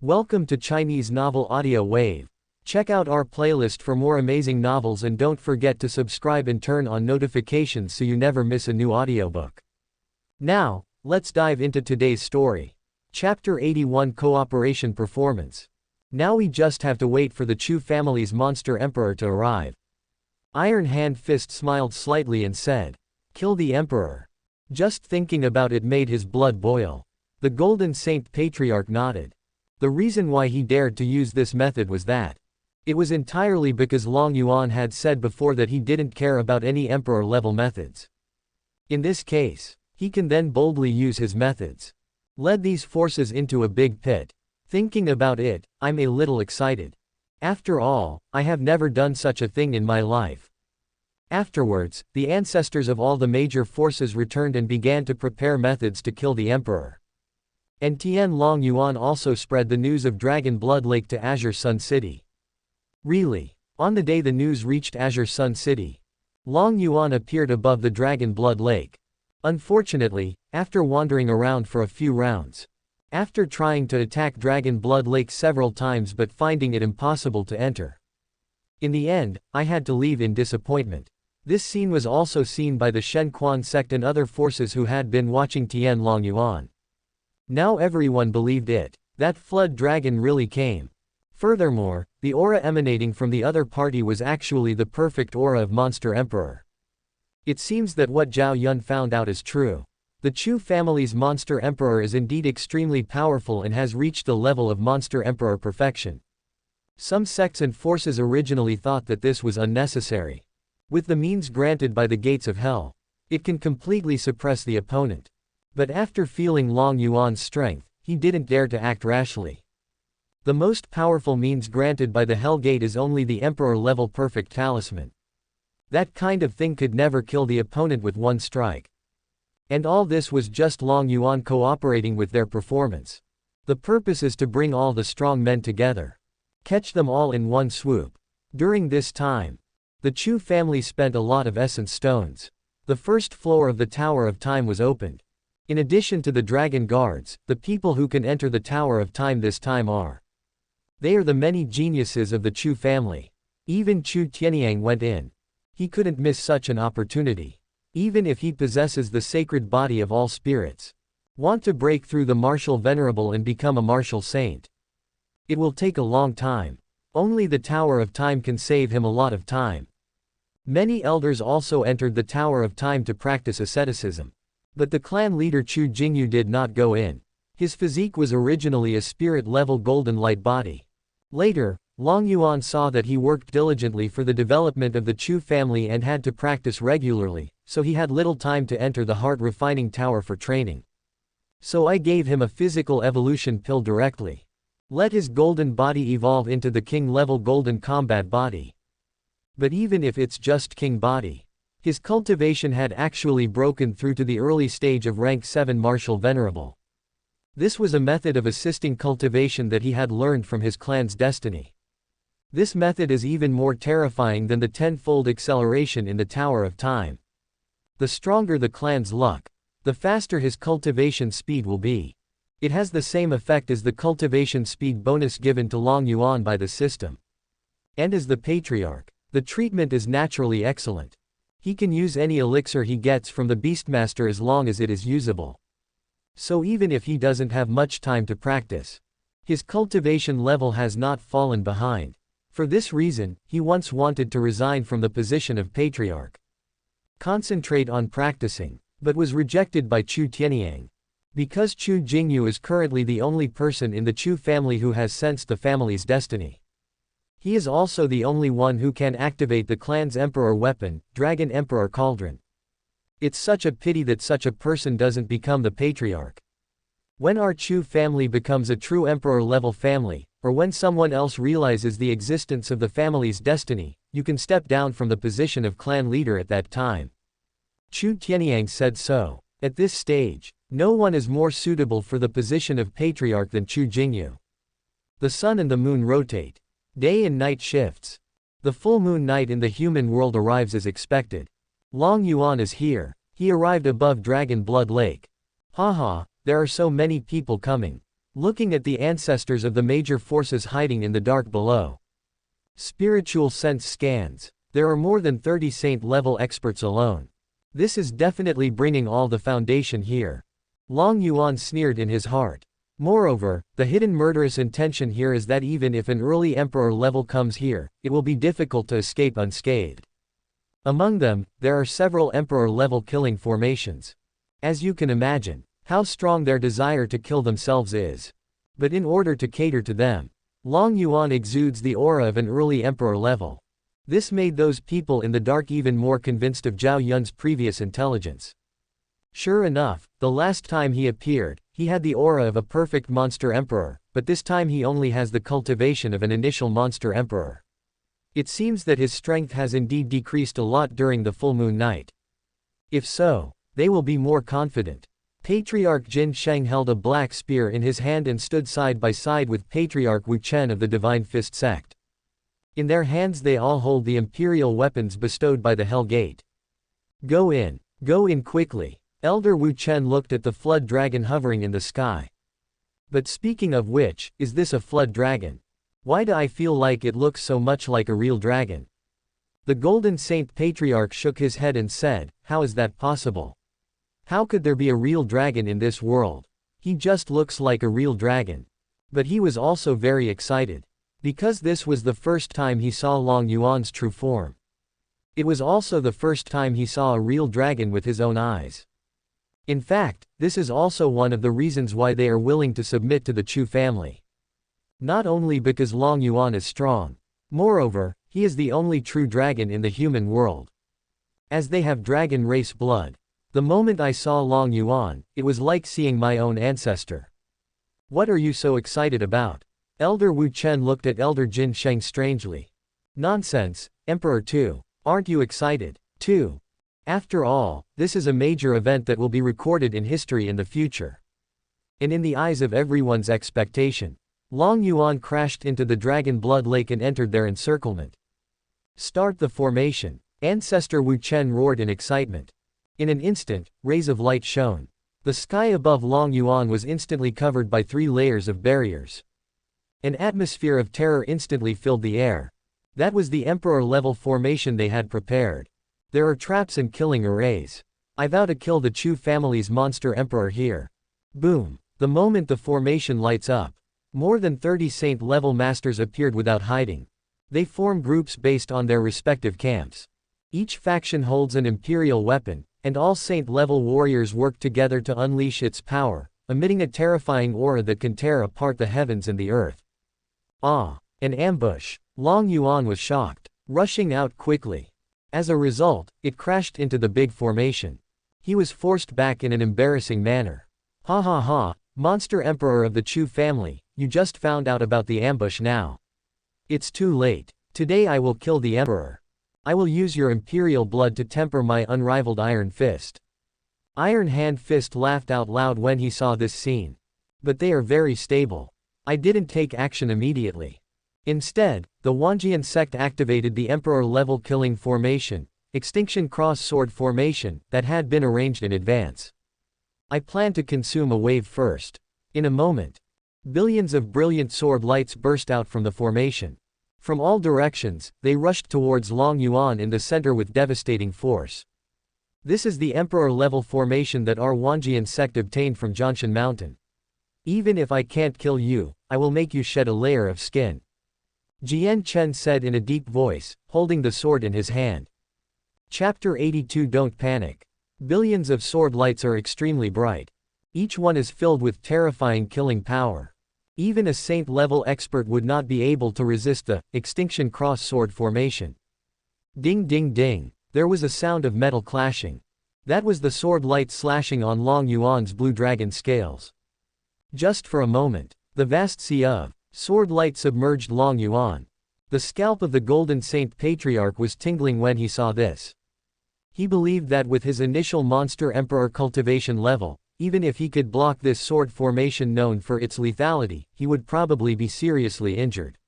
Welcome to Chinese Novel Audio Wave. Check out our playlist for more amazing novels and don't forget to subscribe and turn on notifications so you never miss a new audiobook. Now, let's dive into today's story. Chapter 81 Cooperation Performance. Now we just have to wait for the Chu family's monster emperor to arrive. Iron Hand Fist smiled slightly and said, "Kill the emperor." Just thinking about it made his blood boil. The Golden Saint Patriarch nodded. The reason why he dared to use this method was that it was entirely because Long Yuan had said before that he didn't care about any emperor-level methods. In this case, he can then boldly use his methods. Led these forces into a big pit. Thinking about it, I'm a little excited. After all, I have never done such a thing in my life. Afterwards, the ancestors of all the major forces returned and began to prepare methods to kill the emperor. And Tian Long Yuan also spread the news of Dragon Blood Lake to Azure Sun City. Really? On the day the news reached Azure Sun City, Long Yuan appeared above the Dragon Blood Lake. Unfortunately, after wandering around for a few rounds, after trying to attack Dragon Blood Lake several times but finding it impossible to enter, in the end, I had to leave in disappointment. This scene was also seen by the Shen Quan sect and other forces who had been watching Tian Long Yuan. Now everyone believed it. That flood dragon really came. Furthermore, the aura emanating from the other party was actually the perfect aura of Monster Emperor. It seems that what Zhao Yun found out is true. The Chu family's Monster Emperor is indeed extremely powerful and has reached the level of Monster Emperor perfection. Some sects and forces originally thought that this was unnecessary. With the means granted by the gates of hell, it can completely suppress the opponent. But after feeling Long Yuan's strength, he didn't dare to act rashly. The most powerful means granted by the Hell Gate is only the Emperor-level perfect talisman. That kind of thing could never kill the opponent with one strike. And all this was just Long Yuan cooperating with their performance. The purpose is to bring all the strong men together. Catch them all in one swoop. During this time, the Chu family spent a lot of essence stones. The first floor of the Tower of Time was opened. In addition to the Dragon Guards, the people who can enter the Tower of Time this time they are the many geniuses of the Chu family. Even Chu Tianyang went in. He couldn't miss such an opportunity. Even if he possesses the sacred body of all spirits. Want to break through the martial venerable and become a martial saint. It will take a long time. Only the Tower of Time can save him a lot of time. Many elders also entered the Tower of Time to practice asceticism. But the clan leader Chu Jingyu did not go in. His physique was originally a spirit-level golden light body. Later, Long Yuan saw that he worked diligently for the development of the Chu family and had to practice regularly, so he had little time to enter the heart-refining tower for training. So I gave him a physical evolution pill directly. Let his golden body evolve into the king-level golden combat body. But even if it's just king body, his cultivation had actually broken through to the early stage of rank 7 martial venerable. This was a method of assisting cultivation that he had learned from his clan's destiny. This method is even more terrifying than the 10-fold acceleration in the Tower of Time. The stronger the clan's luck, the faster his cultivation speed will be. It has the same effect as the cultivation speed bonus given to Long Yuan by the system. And as the Patriarch, the treatment is naturally excellent. He can use any elixir he gets from the Beastmaster as long as it is usable. So even if he doesn't have much time to practice, his cultivation level has not fallen behind. For this reason, he once wanted to resign from the position of Patriarch. Concentrate on practicing, but was rejected by Chu Tianyang. Because Chu Jingyu is currently the only person in the Chu family who has sensed the family's destiny. He is also the only one who can activate the clan's emperor weapon, Dragon Emperor Cauldron. It's such a pity that such a person doesn't become the Patriarch. When our Chu family becomes a true emperor-level family, or when someone else realizes the existence of the family's destiny, you can step down from the position of clan leader at that time. Chu Tianyang said so. At this stage, no one is more suitable for the position of Patriarch than Chu Jingyu. The sun and the moon rotate. Day and night shifts. The full moon night in the human world arrives as expected. Long Yuan is here. He arrived above Dragon Blood Lake. Haha, there are so many people coming. looking at the ancestors of the major forces hiding in the dark below. Spiritual sense scans. There are more than 30 saint-level experts alone. This is definitely bringing all the foundation here. Long Yuan sneered in his heart. Moreover, the hidden murderous intention here is that even if an early emperor level comes here, it will be difficult to escape unscathed. Among them, there are several emperor level killing formations. As you can imagine, how strong their desire to kill themselves is. But in order to cater to them, Long Yuan exudes the aura of an early emperor level. This made those people in the dark even more convinced of Zhao Yun's previous intelligence. Sure enough, the last time he appeared, he had the aura of a perfect monster emperor, but this time he only has the cultivation of an initial monster emperor. It seems that his strength has indeed decreased a lot during the full moon night. If so, they will be more confident. Patriarch Jin Sheng held a black spear in his hand and stood side by side with Patriarch Wu Chen of the Divine Fist sect. In their hands they all hold the imperial weapons bestowed by the Hell Gate. Go in quickly. Elder Wu Chen looked at the flood dragon hovering in the sky. But speaking of which, is this a flood dragon? Why do I feel like it looks so much like a real dragon? The Golden Saint Patriarch shook his head and said, how is that possible? How could there be a real dragon in this world? He just looks like a real dragon. But he was also very excited. Because this was the first time he saw Long Yuan's true form. It was also the first time he saw a real dragon with his own eyes. In fact, this is also one of the reasons why they are willing to submit to the Chu family. Not only because Long Yuan is strong. Moreover, he is the only true dragon in the human world. As they have dragon race blood. The moment I saw Long Yuan, it was like seeing my own ancestor. What are you so excited about? Elder Wu Chen looked at Elder Jin Sheng strangely. Nonsense, Emperor too. Aren't you excited, too? After all, this is a major event that will be recorded in history in the future. And in the eyes of everyone's expectation, Long Yuan crashed into the Dragon Blood Lake and entered their encirclement. Start the formation. Ancestor Wu Chen roared in excitement. In an instant, rays of light shone. The sky above Long Yuan was instantly covered by 3 layers of barriers. An atmosphere of terror instantly filled the air. That was the Emperor-level formation they had prepared. There are traps and killing arrays. I vow to kill the Chu family's monster emperor here. Boom. The moment the formation lights up, more than 30 saint-level masters appeared without hiding. They form groups based on their respective camps. Each faction holds an imperial weapon, and all saint-level warriors work together to unleash its power, emitting a terrifying aura that can tear apart the heavens and the earth. Ah! An ambush. Long Yuan was shocked, rushing out quickly. As a result, it crashed into the big formation. He was forced back in an embarrassing manner. Ha ha ha, monster emperor of the Chu family, you just found out about the ambush now. It's too late. Today I will kill the emperor. I will use your imperial blood to temper my unrivaled Iron Fist. Iron Hand Fist laughed out loud when he saw this scene. But they are very stable. I didn't take action immediately. Instead, the Wanjian sect activated the Emperor-level killing formation, Extinction Cross Sword formation, that had been arranged in advance. I plan to consume a wave first. In a moment, billions of brilliant sword lights burst out from the formation. From all directions, they rushed towards Long Yuan in the center with devastating force. This is the Emperor-level formation that our Wanjian sect obtained from Jianshan Mountain. Even if I can't kill you, I will make you shed a layer of skin. Jian Chen said in a deep voice, holding the sword in his hand. Chapter 82 Don't panic. Billions of sword lights are extremely bright. Each one is filled with terrifying killing power. Even a saint-level expert would not be able to resist the Extinction Cross Sword formation. Ding ding ding. There was a sound of metal clashing. That was the sword light slashing on Long Yuan's blue dragon scales. Just for a moment, the vast sea of sword light submerged Long Yuan. The scalp of the Golden Saint Patriarch was tingling when he saw this. He believed that with his initial monster emperor cultivation level, even if he could block this sword formation known for its lethality, he would probably be seriously injured.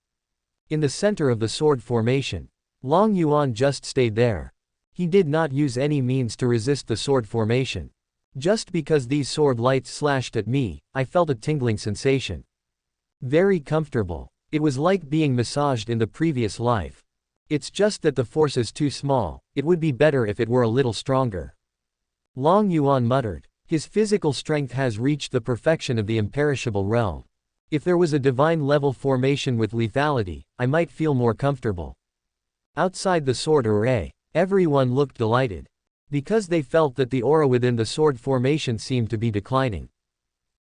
In the center of the sword formation, Long Yuan just stayed there. He did not use any means to resist the sword formation. Just because these sword lights slashed at me, I felt a tingling sensation. Very comfortable. It was like being massaged in the previous life. It's just that the force is too small, it would be better if it were a little stronger. Long Yuan muttered. His physical strength has reached the perfection of the imperishable realm. If there was a divine level formation with lethality, I might feel more comfortable. Outside the sword array, everyone looked delighted. Because they felt that the aura within the sword formation seemed to be declining.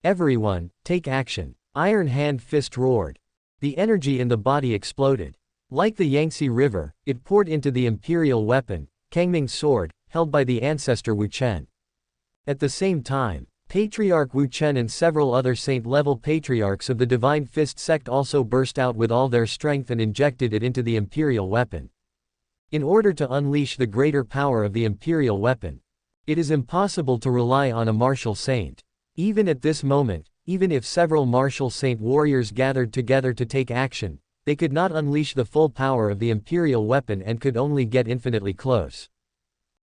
Everyone, take action. Iron Hand Fist roared. The energy in the body exploded. Like the Yangtze River, it poured into the imperial weapon, Kangming's sword, held by the ancestor Wu Chen. At the same time, Patriarch Wu Chen and several other saint-level patriarchs of the Divine Fist sect also burst out with all their strength and injected it into the imperial weapon. In order to unleash the greater power of the imperial weapon, it is impossible to rely on a martial saint. Even at this moment, even if several martial saint warriors gathered together to take action, they could not unleash the full power of the imperial weapon and could only get infinitely close.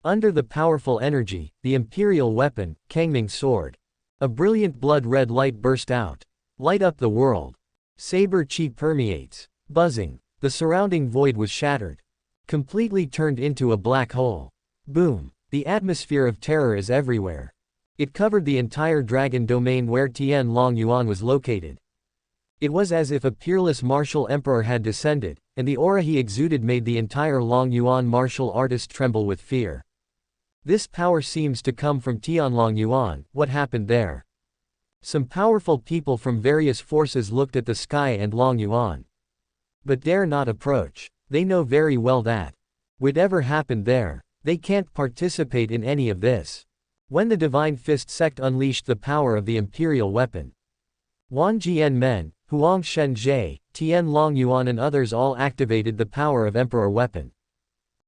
Under the powerful energy, the imperial weapon, Kangming's sword. A brilliant blood-red light burst out. Light up the world. Saber chi permeates. Buzzing. The surrounding void was shattered. Completely turned into a black hole. Boom. The atmosphere of terror is everywhere. It covered the entire dragon domain where Tian Long Yuan was located. It was as if a peerless martial emperor had descended, and the aura he exuded made the entire Long Yuan martial artist tremble with fear. This power seems to come from Tianlong Yuan. What happened there? Some powerful people from various forces looked at the sky and Long Yuan, but dare not approach. They know very well that whatever happened there, they can't participate in any of this. When the Divine Fist sect unleashed the power of the imperial weapon, Wan Jianmen, Huang Shenzhe, Tian Long Yuan and others all activated the power of Emperor Weapon.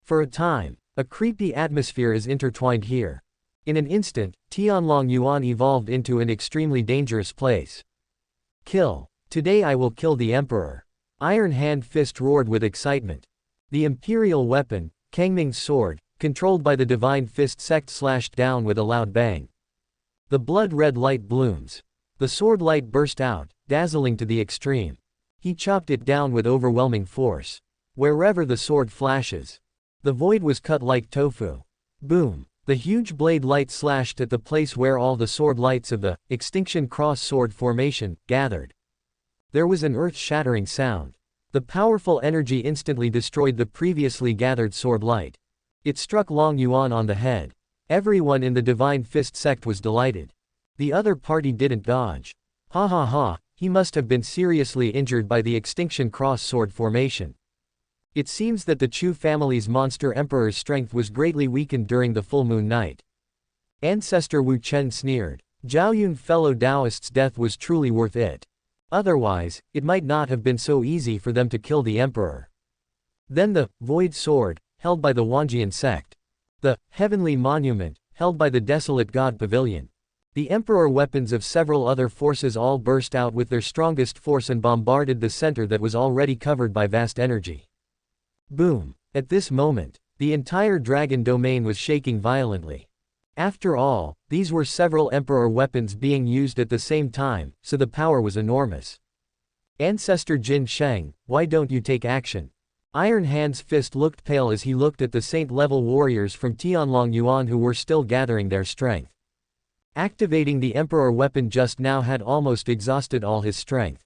For a time, a creepy atmosphere is intertwined here. In an instant, Tianlong Yuan evolved into an extremely dangerous place. Kill. Today I will kill the Emperor. Iron Hand Fist roared with excitement. The imperial weapon, Kangming's sword, controlled by the Divine Fist sect slashed down with a loud bang. The blood-red light blooms. The sword light burst out, dazzling to the extreme. He chopped it down with overwhelming force. Wherever the sword flashes, the void was cut like tofu. Boom. The huge blade light slashed at the place where all the sword lights of the Extinction Cross sword formation gathered. There was an earth-shattering sound. The powerful energy instantly destroyed the previously gathered sword light. It struck Long Yuan on the head. Everyone in the Divine Fist sect was delighted. The other party didn't dodge. Ha ha ha, he must have been seriously injured by the Extinction Cross sword formation. It seems that the Chu family's monster emperor's strength was greatly weakened during the full moon night. Ancestor Wu Chen sneered. Zhaoyun fellow Taoist's death was truly worth it. Otherwise, it might not have been so easy for them to kill the emperor. Then the Void Sword, held by the Wanjian sect. The Heavenly Monument, held by the Desolate God Pavilion. The emperor weapons of several other forces all burst out with their strongest force and bombarded the center that was already covered by vast energy. Boom. At this moment, the entire dragon domain was shaking violently. After all, these were several emperor weapons being used at the same time, so the power was enormous. Ancestor Jin Sheng, why don't you take action? Iron Hand's fist looked pale as he looked at the saint-level warriors from Tianlong Yuan who were still gathering their strength. Activating the emperor weapon just now had almost exhausted all his strength.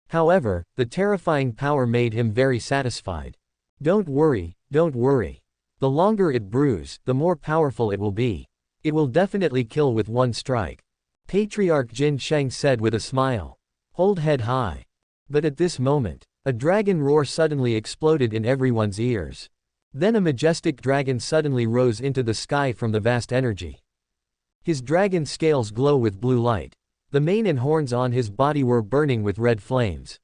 However, the terrifying power made him very satisfied. Don't worry, don't worry. The longer it brews, the more powerful it will be. It will definitely kill with one strike. Patriarch Jin Sheng said with a smile. Hold head high. But at this moment, a dragon roar suddenly exploded in everyone's ears. Then a majestic dragon suddenly rose into the sky from the vast energy. His dragon scales glow with blue light. The mane and horns on his body were burning with red flames.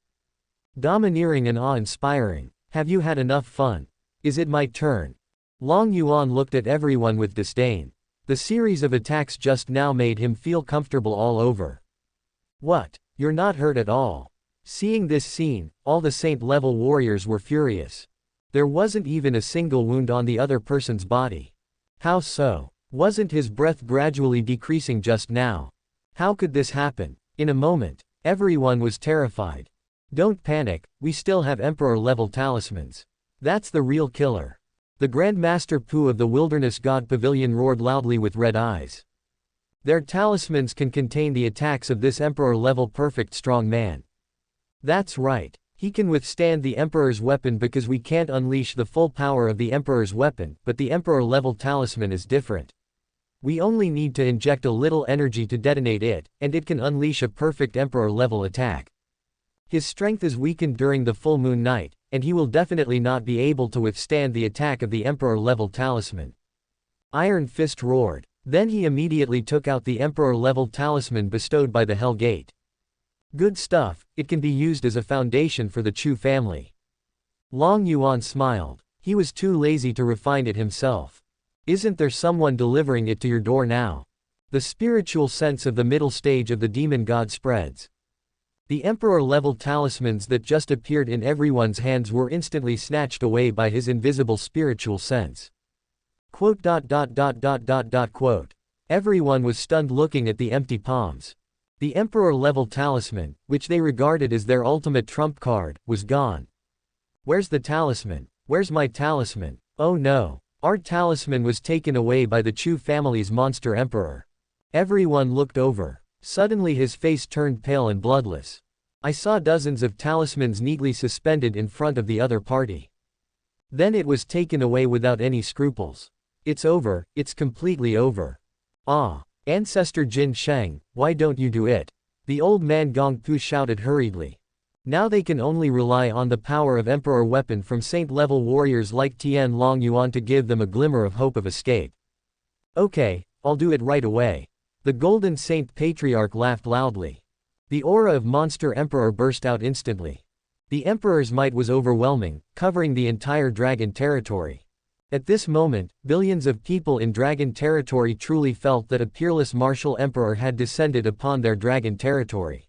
Domineering and awe-inspiring. Have you had enough fun? Is it my turn? Long Yuan looked at everyone with disdain. The series of attacks just now made him feel comfortable all over. What? You're not hurt at all. Seeing this scene, all the saint-level warriors were furious. There wasn't even a single wound on the other person's body. How so? Wasn't his breath gradually decreasing just now? How could this happen? In a moment, everyone was terrified. Don't panic, we still have Emperor-level talismans. That's the real killer. The Grand Master Pu of the Wilderness God Pavilion roared loudly with red eyes. Their talismans can contain the attacks of this Emperor-level perfect strong man. That's right. He can withstand the Emperor's weapon because we can't unleash the full power of the Emperor's weapon, but the Emperor-level talisman is different. We only need to inject a little energy to detonate it, and it can unleash a perfect Emperor-level attack. His strength is weakened during the full moon night, and he will definitely not be able to withstand the attack of the Emperor-level talisman. Iron Fist roared. Then he immediately took out the Emperor-level talisman bestowed by the Hell Gate. Good stuff, it can be used as a foundation for the Chu family. Long Yuan smiled. He was too lazy to refine it himself. Isn't there someone delivering it to your door now? The spiritual sense of the middle stage of the demon god spreads. The Emperor-level talismans that just appeared in everyone's hands were instantly snatched away by his invisible spiritual sense. Quote. Everyone was stunned looking at the empty palms. The Emperor-level talisman, which they regarded as their ultimate trump card, was gone. Where's the talisman? Where's my talisman? Oh no. Our talisman was taken away by the Chu family's monster emperor. Everyone looked over. Suddenly his face turned pale and bloodless. I saw dozens of talismans neatly suspended in front of the other party. Then it was taken away without any scruples. It's over, it's completely over. Ah. Ancestor Jin Sheng, why don't you do it? The old man Gong Pu shouted hurriedly. Now they can only rely on the power of Emperor weapon from Saint-level warriors like Tian Long Yuan to give them a glimmer of hope of escape. Okay, I'll do it right away. The Golden Saint Patriarch laughed loudly. The aura of Monster Emperor burst out instantly. The Emperor's might was overwhelming, covering the entire Dragon territory. At this moment, billions of people in Dragon territory truly felt that a peerless martial emperor had descended upon their Dragon territory.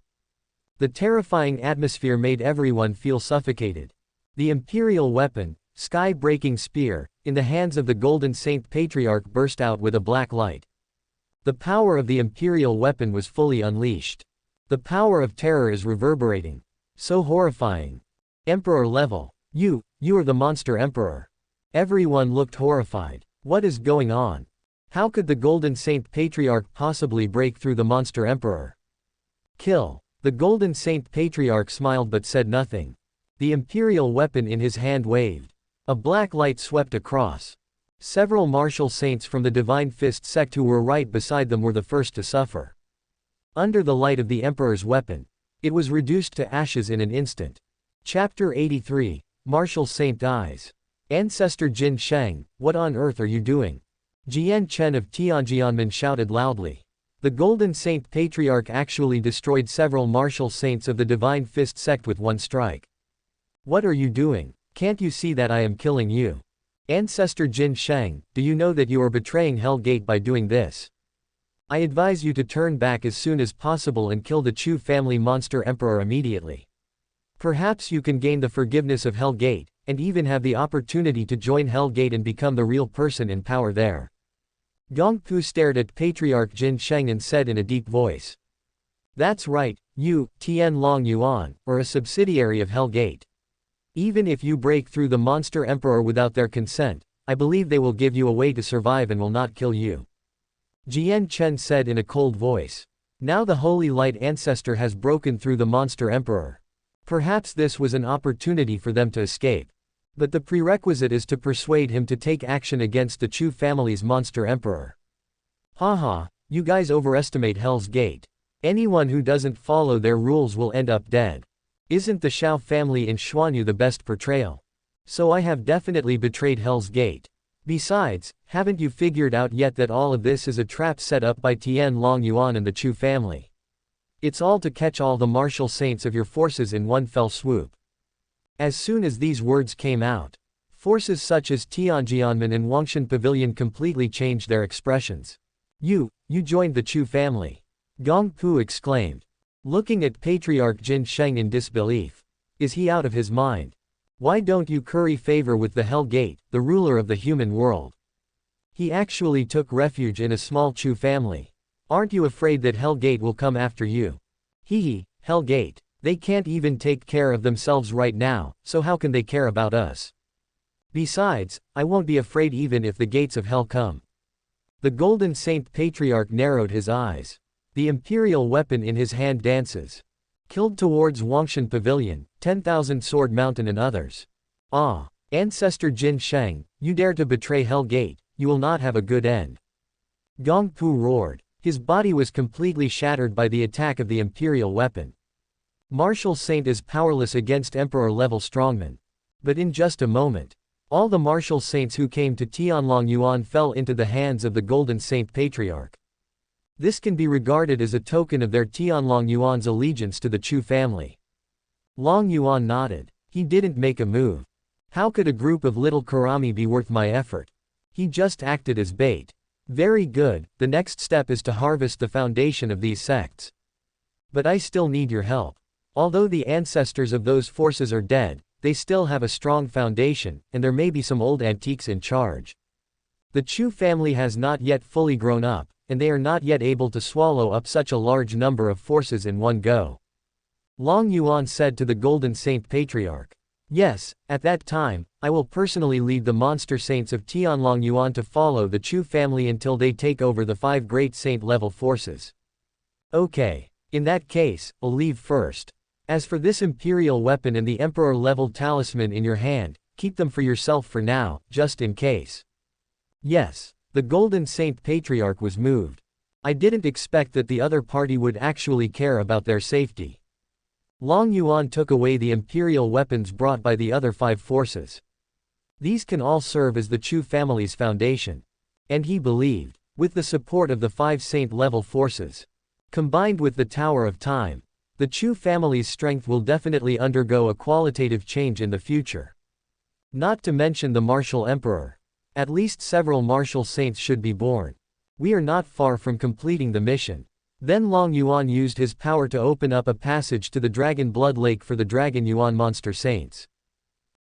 The terrifying atmosphere made everyone feel suffocated. The imperial weapon, sky-breaking spear, in the hands of the Golden Saint Patriarch burst out with a black light. The power of the imperial weapon was fully unleashed. The power of terror is reverberating. So horrifying. Emperor level. You are the monster emperor. Everyone looked horrified. What is going on? How could the Golden Saint Patriarch possibly break through the monster emperor? Kill. The Golden Saint Patriarch smiled but said nothing. The imperial weapon in his hand waved. A black light swept across. Several martial saints from the Divine Fist sect who were right beside them were the first to suffer. Under the light of the emperor's weapon, it was reduced to ashes in an instant. Chapter 83. Martial Saint dies. Ancestor Jin Sheng, what on earth are you doing? Jian Chen of Tianjianmen shouted loudly. The Golden Saint Patriarch actually destroyed several martial saints of the Divine Fist sect with one strike. What are you doing? Can't you see that I am killing you? Ancestor Jin Sheng, do you know that you are betraying Hell Gate by doing this? I advise you to turn back as soon as possible and kill the Chu family monster emperor immediately. Perhaps you can gain the forgiveness of Hell Gate, and even have the opportunity to join Hell Gate and become the real person in power there. Gong Pu stared at Patriarch Jin Sheng and said in a deep voice. That's right, you, Tian Long Yuan, are a subsidiary of Hell Gate. Even if you break through the monster emperor without their consent, I believe they will give you a way to survive and will not kill you. Jian Chen said in a cold voice. Now the Holy Light Ancestor has broken through the monster emperor. Perhaps this was an opportunity for them to escape. But the prerequisite is to persuade him to take action against the Chu family's monster emperor. Haha, you guys overestimate Hell's Gate. Anyone who doesn't follow their rules will end up dead. Isn't the Shao family in Xuanyu the best portrayal? So I have definitely betrayed Hell's Gate. Besides, haven't you figured out yet that all of this is a trap set up by Tian Long Yuan and the Chu family? It's all to catch all the martial saints of your forces in one fell swoop. As soon as these words came out, forces such as Tianjianmen and Wangshan Pavilion completely changed their expressions. You joined the Chu family. Gong Pu exclaimed. Looking at Patriarch Jin Sheng in disbelief. Is he out of his mind? Why don't you curry favor with the Hell Gate, the ruler of the human world? He actually took refuge in a small Chu family. Aren't you afraid that Hell Gate will come after you? Hee, Hell Gate. They can't even take care of themselves right now, so how can they care about us? Besides, I won't be afraid even if the gates of hell come. The Golden Saint Patriarch narrowed his eyes. The imperial weapon in his hand dances. Killed towards Wangshan Pavilion, 10,000 Sword Mountain and others. Ah, Ancestor Jin Sheng, you dare to betray Hell Gate, you will not have a good end. Gong Pu roared. His body was completely shattered by the attack of the imperial weapon. Martial Saint is powerless against Emperor-level strongmen. But in just a moment, all the martial saints who came to Tianlong Yuan fell into the hands of the Golden Saint Patriarch. This can be regarded as a token of their Tianlong Yuan's allegiance to the Chu family. Long Yuan nodded. He didn't make a move. How could a group of little Karami be worth my effort? He just acted as bait. Very good, the next step is to harvest the foundation of these sects. But I still need your help. Although the ancestors of those forces are dead, they still have a strong foundation, and there may be some old antiques in charge. The Chu family has not yet fully grown up, and they are not yet able to swallow up such a large number of forces in one go. Long Yuan said to the Golden Saint Patriarch. Yes, at that time, I will personally lead the monster saints of Tianlong Yuan to follow the Chu family until they take over the 5 great saint-level forces. Okay. In that case, I'll leave first. As for this imperial weapon and the emperor-level talisman in your hand, keep them for yourself for now, just in case. Yes. The Golden Saint Patriarch was moved. I didn't expect that the other party would actually care about their safety. Long Yuan took away the imperial weapons brought by the other 5 forces. These can all serve as the Chu family's foundation. And he believed, with the support of the 5 saint-level forces, combined with the Tower of Time, the Chu family's strength will definitely undergo a qualitative change in the future. Not to mention the martial emperor. At least several martial saints should be born. We are not far from completing the mission. Then Long Yuan used his power to open up a passage to the Dragon Blood Lake for the Dragon Yuan monster saints.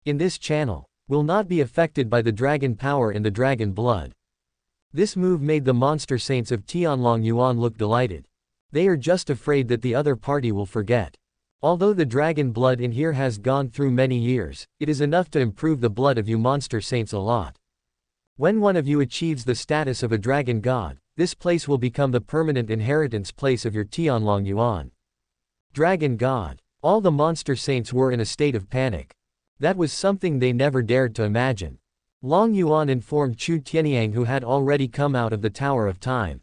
In this channel, will not be affected by the dragon power in the dragon blood. This move made the monster saints of Tianlong Yuan look delighted. They are just afraid that the other party will forget. Although the dragon blood in here has gone through many years, it is enough to improve the blood of you monster saints a lot. When one of you achieves the status of a dragon god, this place will become the permanent inheritance place of your Tianlong Yuan. Dragon god. All the monster saints were in a state of panic. That was something they never dared to imagine. Long Yuan informed Chu Tianyang, who had already come out of the Tower of Time.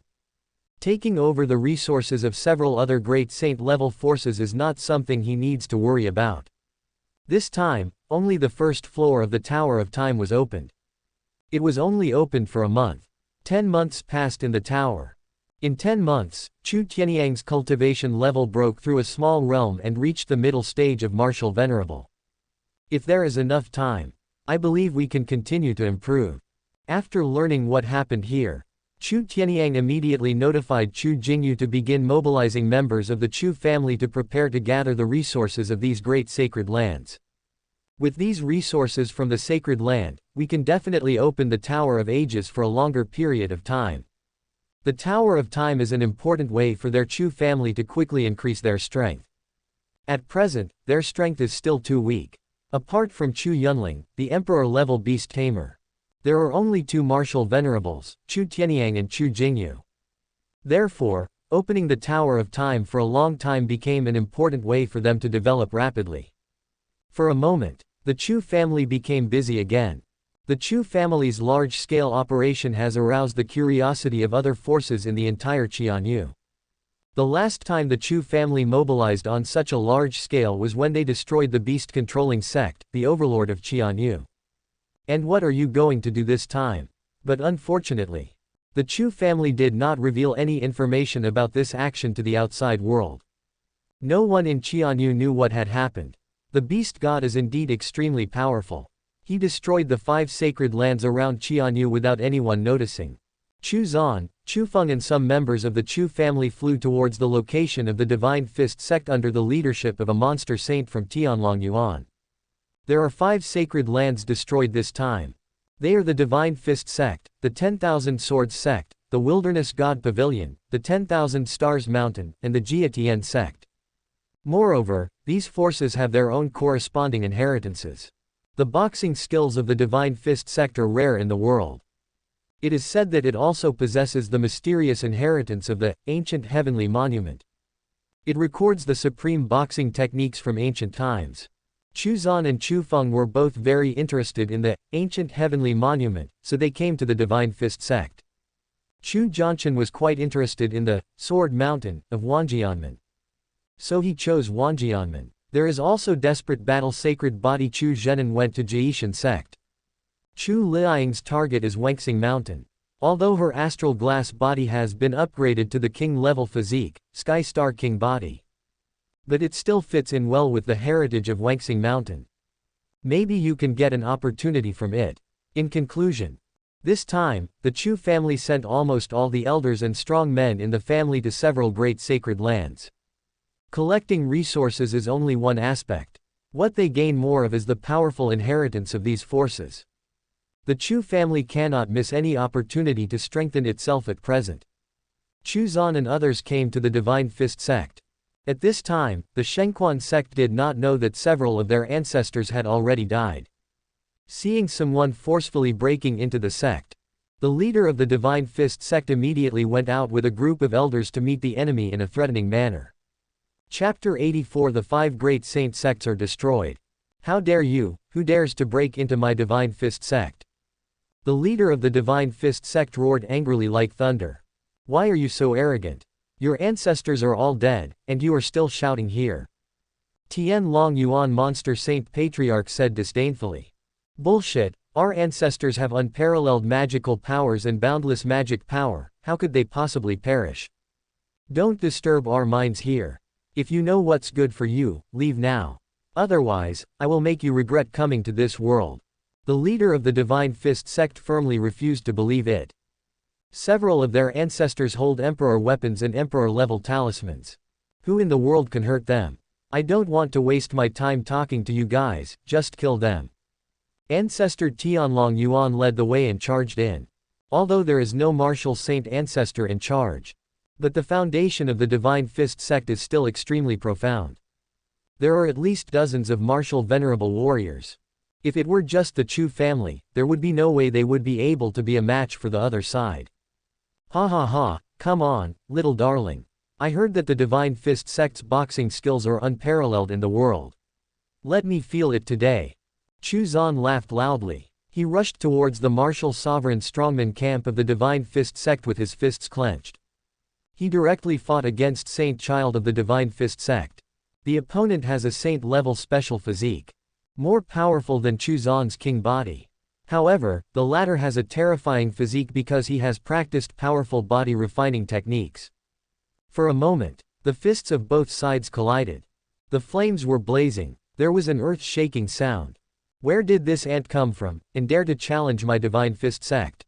Taking over the resources of several other great saint-level forces is not something he needs to worry about. This time, only the first floor of the Tower of Time was opened. It was only opened for a month. 10 months passed in the tower. In 10 months, Chu Tianyang's cultivation level broke through a small realm and reached the middle stage of Martial Venerable. If there is enough time, I believe we can continue to improve. After learning what happened here, Chu Tianyang immediately notified Chu Jingyu to begin mobilizing members of the Chu family to prepare to gather the resources of these great sacred lands. With these resources from the sacred land, we can definitely open the Tower of Ages for a longer period of time. The Tower of Time is an important way for their Chu family to quickly increase their strength. At present, their strength is still too weak. Apart from Chu Yunling, the Emperor-level beast tamer, there are only 2 martial venerables, Chu Tianyang and Chu Jingyu. Therefore, opening the Tower of Time for a long time became an important way for them to develop rapidly. For a moment, the Chu family became busy again. The Chu family's large-scale operation has aroused the curiosity of other forces in the entire Qianyu. The last time the Chu family mobilized on such a large scale was when they destroyed the beast-controlling sect, the overlord of Qianyu. And what are you going to do this time? But unfortunately, the Chu family did not reveal any information about this action to the outside world. No one in Qianyu knew what had happened. The beast god is indeed extremely powerful. He destroyed the 5 sacred lands around Qianyu without anyone noticing. Chu Zan, Chu Feng and some members of the Chu family flew towards the location of the Divine Fist sect under the leadership of a monster saint from Tianlong Yuan. There are 5 sacred lands destroyed this time. They are the Divine Fist Sect, the 10,000 Swords Sect, the Wilderness God Pavilion, the 10,000 Stars Mountain, and the Jiatian Sect. Moreover, these forces have their own corresponding inheritances. The boxing skills of the Divine Fist Sect are rare in the world. It is said that it also possesses the mysterious inheritance of the ancient heavenly monument. It records the supreme boxing techniques from ancient times. Chu Zan and Chu Feng were both very interested in the ancient heavenly monument, so they came to the Divine Fist Sect. Chu Jianchen was quite interested in the Sword Mountain of Wanjianmen. So he chose Wanjianmen. There is also desperate battle sacred body. Chu Zhenan went to Jiishan Sect. Chu Liang's target is Wangxing Mountain. Although her astral glass body has been upgraded to the king level physique, Sky Star King body. But it still fits in well with the heritage of Wangxing Mountain. Maybe you can get an opportunity from it. In conclusion, this time, the Chu family sent almost all the elders and strong men in the family to several great sacred lands. Collecting resources is only one aspect. What they gain more of is the powerful inheritance of these forces. The Chu family cannot miss any opportunity to strengthen itself at present. Chu Zan and others came to the Divine Fist Sect. At this time, the Shengquan sect did not know that several of their ancestors had already died. Seeing someone forcefully breaking into the sect, the leader of the Divine Fist Sect immediately went out with a group of elders to meet the enemy in a threatening manner. Chapter 84. The 5 great saint sects are destroyed. How dare you, who dares to break into my Divine Fist Sect? The leader of the Divine Fist Sect roared angrily like thunder. Why are you so arrogant? Your ancestors are all dead, and you are still shouting here. Tian Long Yuan Monster Saint Patriarch said disdainfully. Bullshit, our ancestors have unparalleled magical powers and boundless magic power, how could they possibly perish? Don't disturb our minds here. If you know what's good for you, leave now. Otherwise, I will make you regret coming to this world. The leader of the Divine Fist Sect firmly refused to believe it. Several of their ancestors hold emperor weapons and emperor-level talismans. Who in the world can hurt them? I don't want to waste my time talking to you guys, just kill them. Ancestor Tianlong Yuan led the way and charged in. Although there is no martial saint ancestor in charge. But the foundation of the Divine Fist Sect is still extremely profound. There are at least dozens of martial venerable warriors. If it were just the Chu family, there would be no way they would be able to be a match for the other side. Ha ha ha, come on, little darling. I heard that the Divine Fist Sect's boxing skills are unparalleled in the world. Let me feel it today. Chu Zan laughed loudly. He rushed towards the martial sovereign strongman camp of the Divine Fist Sect with his fists clenched. He directly fought against Saint Child of the Divine Fist Sect. The opponent has a saint-level special physique. More powerful than Chu Zan's king body. However, the latter has a terrifying physique because he has practiced powerful body refining techniques. For a moment, the fists of both sides collided. The flames were blazing. There was an earth-shaking sound. Where did this ant come from, and dare to challenge my Divine Fist Sect?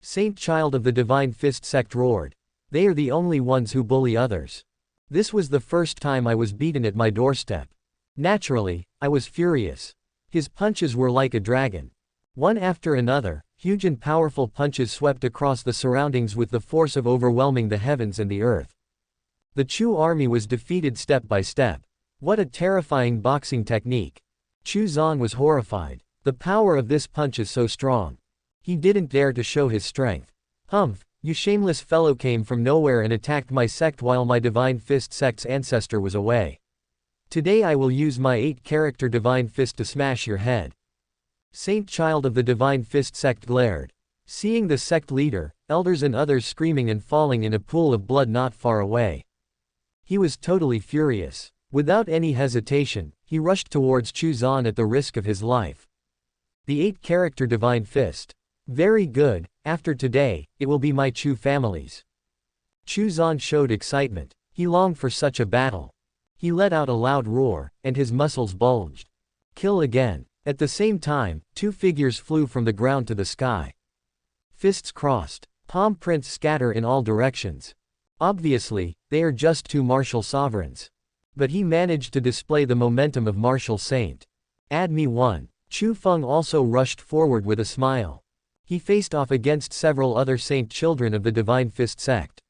Saint Child of the Divine Fist Sect roared. They are the only ones who bully others. This was the first time I was beaten at my doorstep. Naturally, I was furious. His punches were like a dragon. One after another, huge and powerful punches swept across the surroundings with the force of overwhelming the heavens and the earth. The Chu army was defeated step by step. What a terrifying boxing technique. Chu Zan was horrified. The power of this punch is so strong. He didn't dare to show his strength. Humph, you shameless fellow came from nowhere and attacked my sect while my Divine Fist Sect's ancestor was away. Today I will use my 8-character Divine Fist to smash your head. Saint Child of the Divine Fist Sect glared. Seeing the sect leader, elders and others screaming and falling in a pool of blood not far away. He was totally furious. Without any hesitation, he rushed towards Chu Zan at the risk of his life. The 8-character Divine Fist. Very good, after today, it will be my Chu family's. Chu Zan showed excitement. He longed for such a battle. He let out a loud roar, and his muscles bulged. Kill again. At the same time, 2 figures flew from the ground to the sky. Fists crossed. Palm prints scatter in all directions. Obviously, they are just 2 martial sovereigns. But he managed to display the momentum of martial saint. Add me 1. Chu Feng also rushed forward with a smile. He faced off against several other saint children of the Divine Fist sect.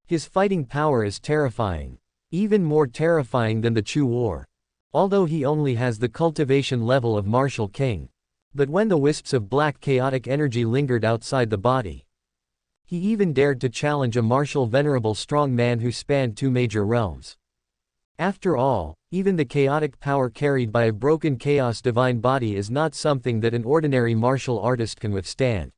His fighting power is terrifying. Even more terrifying than the Chu War. Although he only has the cultivation level of Martial King. But when the wisps of black chaotic energy lingered outside the body, he even dared to challenge a martial venerable strong man who spanned 2 major realms. After all, even the chaotic power carried by a broken chaos divine body is not something that an ordinary martial artist can withstand.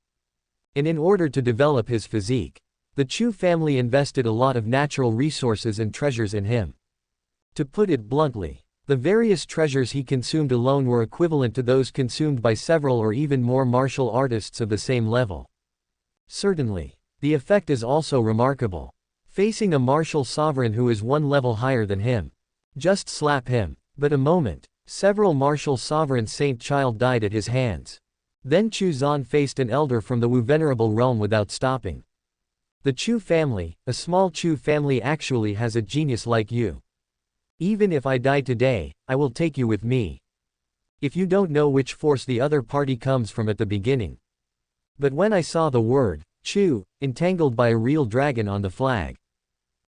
And in order to develop his physique, the Chu family invested a lot of natural resources and treasures in him. To put it bluntly, the various treasures he consumed alone were equivalent to those consumed by several or even more martial artists of the same level. Certainly, the effect is also remarkable. Facing a martial sovereign who is 1 level higher than him. Just slap him. But a moment, several martial sovereign saint child died at his hands. Then Chu Zan faced an elder from the Wu venerable realm without stopping. The Chu family, a small Chu family actually has a genius like you. Even if I die today, I will take you with me. If you don't know which force the other party comes from at the beginning. But when I saw the word, Chu, entangled by a real dragon on the flag.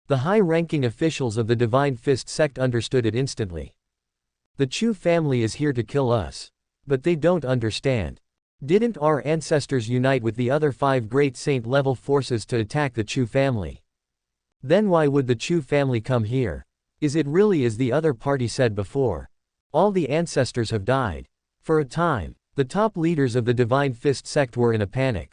The high-ranking officials of the Divine Fist sect understood it instantly. The Chu family is here to kill us. But they don't understand. Didn't our ancestors unite with the other 5 great saint-level forces to attack the Chu family? Then why would the Chu family come here? Is it really as the other party said before? All the ancestors have died. For a time, the top leaders of the Divine Fist sect were in a panic.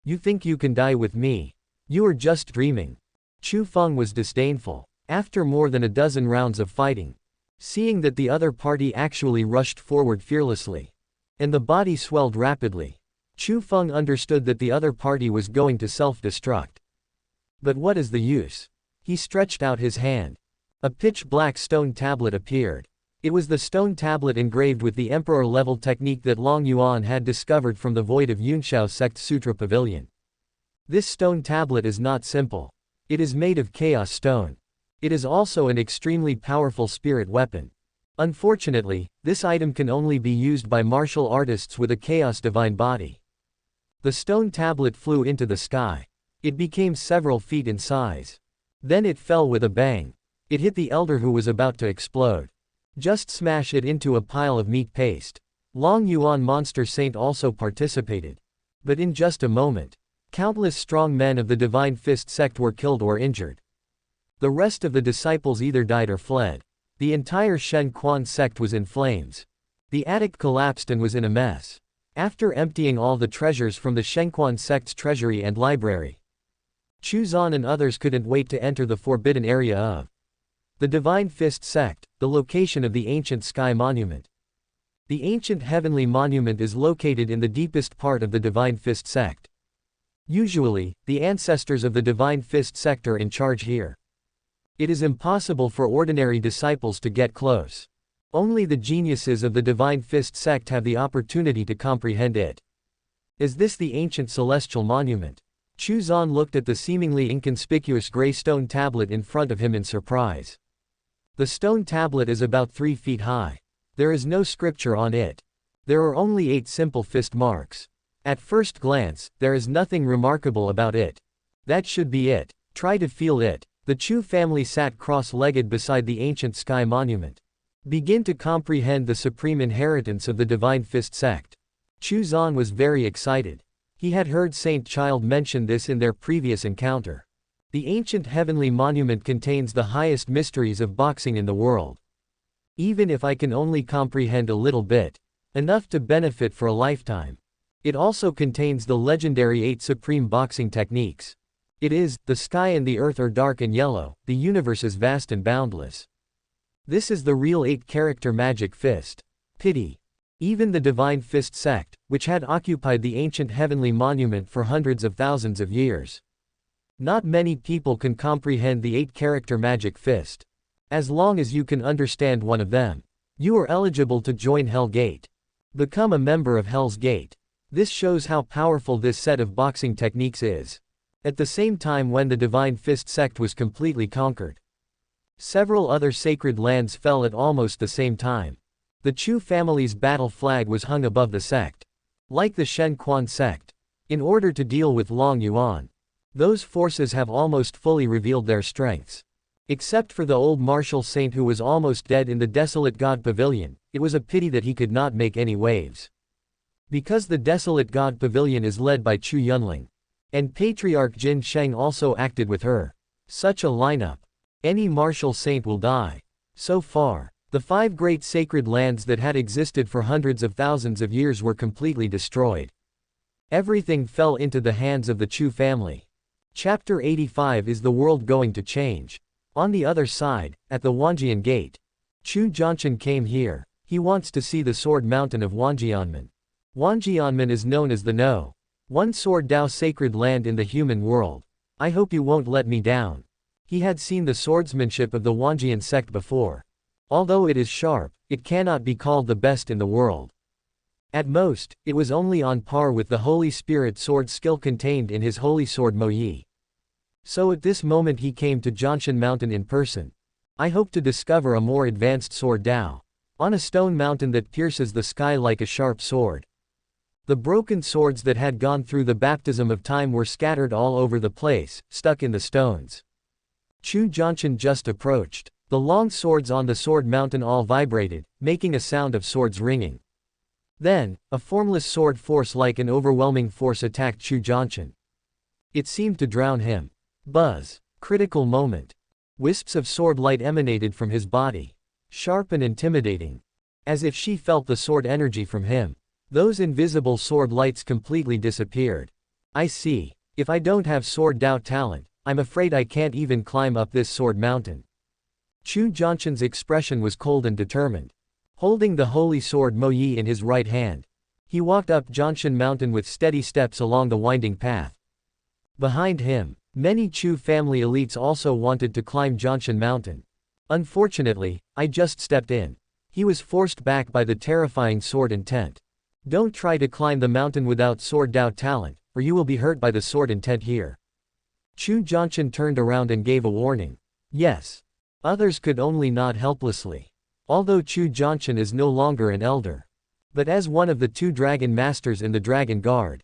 You think you can die with me? You are just dreaming. Chu Feng was disdainful. After more than a dozen rounds of fighting, seeing that the other party actually rushed forward fearlessly, and the body swelled rapidly, Chu Feng understood that the other party was going to self-destruct. But what is the use? He stretched out his hand. A pitch-black stone tablet appeared. It was the stone tablet engraved with the emperor-level technique that Long Yuan had discovered from the void of Yunshao Sect Sutra Pavilion. This stone tablet is not simple. It is made of chaos stone. It is also an extremely powerful spirit weapon. Unfortunately, this item can only be used by martial artists with a chaos divine body. The stone tablet flew into the sky. It became several feet in size. Then it fell with a bang. It hit the elder who was about to explode. Just smash it into a pile of meat paste. Long Yuan Monster Saint also participated. But in just a moment, countless strong men of the Divine Fist sect were killed or injured. The rest of the disciples either died or fled. The entire Shen Quan sect was in flames. The attic collapsed and was in a mess. After emptying all the treasures from the Shenquan sect's treasury and library, Chu Zan and others couldn't wait to enter the forbidden area of the Divine Fist sect, the location of the ancient sky monument. The ancient heavenly monument is located in the deepest part of the Divine Fist sect. Usually, the ancestors of the Divine Fist sect are in charge here. It is impossible for ordinary disciples to get close. Only the geniuses of the Divine Fist sect have the opportunity to comprehend it. Is this the ancient celestial monument? Chu Zan looked at the seemingly inconspicuous gray stone tablet in front of him in surprise. The stone tablet is about 3 feet high. There is no scripture on it. There are only 8 simple fist marks. At first glance, there is nothing remarkable about it. That should be it. Try to feel it. The Chu family sat cross-legged beside the ancient sky monument. Begin to comprehend the supreme inheritance of the Divine Fist sect. Chu Zan was very excited. He had heard Saint Child mention this in their previous encounter. The ancient heavenly monument contains the highest mysteries of boxing in the world. Even if I can only comprehend a little bit, enough to benefit for a lifetime. It also contains the legendary 8 supreme boxing techniques. It is, the sky and the earth are dark and yellow, the universe is vast and boundless. This is the real 8-character magic fist. Pity. Even the Divine Fist sect, which had occupied the ancient heavenly monument for hundreds of thousands of years. Not many people can comprehend the 8-character magic fist. As long as you can understand one of them, you are eligible to join Hell Gate. Become a member of Hell's Gate. This shows how powerful this set of boxing techniques is. At the same time when the Divine Fist sect was completely conquered, several other sacred lands fell at almost the same time. The Chu family's battle flag was hung above the sect. Like the Shen Quan sect. In order to deal with Long Yuan, those forces have almost fully revealed their strengths. Except for the old martial saint who was almost dead in the desolate god pavilion, it was a pity that he could not make any waves. Because the desolate god pavilion is led by Chu Yunling. And Patriarch Jin Sheng also acted with her. Such a lineup. Any martial saint will die. So far, the 5 great sacred lands that had existed for hundreds of thousands of years were completely destroyed. Everything fell into the hands of the Chu family. Chapter 85 is the world going to change. On the other side, at the Wanjian Gate, Chu Jianshan came here. He wants to see the sword mountain of Wanjianmen. Wanjianmen is known as the No. 1 Sword Dao sacred land in the human world. I hope you won't let me down. He had seen the swordsmanship of the Wanjian sect before. Although it is sharp, it cannot be called the best in the world. At most, it was only on par with the Holy Spirit sword skill contained in his holy sword Mo Yi. So at this moment he came to Jianshan Mountain in person. I hope to discover a more advanced sword Dao. On a stone mountain that pierces the sky like a sharp sword. The broken swords that had gone through the baptism of time were scattered all over the place, stuck in the stones. Chu Jianshan just approached. The long swords on the sword mountain all vibrated, making a sound of swords ringing. Then, a formless sword force like an overwhelming force attacked Chu Jianshan. It seemed to drown him. Buzz. Critical moment. Wisps of sword light emanated from his body. Sharp and intimidating. As if she felt the sword energy from him. Those invisible sword lights completely disappeared. I see. If I don't have sword Dao talent, I'm afraid I can't even climb up this sword mountain. Chu Jianshan's expression was cold and determined. Holding the holy sword Mo Yi in his right hand, he walked up Jianshan Mountain with steady steps along the winding path. Behind him, many Chu family elites also wanted to climb Jianshan Mountain. Unfortunately, I just stepped in. He was forced back by the terrifying sword intent. Don't try to climb the mountain without sword Dao talent, or you will be hurt by the sword intent here. Chu Jianshan turned around and gave a warning. Yes. Others could only nod helplessly. Although Chu Jianshan is no longer an elder. But as one of the 2 dragon masters in the Dragon Guard.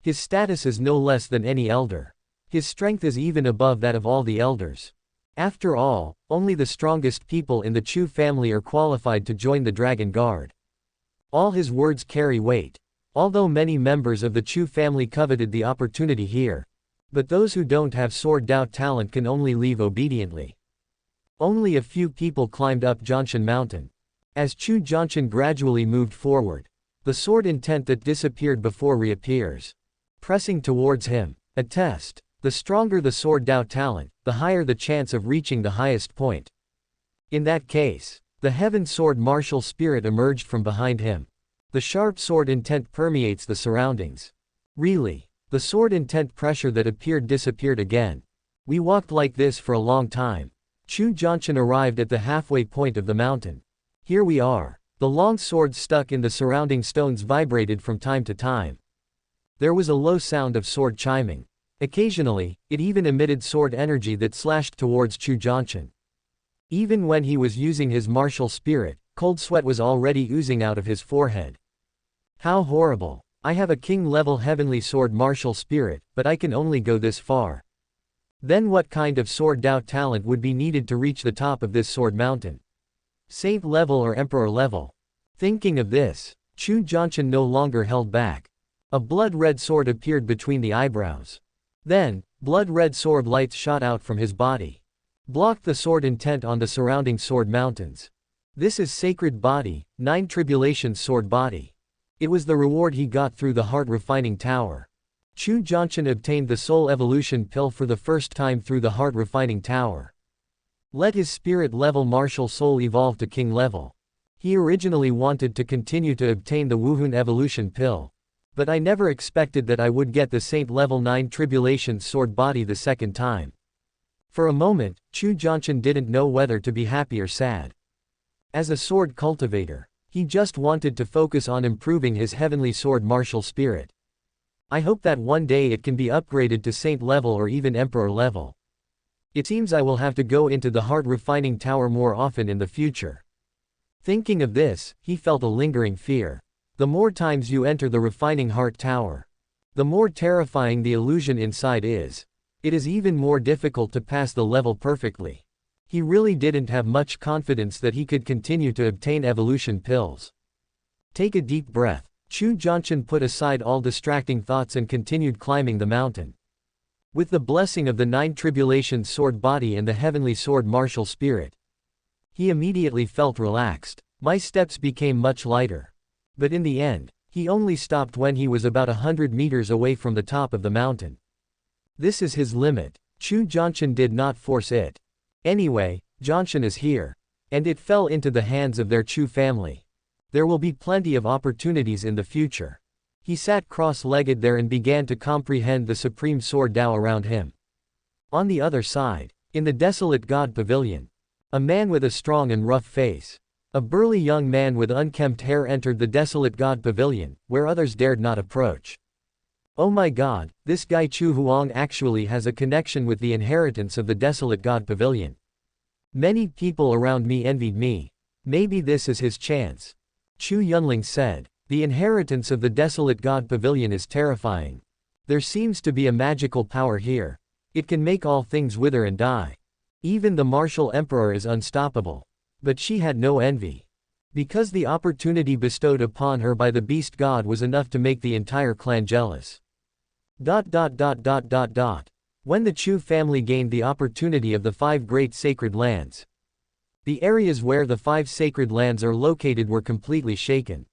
His status is no less than any elder. His strength is even above that of all the elders. After all, only the strongest people in the Chu family are qualified to join the Dragon Guard. All his words carry weight. Although many members of the Chu family coveted the opportunity here. But those who don't have sword Dao talent can only leave obediently. Only a few people climbed up Jianshan Mountain. As Chu Jianshan gradually moved forward, the sword intent that disappeared before reappears. Pressing towards him. A test. The stronger the sword Dao talent, the higher the chance of reaching the highest point. In that case, the heaven sword martial spirit emerged from behind him. The sharp sword intent permeates the surroundings. Really, the sword intent pressure that appeared disappeared again. We walked like this for a long time. Chu Jianshan arrived at the halfway point of the mountain. Here we are. The long swords stuck in the surrounding stones vibrated from time to time. There was a low sound of sword chiming. Occasionally, it even emitted sword energy that slashed towards Chu Jianshan. Even when he was using his martial spirit, cold sweat was already oozing out of his forehead. How horrible. I have a king-level heavenly sword martial spirit, but I can only go this far. Then what kind of sword Dao talent would be needed to reach the top of this sword mountain? Saint level or emperor level? Thinking of this, Chu Jianshan no longer held back. A blood-red sword appeared between the eyebrows. Then, blood-red sword lights shot out from his body. Blocked the sword intent on the surrounding sword mountains. This is Sacred Body, 9 Tribulations Sword Body. It was the reward he got through the Heart Refining Tower. Chu Jianshan obtained the Soul Evolution Pill for the first time through the Heart Refining Tower. Let his spirit level martial soul evolve to king level. He originally wanted to continue to obtain the Wuhun Evolution Pill. But I never expected that I would get the Saint level 9 Tribulations Sword Body the second time. For a moment, Chu Jianshan didn't know whether to be happy or sad. As a sword cultivator, he just wanted to focus on improving his heavenly sword martial spirit. I hope that one day it can be upgraded to Saint level or even Emperor level. It seems I will have to go into the Heart Refining Tower more often in the future. Thinking of this, he felt a lingering fear. The more times you enter the refining heart tower, the more terrifying the illusion inside is. It is even more difficult to pass the level perfectly. He really didn't have much confidence that he could continue to obtain evolution pills. Take a deep breath. Chu Jianshan put aside all distracting thoughts and continued climbing the mountain. With the blessing of the 9 tribulations sword body and the heavenly sword martial spirit, he immediately felt relaxed. My steps became much lighter. But in the end, he only stopped when he was about 100 meters away from the top of the mountain. This is his limit. Chu Jianshan did not force it. Anyway, Jianshan is here. And it fell into the hands of their Chu family. There will be plenty of opportunities in the future. He sat cross-legged there and began to comprehend the supreme sword Tao around him. On the other side, in the desolate God Pavilion, a man with a strong and rough face, a burly young man with unkempt hair entered the desolate God Pavilion, where others dared not approach. Oh my God, this guy Chu Huang actually has a connection with the inheritance of the desolate God Pavilion. Many people around me envied me. Maybe this is his chance. Chu Yunling said. The inheritance of the desolate God Pavilion is terrifying. There seems to be a magical power here. It can make all things wither and die. Even the martial emperor is unstoppable. But she had no envy. Because the opportunity bestowed upon her by the beast god was enough to make the entire clan jealous. When the Chu family gained the opportunity of the 5 great sacred lands, the areas where the 5 sacred lands are located were completely shaken.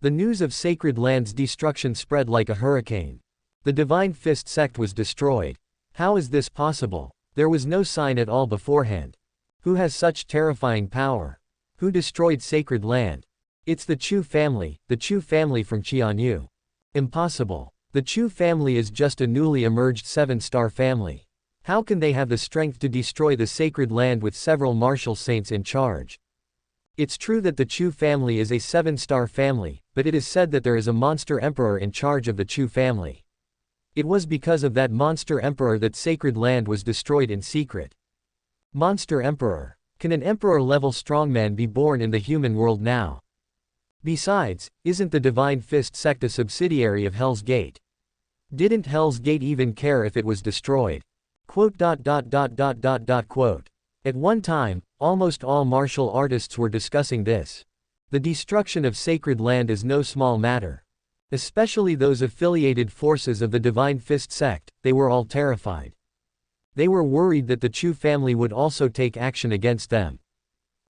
The news of sacred lands' destruction spread like a hurricane. The Divine Fist sect was destroyed. How is this possible? There was no sign at all beforehand. Who has such terrifying power? Who destroyed sacred land? It's the Chu family from Qianyu. Impossible. The Chu family is just a newly emerged 7-star family. How can they have the strength to destroy the sacred land with several martial saints in charge? It's true that the Chu family is a 7-star family, but it is said that there is a monster emperor in charge of the Chu family. It was because of that monster emperor that sacred land was destroyed in secret. Monster emperor. Can an emperor-level strongman be born in the human world now? Besides, isn't the Divine Fist sect a subsidiary of Hell's Gate? Didn't Hell's Gate even care if it was destroyed? At one time, almost all martial artists were discussing this. The destruction of sacred land is no small matter. Especially those affiliated forces of the Divine Fist sect, they were all terrified. They were worried that the Chu family would also take action against them.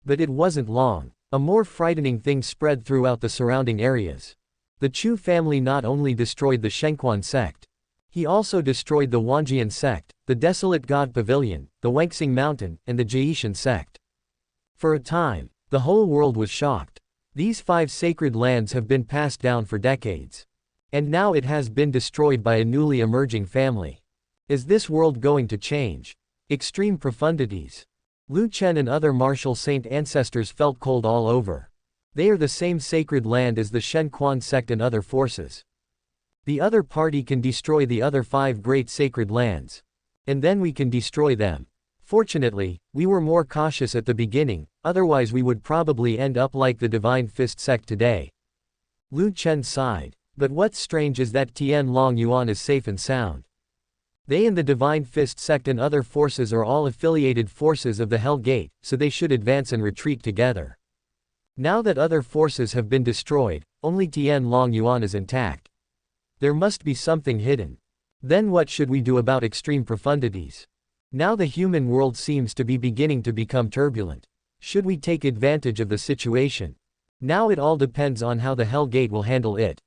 But it wasn't long. A more frightening thing spread throughout the surrounding areas. The Chu family not only destroyed the Shengquan sect, he also destroyed the Wanjian sect, the Desolate God Pavilion, the Wangxing Mountain, and the Jiishan sect. For a time, the whole world was shocked. These 5 sacred lands have been passed down for decades. And now it has been destroyed by a newly emerging family. Is this world going to change? Extreme profundities. Lu Chen and other martial saint ancestors felt cold all over. They are the same sacred land as the Shen Quan sect and other forces. The other party can destroy the other 5 great sacred lands. And then we can destroy them. Fortunately, we were more cautious at the beginning, otherwise we would probably end up like the Divine Fist sect today. Lu Chen sighed. But what's strange is that Tian Long Yuan is safe and sound. They and the Divine Fist sect and other forces are all affiliated forces of the Hell Gate, so they should advance and retreat together. Now that other forces have been destroyed, only Tian Long Yuan is intact. There must be something hidden. Then what should we do about extreme profundities? Now the human world seems to be beginning to become turbulent. Should we take advantage of the situation? Now it all depends on how the Hell Gate will handle it.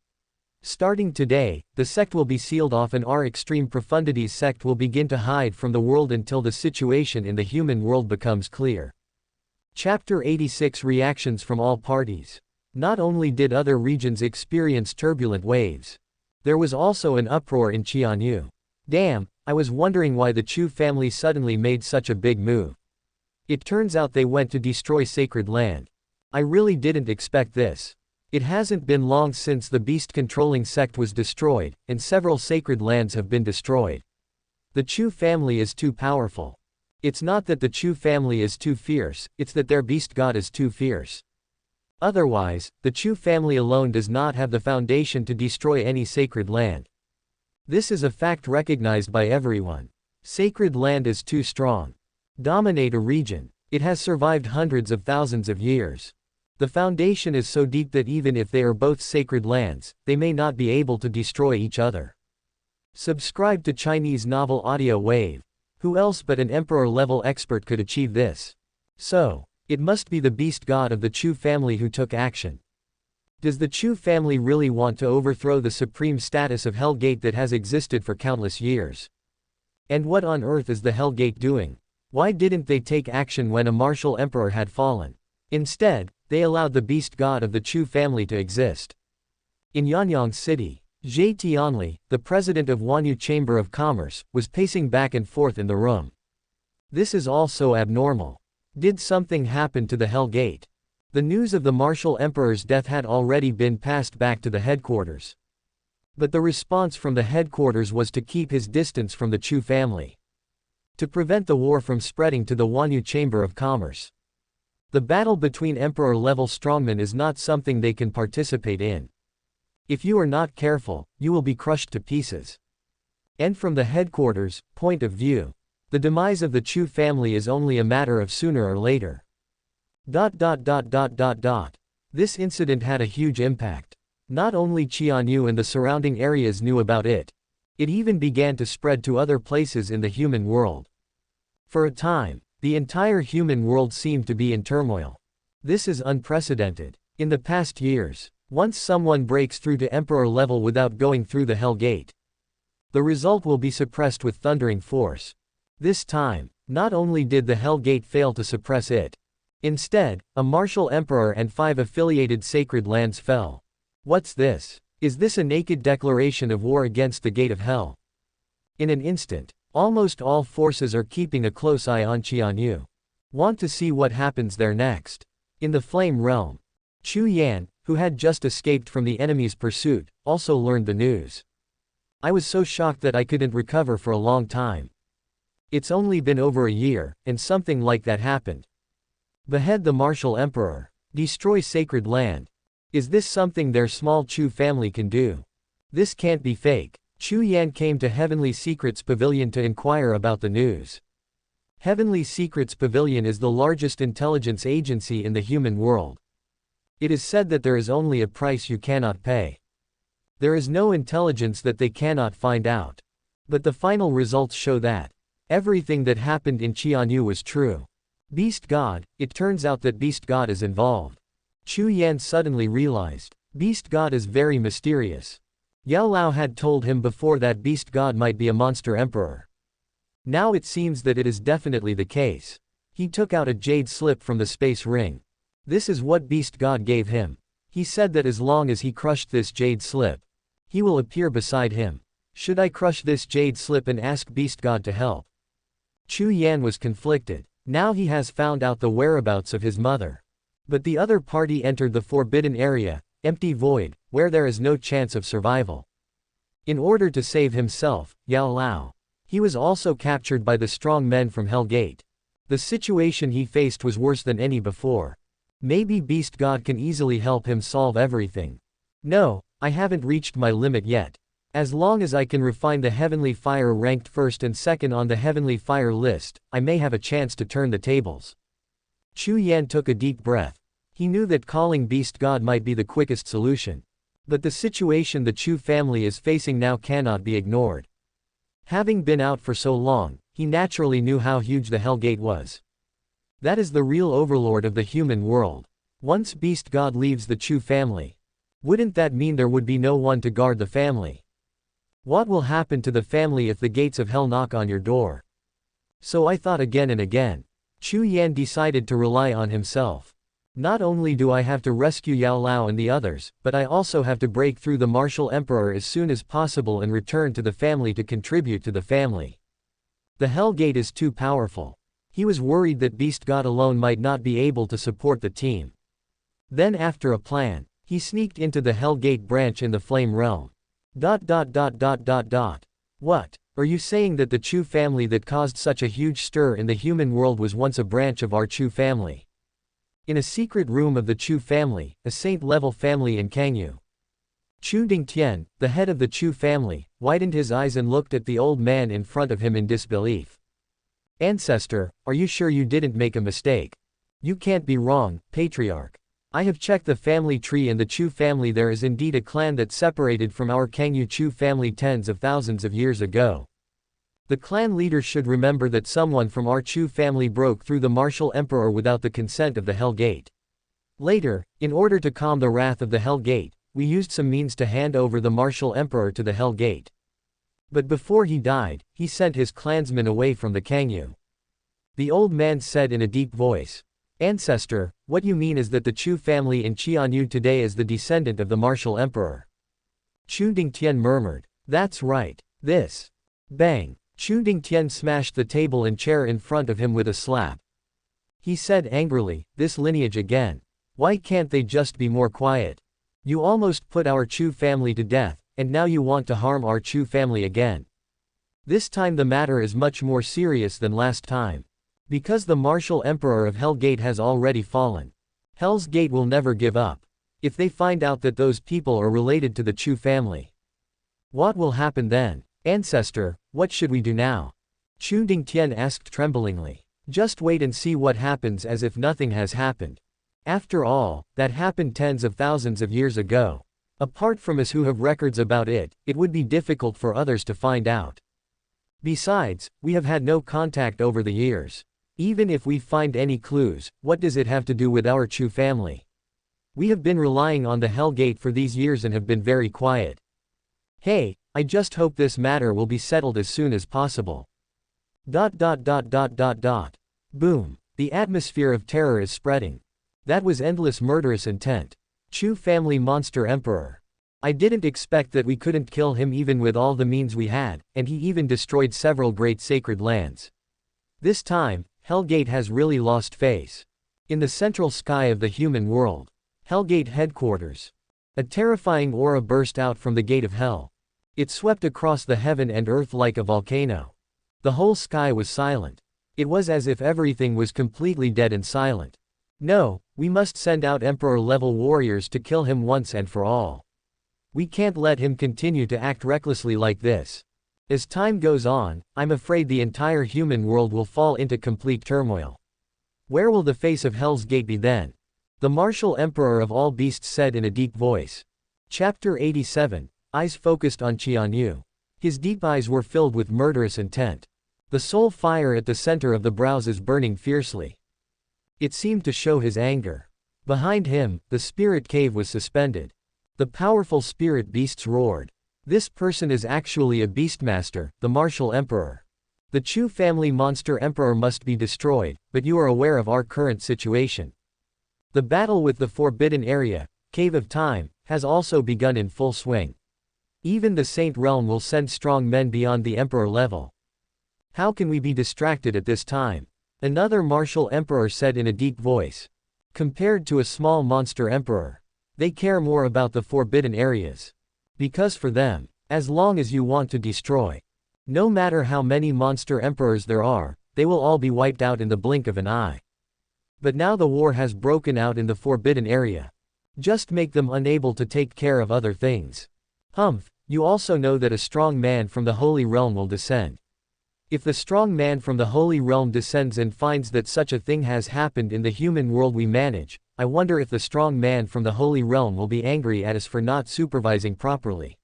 Starting today, the sect will be sealed off and our extreme profundities sect will begin to hide from the world until the situation in the human world becomes clear. Chapter 86 Reactions from all parties. Not only did other regions experience turbulent waves, there was also an uproar in Qianyu. Damn, I was wondering why the Chu family suddenly made such a big move. It turns out they went to destroy sacred land. I really didn't expect this. It hasn't been long since the beast-controlling sect was destroyed, and several sacred lands have been destroyed. The Chu family is too powerful. It's not that the Chu family is too fierce, it's that their beast god is too fierce. Otherwise, the Chu family alone does not have the foundation to destroy any sacred land. This is a fact recognized by everyone. Sacred land is too strong. Dominate a region. It has survived hundreds of thousands of years. The foundation is so deep that even if they are both sacred lands, they may not be able to destroy each other. Subscribe to Chinese novel Audio Wave. Who else but an emperor-level expert could achieve this? So, it must be the beast god of the Chu family who took action. Does the Chu family really want to overthrow the supreme status of Hell Gate that has existed for countless years? And what on earth is the Hell Gate doing? Why didn't they take action when a martial emperor had fallen? Instead, they allowed the beast god of the Chu family to exist. In Yanyang City, Zhe Tianli, the president of Wanyu Chamber of Commerce, was pacing back and forth in the room. This is all so abnormal. Did something happen to the Hell Gate? The news of the martial emperor's death had already been passed back to the headquarters. But the response from the headquarters was to keep his distance from the Chu family. To prevent the war from spreading to the Wanyu Chamber of Commerce. The battle between emperor-level strongmen is not something they can participate in. If you are not careful, you will be crushed to pieces. And from the headquarters' point of view, the demise of the Chu family is only a matter of sooner or later. This incident had a huge impact. Not only Qianyu and the surrounding areas knew about it. It even began to spread to other places in the human world. For a time, the entire human world seemed to be in turmoil. This is unprecedented. In the past years, once someone breaks through to emperor level without going through the Hell Gate, the result will be suppressed with thundering force. This time, not only did the Hell Gate fail to suppress it, instead, a martial emperor and 5 affiliated sacred lands fell. What's this? Is this a naked declaration of war against the Gate of Hell? In an instant, almost all forces are keeping a close eye on Qianyu. Want to see what happens there next? In the Flame Realm, Chu Yan, who had just escaped from the enemy's pursuit, also learned the news. I was so shocked that I couldn't recover for a long time. It's only been over a year, and something like that happened. Behead the martial emperor. Destroy sacred land. Is this something their small Chu family can do? This can't be fake. Chu Yan came to Heavenly Secrets Pavilion to inquire about the news. Heavenly Secrets Pavilion is the largest intelligence agency in the human world. It is said that there is only a price you cannot pay. There is no intelligence that they cannot find out. But the final results show that everything that happened in Qianyu was true. Beast God, it turns out that Beast God is involved. Chu Yan suddenly realized, Beast God is very mysterious. Yao Lao had told him before that Beast God might be a monster emperor. Now it seems that it is definitely the case. He took out a jade slip from the space ring. This is what Beast God gave him. He said that as long as he crushed this jade slip, he will appear beside him. Should I crush this jade slip and ask Beast God to help? Chu Yan was conflicted. Now he has found out the whereabouts of his mother. But the other party entered the forbidden area, empty void, where there is no chance of survival. In order to save himself, Yao Lao, he was also captured by the strong men from Hell Gate. The situation he faced was worse than any before. Maybe Beast God can easily help him solve everything. No, I haven't reached my limit yet. As long as I can refine the Heavenly Fire ranked first and second on the Heavenly Fire list, I may have a chance to turn the tables. Chu Yan took a deep breath. He knew that calling Beast God might be the quickest solution. But the situation the Chu family is facing now cannot be ignored. Having been out for so long, he naturally knew how huge the Hell Gate was. That is the real overlord of the human world. Once Beast God leaves the Chu family, wouldn't that mean there would be no one to guard the family? What will happen to the family if the gates of hell knock on your door? So I thought again and again. Chu Yan decided to rely on himself. Not only do I have to rescue Yao Lao and the others, but I also have to break through the martial emperor as soon as possible and return to the family to contribute to the family. The Hell Gate is too powerful. He was worried that Beast God alone might not be able to support the team. Then after a plan, he sneaked into the Hell Gate branch in the Flame Realm. What? Are you saying that the Chu family that caused such a huge stir in the human world was once a branch of our Chu family? In a secret room of the Chu family, a saint-level family in Kangyu. Chu Dingtian, the head of the Chu family, widened his eyes and looked at the old man in front of him in disbelief. Ancestor, are you sure you didn't make a mistake? You can't be wrong, patriarch. I have checked the family tree and the Chu family. There is indeed a clan that separated from our Kangyu Chu family tens of thousands of years ago. The clan leaders should remember that someone from our Chu family broke through the martial emperor without the consent of the Hell Gate. Later, in order to calm the wrath of the Hell Gate, we used some means to hand over the martial emperor to the Hell Gate. But before he died, he sent his clansmen away from the Kangyu. The old man said in a deep voice. Ancestor, what you mean is that the Chu family in Qianyu today is the descendant of the martial emperor. Chu Dingtian murmured. That's right. This. Bang. Chu Dingtian smashed the table and chair in front of him with a slap. He said angrily, this lineage again. Why can't they just be more quiet? You almost put our Chu family to death, and now you want to harm our Chu family again. This time the matter is much more serious than last time. Because the martial emperor of Hell Gate has already fallen. Hell's Gate will never give up. If they find out that those people are related to the Chu family. What will happen then? Ancestor, what should we do now? Chu Dingtian asked tremblingly. Just wait and see what happens, as if nothing has happened. After all, that happened tens of thousands of years ago. Apart from us who have records about it, it would be difficult for others to find out. Besides, we have had no contact over the years. Even if we find any clues, what does it have to do with our Chu family? We have been relying on the Hell Gate for these years and have been very quiet. Hey, I just hope this matter will be settled as soon as possible. ... Boom. The atmosphere of terror is spreading. That was endless murderous intent. Chu family monster emperor. I didn't expect that we couldn't kill him even with all the means we had, and he even destroyed several great sacred lands. This time, Hell Gate has really lost face. In the central sky of the human world. Hell Gate headquarters. A terrifying aura burst out from the gate of hell. It swept across the heaven and earth like a volcano. The whole sky was silent. It was as if everything was completely dead and silent. No, we must send out emperor-level warriors to kill him once and for all. We can't let him continue to act recklessly like this. As time goes on, I'm afraid the entire human world will fall into complete turmoil. Where will the face of Hell's Gate be then? The martial emperor of all beasts said in a deep voice. Chapter 87, Eyes focused on Qianyu. His deep eyes were filled with murderous intent. The soul fire at the center of the brows is burning fiercely. It seemed to show his anger. Behind him, the spirit cave was suspended. The powerful spirit beasts roared. This person is actually a beastmaster, the martial emperor. The Chu family monster emperor must be destroyed, but you are aware of our current situation. The battle with the forbidden area, Cave of Time, has also begun in full swing. Even the Saint Realm will send strong men beyond the emperor level. How can we be distracted at this time? Another martial emperor said in a deep voice. Compared to a small monster emperor, they care more about the forbidden areas. Because for them, as long as you want to destroy, no matter how many monster emperors there are, they will all be wiped out in the blink of an eye. But now the war has broken out in the forbidden area. Just make them unable to take care of other things. Humph, you also know that a strong man from the Holy Realm will descend. If the strong man from the Holy Realm descends and finds that such a thing has happened in the human world we manage, I wonder if the strong man from the Holy Realm will be angry at us for not supervising properly.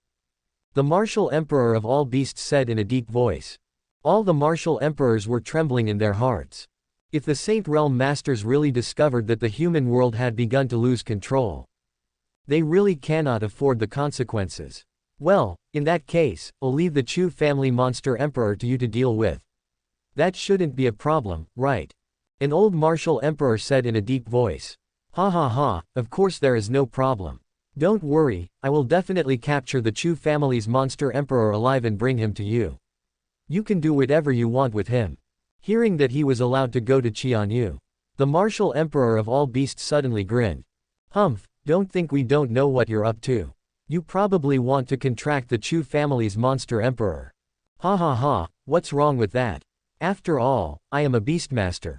The martial emperor of all beasts said in a deep voice. All the martial emperors were trembling in their hearts. If the Saint Realm masters really discovered that the human world had begun to lose control, they really cannot afford the consequences. Well, in that case, I'll leave the Chu family monster emperor to you to deal with. That shouldn't be a problem, right? An old martial emperor said in a deep voice. Ha ha ha, of course there is no problem. Don't worry, I will definitely capture the Chu family's monster emperor alive and bring him to you. You can do whatever you want with him. Hearing that he was allowed to go to Qianyu, the martial emperor of all beasts suddenly grinned. Humph, don't think we don't know what you're up to. You probably want to contract the Chu family's monster emperor. Ha ha ha, what's wrong with that? After all, I am a beastmaster.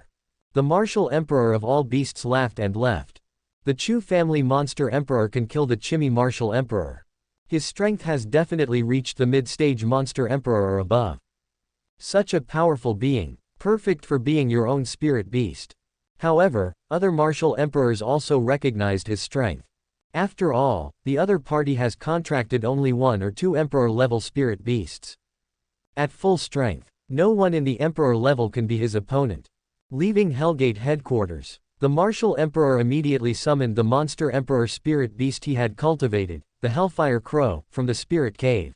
The martial emperor of all beasts laughed and left. The Chu family monster emperor can kill the Chimmy martial emperor. His strength has definitely reached the mid-stage monster emperor or above. Such a powerful being, perfect for being your own spirit beast. However, other martial emperors also recognized his strength. After all, the other party has contracted only 1 or 2 emperor-level spirit beasts. At full strength, no one in the emperor level can be his opponent. Leaving Hellgate headquarters, the martial emperor immediately summoned the monster emperor spirit beast he had cultivated, the Hellfire Crow, from the spirit cave.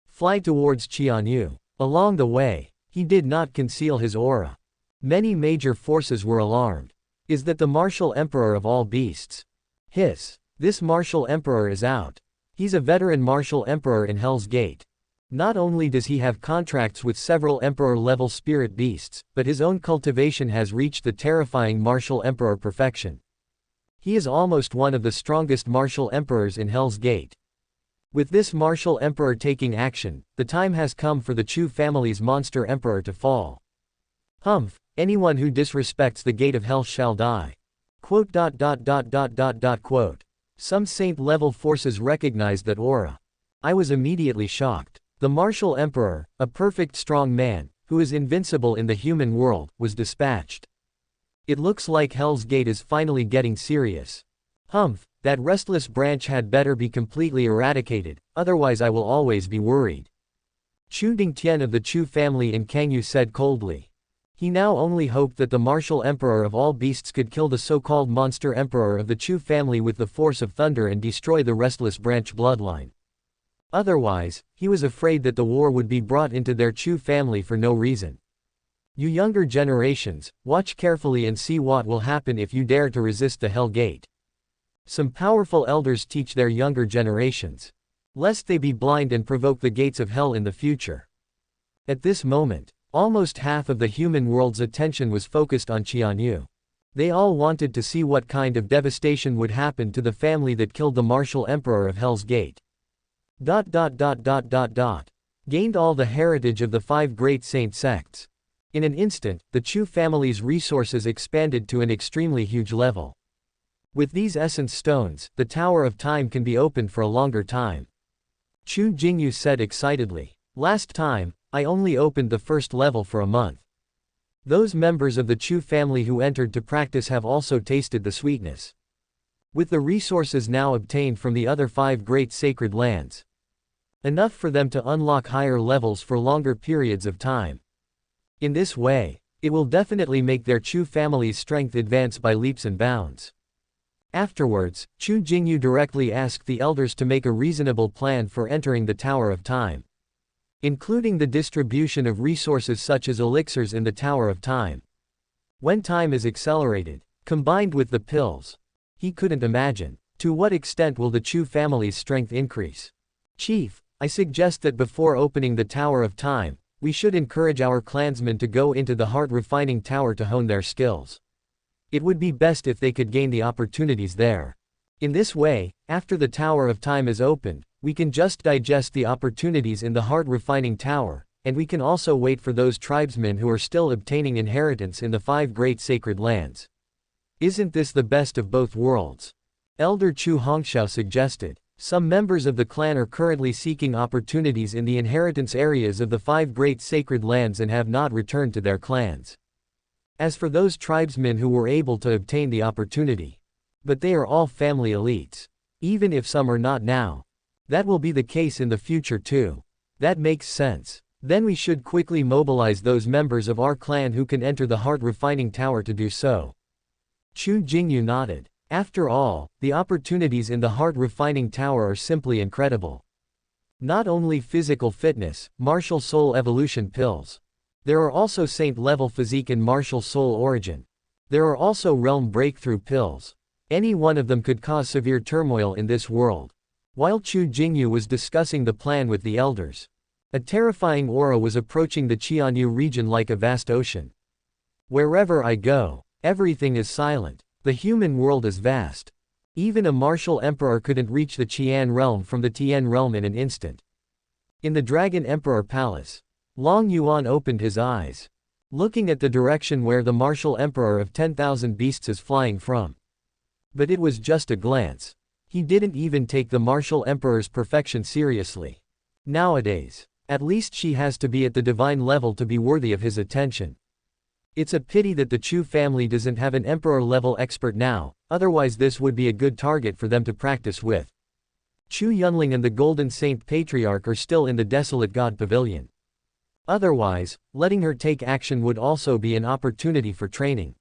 Fly towards Qianyu. Along the way, he did not conceal his aura. Many major forces were alarmed. Is that the martial emperor of all beasts? Hiss. This martial emperor is out. He's a veteran martial emperor in Hell's Gate. Not only does he have contracts with several emperor-level spirit beasts, but his own cultivation has reached the terrifying martial emperor perfection. He is almost one of the strongest martial emperors in Hell's Gate. With this martial emperor taking action, the time has come for the Chu family's monster emperor to fall. Humph, anyone who disrespects the gate of hell shall die. Quote. Some saint-level forces recognized that aura. I was immediately shocked. The martial emperor, a perfect strong man, who is invincible in the human world, was dispatched. It looks like Hell's Gate is finally getting serious. Humph, that restless branch had better be completely eradicated, otherwise I will always be worried. Chu Dingtian of the Chu family in Kangyu said coldly. He now only hoped that the martial emperor of all beasts could kill the so-called monster emperor of the Chu family with the force of thunder and destroy the restless branch bloodline. Otherwise, he was afraid that the war would be brought into their Chu family for no reason. You younger generations, watch carefully and see what will happen if you dare to resist the Hell Gate. Some powerful elders teach their younger generations, lest they be blind and provoke the gates of hell in the future. At this moment, almost half of the human world's attention was focused on Qianyu. They all wanted to see what kind of devastation would happen to the family that killed the martial emperor of Hell's Gate. Gained all the heritage of the 5 great saint sects. In an instant, the Chu family's resources expanded to an extremely huge level. With these essence stones, the Tower of Time can be opened for a longer time. Chu Jingyu said excitedly. Last time, I only opened the first level for a month. Those members of the Chu family who entered to practice have also tasted the sweetness. With the resources now obtained from the other 5 great sacred lands, enough for them to unlock higher levels for longer periods of time. In this way, it will definitely make their Chu family's strength advance by leaps and bounds. Afterwards, Chu Jingyu directly asked the elders to make a reasonable plan for entering the Tower of Time, including the distribution of resources such as elixirs in the Tower of Time. When time is accelerated, combined with the pills, he couldn't imagine. To what extent will the Chu family's strength increase? Chief, I suggest that before opening the Tower of Time, we should encourage our clansmen to go into the heart-refining tower to hone their skills. It would be best if they could gain the opportunities there. In this way, after the Tower of Time is opened, we can just digest the opportunities in the heart-refining tower, and we can also wait for those tribesmen who are still obtaining inheritance in the 5 great sacred lands. Isn't this the best of both worlds? Elder Chu Hongxiao suggested. Some members of the clan are currently seeking opportunities in the inheritance areas of the 5 great sacred lands and have not returned to their clans. As for those tribesmen who were able to obtain the opportunity, but they are all family elites. Even if some are not now, that will be the case in the future too. That makes sense. Then we should quickly mobilize those members of our clan who can enter the heart-refining tower to do so. Chu Jingyu nodded. After all, the opportunities in the heart-refining tower are simply incredible. Not only physical fitness, martial soul evolution pills. There are also saint-level physique and martial soul origin. There are also realm breakthrough pills. Any one of them could cause severe turmoil in this world. While Chu Jingyu was discussing the plan with the elders, a terrifying aura was approaching the Qianyu region like a vast ocean. Wherever I go, everything is silent. The human world is vast. Even a martial emperor couldn't reach the Qian realm from the Tian realm in an instant. In the Dragon Emperor Palace, Long Yuan opened his eyes. looking at the direction where the martial emperor of 10,000 beasts is flying from. But it was just a glance. He didn't even take the martial emperor's perfection seriously. Nowadays, at least she has to be at the divine level to be worthy of his attention. It's a pity that the Chu family doesn't have an emperor-level expert now, otherwise this would be a good target for them to practice with. Chu Yunling and the Golden Saint Patriarch are still in the Desolate God Pavilion. Otherwise, letting her take action would also be an opportunity for training.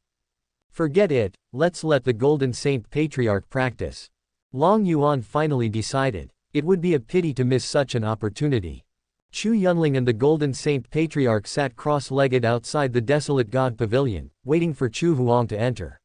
Forget it, let's let the Golden Saint Patriarch practice. Long Yuan finally decided. It would be a pity to miss such an opportunity. Chu Yunling and the Golden Saint Patriarch sat cross-legged outside the Desolate God Pavilion, waiting for Chu Huang to enter.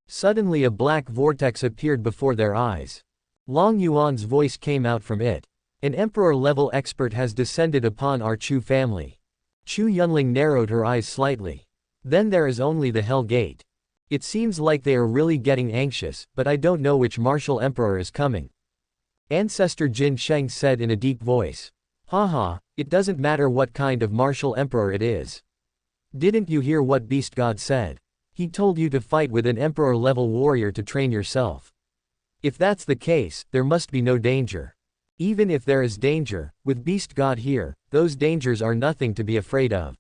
Suddenly a black vortex appeared before their eyes. Long Yuan's voice came out from it. An emperor-level expert has descended upon our Chu family. Chu Yunling narrowed her eyes slightly. Then there is only the Hell Gate. It seems like they are really getting anxious, but I don't know which martial emperor is coming. Ancestor Jin Sheng said in a deep voice. Haha, it doesn't matter what kind of martial emperor it is. Didn't you hear what Beast God said? He told you to fight with an emperor-level warrior to train yourself. If that's the case, there must be no danger. Even if there is danger, with Beast God here, those dangers are nothing to be afraid of.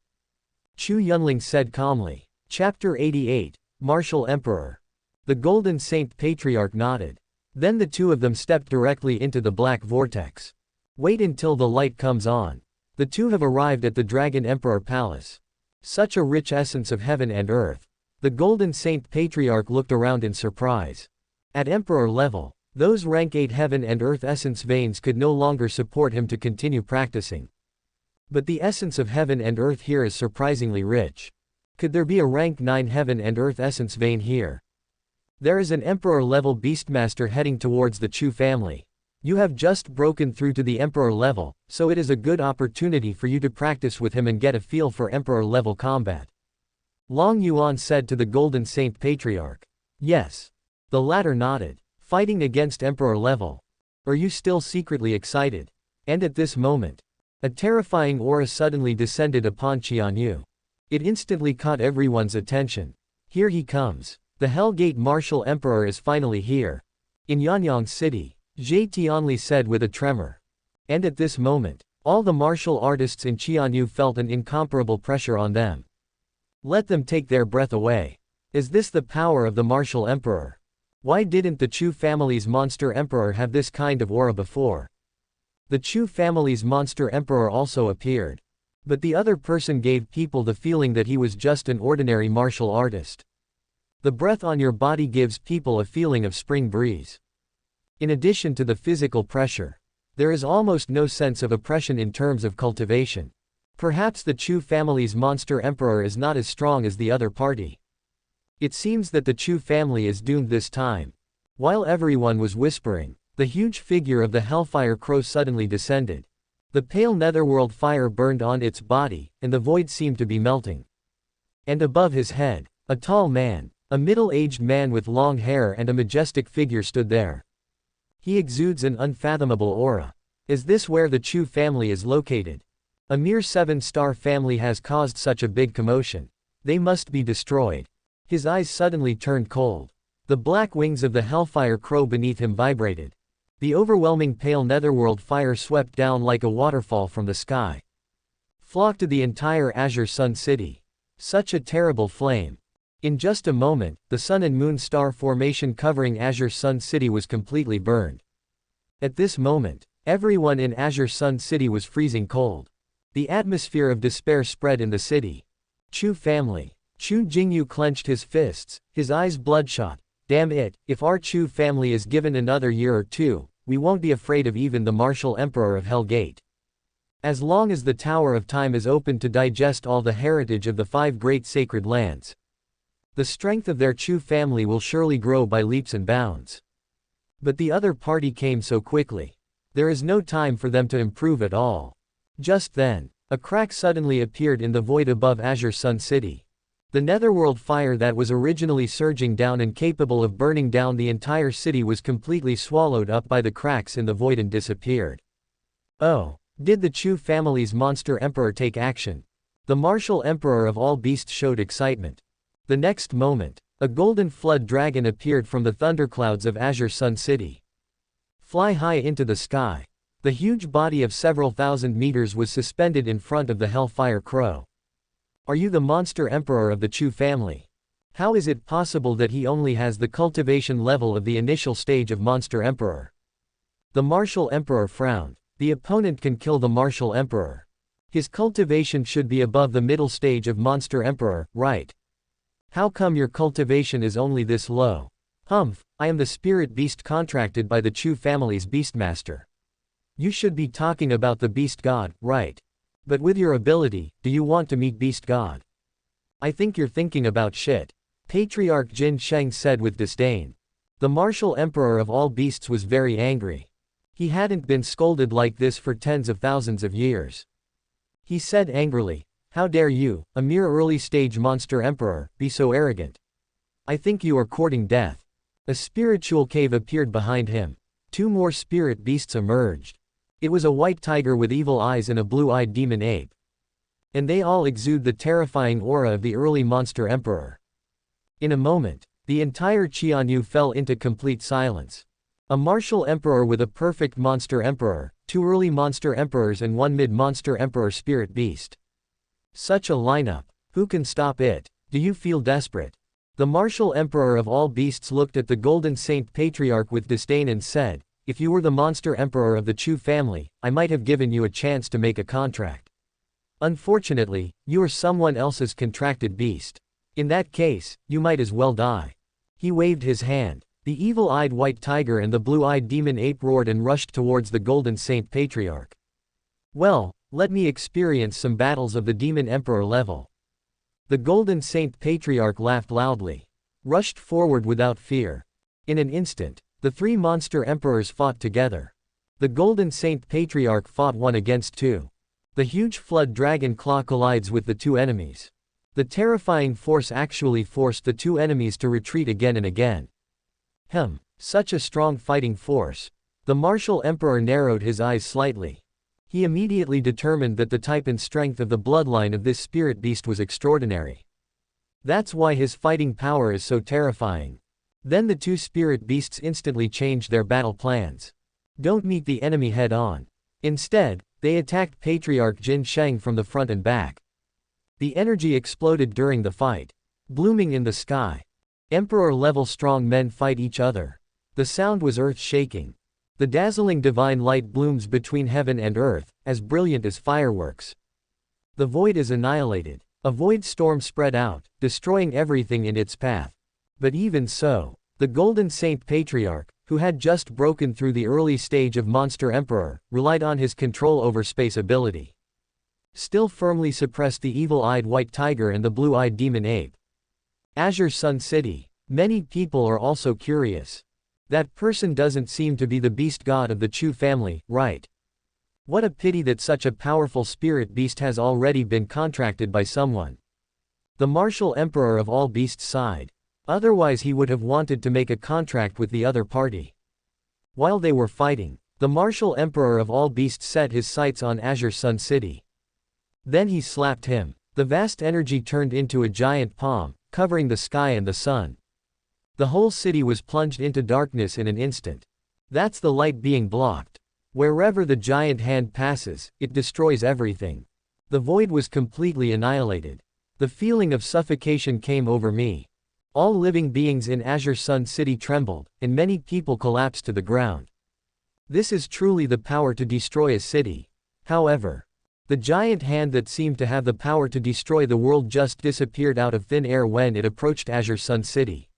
Chu Yunling said calmly. Chapter 88, Martial Emperor. The Golden Saint Patriarch nodded. Then the two of them stepped directly into the black vortex. Wait until the light comes on. The two have arrived at the Dragon Emperor Palace. Such a rich essence of heaven and earth. The Golden Saint Patriarch looked around in surprise. At Emperor level, those rank 8 heaven and earth essence veins could no longer support him to continue practicing. But the essence of heaven and earth here is surprisingly rich. Could there be a rank 9 heaven and earth essence vein here? There is an emperor-level beastmaster heading towards the Chu family. You have just broken through to the emperor level, so it is a good opportunity for you to practice with him and get a feel for emperor-level combat. Long Yuan said to the Golden Saint Patriarch. Yes. The latter nodded. Fighting against emperor level. Are you still secretly excited? And at this moment, a terrifying aura suddenly descended upon Qianyu. It instantly caught everyone's attention. Here he comes. The Hellgate Martial Emperor is finally here. In Yanyang City, Zhe Tianli said with a tremor. And at this moment, all the martial artists in Qianyu felt an incomparable pressure on them. Let them take their breath away. Is this the power of the Martial Emperor? Why didn't the Chu family's Monster Emperor have this kind of aura before? The Chu family's Monster Emperor also appeared. But the other person gave people the feeling that he was just an ordinary martial artist. The breath on your body gives people a feeling of spring breeze. In addition to the physical pressure, there is almost no sense of oppression in terms of cultivation. Perhaps the Chu family's Monster Emperor is not as strong as the other party. It seems that the Chu family is doomed this time. While everyone was whispering, the huge figure of the Hellfire Crow suddenly descended. The pale netherworld fire burned on its body, and the void seemed to be melting. And above his head, a tall man, a middle-aged man with long hair and a majestic figure stood there. He exudes an unfathomable aura. Is this where the Chu family is located? A mere 7-star family has caused such a big commotion. They must be destroyed. His eyes suddenly turned cold. The black wings of the Hellfire Crow beneath him vibrated. The overwhelming pale netherworld fire swept down like a waterfall from the sky. Flocked to the entire Azure Sun City. Such a terrible flame. In just a moment, the Sun and Moon star formation covering Azure Sun City was completely burned. At this moment, everyone in Azure Sun City was freezing cold. The atmosphere of despair spread in the city. Chu family. Chu Jingyu clenched his fists, his eyes bloodshot. Damn it, if our Chu family is given another year or two, we won't be afraid of even the Martial Emperor of Hellgate. As long as the Tower of Time is open to digest all the heritage of the 5 great sacred lands, the strength of their Chu family will surely grow by leaps and bounds. But the other party came so quickly. There is no time for them to improve at all. Just then, a crack suddenly appeared in the void above Azure Sun City. The netherworld fire that was originally surging down and capable of burning down the entire city was completely swallowed up by the cracks in the void and disappeared. Oh, did the Chu family's Monster Emperor take action? The martial emperor of all beasts showed excitement. The next moment, a golden flood dragon appeared from the thunderclouds of Azure Sun City. Fly high into the sky. The huge body of several thousand meters was suspended in front of the Hellfire Crow. Are you the monster emperor of the Chu family? How is it possible that he only has the cultivation level of the initial stage of monster emperor? The martial emperor frowned. The opponent can kill the martial emperor. His cultivation should be above the middle stage of monster emperor, right? How come your cultivation is only this low? Humph, I am the spirit beast contracted by the Chu family's beastmaster. You should be talking about the beast god, right? But with your ability, do you want to meet beast god? I think you're thinking about shit. Patriarch Jin Sheng said with disdain. The martial emperor of all beasts was very angry. He hadn't been scolded like this for tens of thousands of years. He said angrily, how dare you, a mere early-stage monster emperor, be so arrogant? I think you are courting death. A spiritual cave appeared behind him. Two more spirit beasts emerged. It was a white tiger with evil eyes and a blue-eyed demon ape. And they all exude the terrifying aura of the early monster emperor. In a moment, the entire Qianyu fell into complete silence. A martial emperor with a perfect monster emperor, two early monster emperors and one mid-monster emperor spirit beast. Such a lineup. Who can stop it? Do you feel desperate? The martial emperor of all beasts looked at the Golden Saint Patriarch with disdain and said, if you were the monster emperor of the Chu family, I might have given you a chance to make a contract. Unfortunately, you are someone else's contracted beast. In that case, you might as well die. He waved his hand. The evil-eyed white tiger and the blue-eyed demon ape roared and rushed towards the Golden Saint Patriarch. Well, let me experience some battles of the demon emperor level. The Golden Saint Patriarch laughed loudly. Rushed forward without fear. In an instant, the three monster emperors fought together. The Golden Saint Patriarch fought 1 against 2. The huge flood dragon claw collides with the two enemies. The terrifying force actually forced the two enemies to retreat again and again. Such a strong fighting force. The martial emperor narrowed his eyes slightly. He immediately determined that the type and strength of the bloodline of this spirit beast was extraordinary. That's why his fighting power is so terrifying. Then the two spirit beasts instantly changed their battle plans. Don't meet the enemy head on. Instead, they attacked Patriarch Jin Sheng from the front and back. The energy exploded during the fight. Blooming in the sky. Emperor-level strong men fight each other. The sound was earth-shaking. The dazzling divine light blooms between heaven and earth, as brilliant as fireworks. The void is annihilated. A void storm spread out, destroying everything in its path. But even so, the Golden Saint Patriarch, who had just broken through the early stage of Monster Emperor, relied on his control over space ability. Still firmly suppressed the evil-eyed white tiger and the blue-eyed demon ape. Azure Sun City. Many people are also curious. That person doesn't seem to be the beast god of the Chu family, right? What a pity that such a powerful spirit beast has already been contracted by someone. The martial emperor of all beasts sighed. Otherwise he would have wanted to make a contract with the other party. While they were fighting, the martial emperor of all beasts set his sights on Azure Sun City. Then he slapped him. The vast energy turned into a giant palm, covering the sky and the sun. The whole city was plunged into darkness in an instant. That's the light being blocked. Wherever the giant hand passes, it destroys everything. The void was completely annihilated. The feeling of suffocation came over me. All living beings in Azure Sun City trembled, and many people collapsed to the ground. This is truly the power to destroy a city. However, the giant hand that seemed to have the power to destroy the world just disappeared out of thin air when it approached Azure Sun City.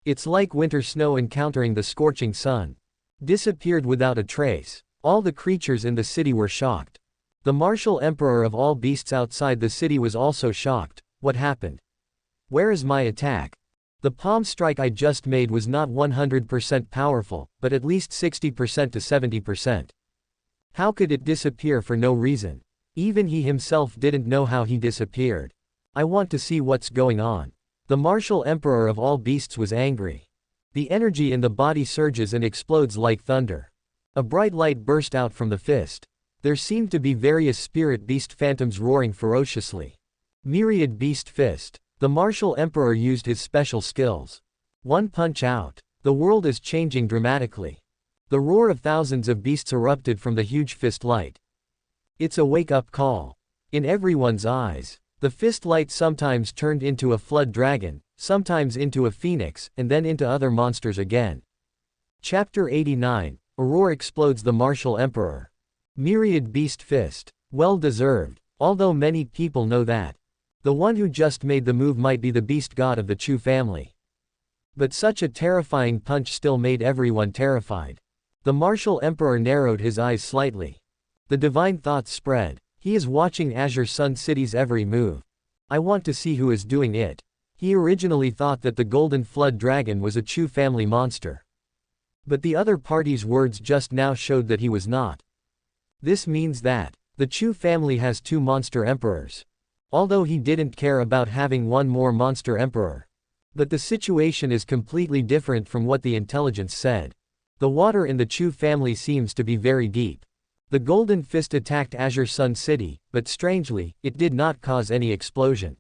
It's like winter snow encountering the scorching sun. Disappeared without a trace. All the creatures in the city were shocked. The martial emperor of all beasts outside the city was also shocked. What happened? Where is my attack? The palm strike I just made was not 100% powerful, but at least 60% to 70%. How could it disappear for no reason? Even he himself didn't know how he disappeared. I want to see what's going on. The martial emperor of all beasts was angry. The energy in the body surges and explodes like thunder. A bright light burst out from the fist. There seemed to be various spirit beast phantoms roaring ferociously. Myriad Beast Fist. The martial emperor used his special skills. One punch out. The world is changing dramatically. The roar of thousands of beasts erupted from the huge fist light. It's a wake-up call. In everyone's eyes. The fist light sometimes turned into a flood dragon, sometimes into a phoenix, and then into other monsters again. Chapter 89. A roar explodes the martial emperor. Myriad Beast Fist. Well deserved. Although many people know that the one who just made the move might be the beast god of the Chu family. But such a terrifying punch still made everyone terrified. The martial emperor narrowed his eyes slightly. The divine thoughts spread. He is watching Azure Sun City's every move. I want to see who is doing it. He originally thought that the Golden Flood Dragon was a Chu family monster. But the other party's words just now showed that he was not. This means that the Chu family has two monster emperors. Although he didn't care about having one more monster emperor. But the situation is completely different from what the intelligence said. The water in the Chu family seems to be very deep. The Golden Fist attacked Azure Sun City, but strangely, it did not cause any explosion.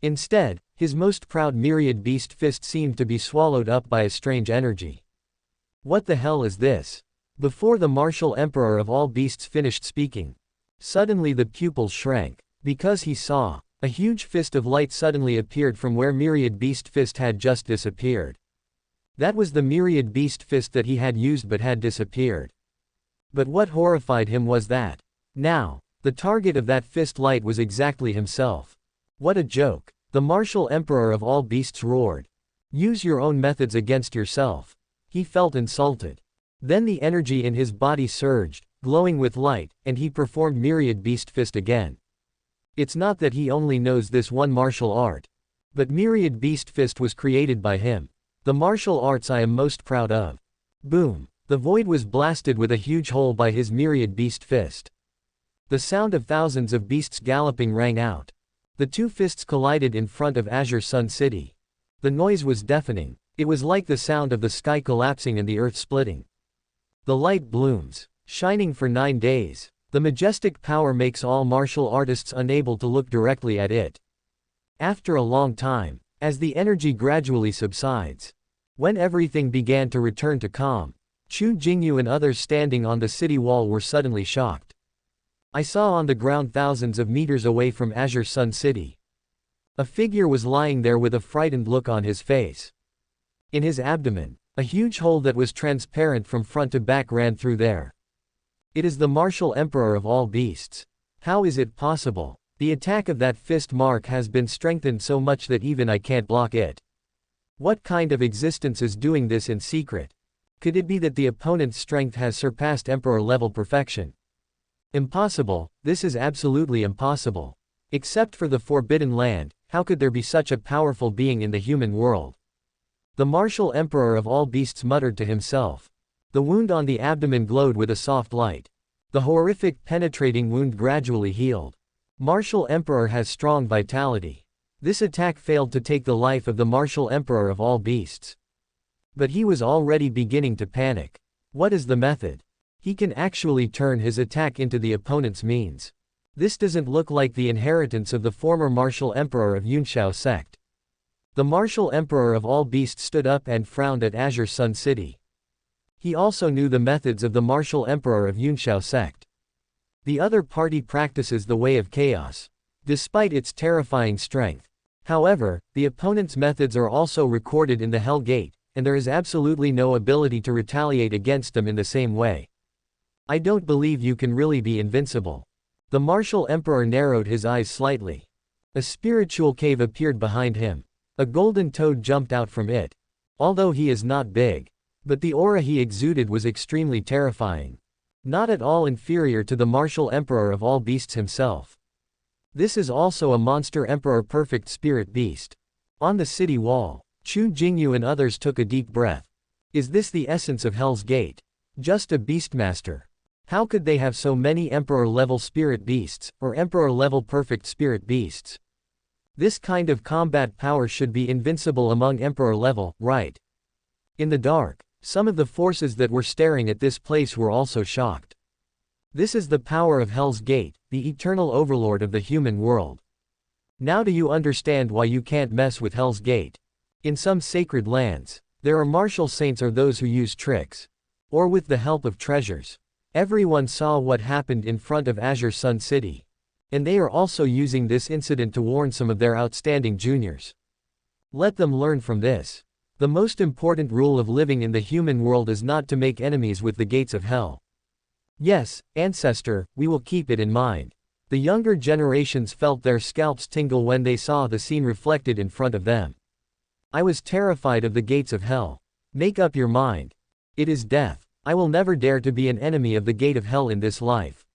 Instead, his most proud Myriad Beast Fist seemed to be swallowed up by a strange energy. What the hell is this? Before the martial emperor of all beasts finished speaking, suddenly the pupils shrank, because he saw a huge fist of light suddenly appeared from where Myriad Beast Fist had just disappeared. That was the Myriad Beast Fist that he had used but had disappeared. But what horrified him was that now, the target of that fist light was exactly himself. What a joke. The martial emperor of all beasts roared. Use your own methods against yourself. He felt insulted. Then the energy in his body surged, glowing with light, and he performed Myriad Beast Fist again. It's not that he only knows this one martial art. But Myriad Beast Fist was created by him. The martial arts I am most proud of. Boom. The void was blasted with a huge hole by his Myriad Beast Fist. The sound of thousands of beasts galloping rang out. The two fists collided in front of Azure Sun City. The noise was deafening. It was like the sound of the sky collapsing and the earth splitting. The light blooms, shining for 9 days. The majestic power makes all martial artists unable to look directly at it. After a long time, as the energy gradually subsides, when everything began to return to calm, Chu Jingyu and others standing on the city wall were suddenly shocked. I saw on the ground thousands of meters away from Azure Sun City. A figure was lying there with a frightened look on his face. In his abdomen, a huge hole that was transparent from front to back ran through there. It is the martial emperor of all beasts. How is it possible? The attack of that fist mark has been strengthened so much that even I can't block it. What kind of existence is doing this in secret? Could it be that the opponent's strength has surpassed emperor-level perfection? Impossible, this is absolutely impossible. Except for the Forbidden Land, how could there be such a powerful being in the human world? The martial emperor of all beasts muttered to himself. The wound on the abdomen glowed with a soft light. The horrific penetrating wound gradually healed. Martial emperor has strong vitality. This attack failed to take the life of the martial emperor of all beasts. But he was already beginning to panic. What is the method? He can actually turn his attack into the opponent's means. This doesn't look like the inheritance of the former martial emperor of Yunshao sect. The martial emperor of all beasts stood up and frowned at Azure Sun City. He also knew the methods of the martial emperor of Yunshao sect. The other party practices the way of chaos, despite its terrifying strength. However, the opponent's methods are also recorded in the Hell Gate, and there is absolutely no ability to retaliate against them in the same way. I don't believe you can really be invincible. The martial emperor narrowed his eyes slightly. A spiritual cave appeared behind him. A golden toad jumped out from it. Although he is not big, but the aura he exuded was extremely terrifying. Not at all inferior to the martial emperor of all beasts himself. This is also a monster emperor perfect spirit beast. On the city wall, Chu Jingyu and others took a deep breath. Is this the essence of Hell's Gate? Just a beastmaster. How could they have so many emperor-level spirit beasts, or emperor-level perfect spirit beasts? This kind of combat power should be invincible among emperor-level, right? In the dark, some of the forces that were staring at this place were also shocked. This is the power of Hell's Gate, the eternal overlord of the human world. Now do you understand why you can't mess with Hell's Gate? In some sacred lands, there are martial saints or those who use tricks. Or with the help of treasures. Everyone saw what happened in front of Azure Sun City. And they are also using this incident to warn some of their outstanding juniors. Let them learn from this. The most important rule of living in the human world is not to make enemies with the gates of hell. Yes, ancestor, we will keep it in mind. The younger generations felt their scalps tingle when they saw the scene reflected in front of them. I was terrified of the gates of hell. Make up your mind. It is death. I will never dare to be an enemy of the gate of hell in this life.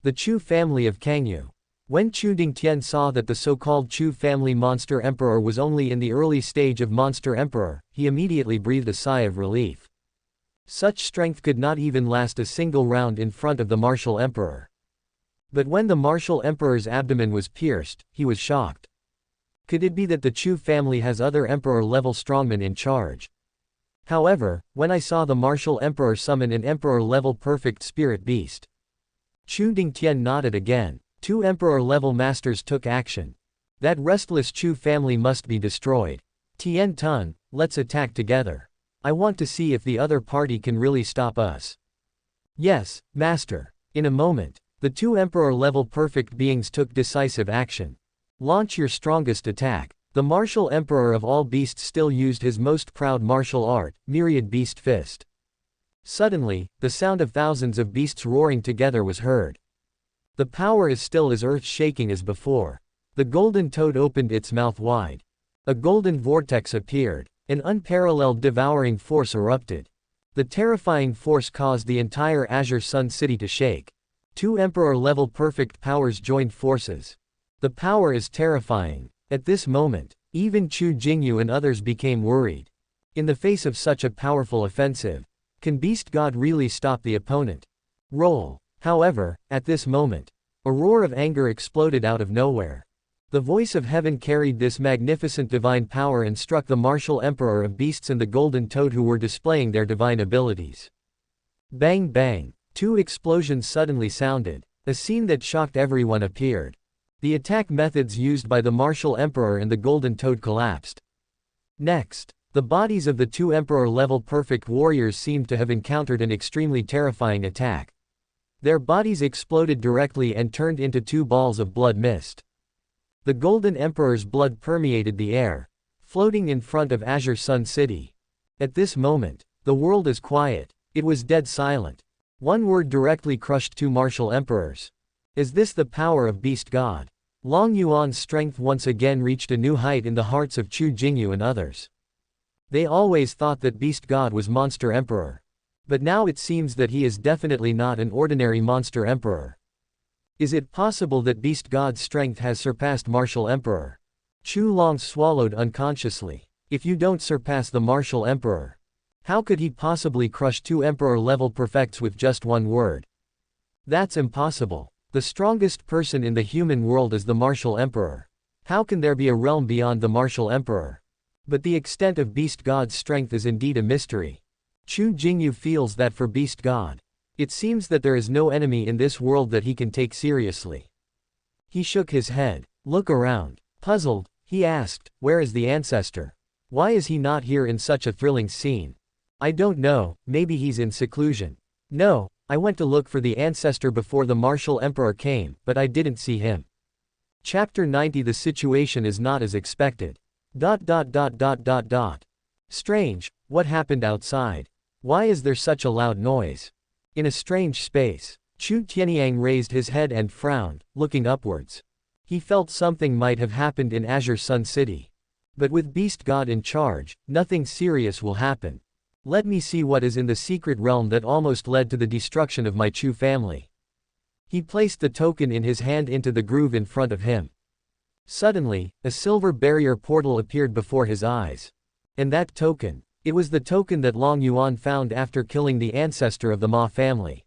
The Chu family of Kangyu. When Chu Dingtian saw that the so-called Chu family Monster Emperor was only in the early stage of Monster Emperor, he immediately breathed a sigh of relief. Such strength could not even last a single round in front of the Martial Emperor. But when the Martial Emperor's abdomen was pierced, he was shocked. Could it be that the Chu family has other Emperor-level strongmen in charge? However, when I saw the Martial Emperor summon an Emperor-level perfect spirit beast, Chu Dingtian nodded again. 2 Emperor-level masters took action. That restless Chu family must be destroyed. Tian Tun, let's attack together. I want to see if the other party can really stop us. Yes, master. In a moment, the 2 Emperor-level perfect beings took decisive action. Launch your strongest attack. The martial emperor of all beasts still used his most proud martial art, Myriad Beast Fist. Suddenly, the sound of thousands of beasts roaring together was heard. The power is still as earth-shaking as before. The golden toad opened its mouth wide. A golden vortex appeared. An unparalleled devouring force erupted. The terrifying force caused the entire Azure Sun City to shake. 2 Emperor-level perfect powers joined forces. The power is terrifying. At this moment, even Chu Jingyu and others became worried. In the face of such a powerful offensive, can Beast God really stop the opponent? Roll. However, at this moment, a roar of anger exploded out of nowhere. The voice of heaven carried this magnificent divine power and struck the martial emperor of beasts and the golden toad who were displaying their divine abilities. Bang bang. 2 explosions suddenly sounded. A scene that shocked everyone appeared. The attack methods used by the martial emperor and the golden toad collapsed. Next, the bodies of the 2 emperor-level perfect warriors seemed to have encountered an extremely terrifying attack. Their bodies exploded directly and turned into 2 balls of blood mist. The golden emperor's blood permeated the air, floating in front of Azure Sun City. At this moment, the world is quiet. It was dead silent. One word directly crushed 2 martial emperors. Is this the power of Beast God? Long Yuan's strength once again reached a new height in the hearts of Chu Jingyu and others. They always thought that Beast God was Monster Emperor. But now it seems that he is definitely not an ordinary Monster Emperor. Is it possible that Beast God's strength has surpassed Martial Emperor? Chu Long swallowed unconsciously. If you don't surpass the Martial Emperor, how could he possibly crush 2 Emperor-level perfects with just one word? That's impossible. The strongest person in the human world is the Martial Emperor. How can there be a realm beyond the Martial Emperor? But the extent of Beast God's strength is indeed a mystery. Chu Jingyu feels that for Beast God, it seems that there is no enemy in this world that he can take seriously. He shook his head. Look around. Puzzled, he asked, where is the ancestor? Why is he not here in such a thrilling scene? I don't know, maybe he's in seclusion. No, I went to look for the ancestor before the Martial Emperor came, but I didn't see him. Chapter 90. The situation is not as expected. Strange, what happened outside? Why is there such a loud noise? In a strange space, Chu Tianyang raised his head and frowned, looking upwards. He felt something might have happened in Azure Sun City. But with Beast God in charge, nothing serious will happen. Let me see what is in the secret realm that almost led to the destruction of my Chu family. He placed the token in his hand into the groove in front of him. Suddenly, a silver barrier portal appeared before his eyes. And that token, it was the token that Long Yuan found after killing the ancestor of the Ma family.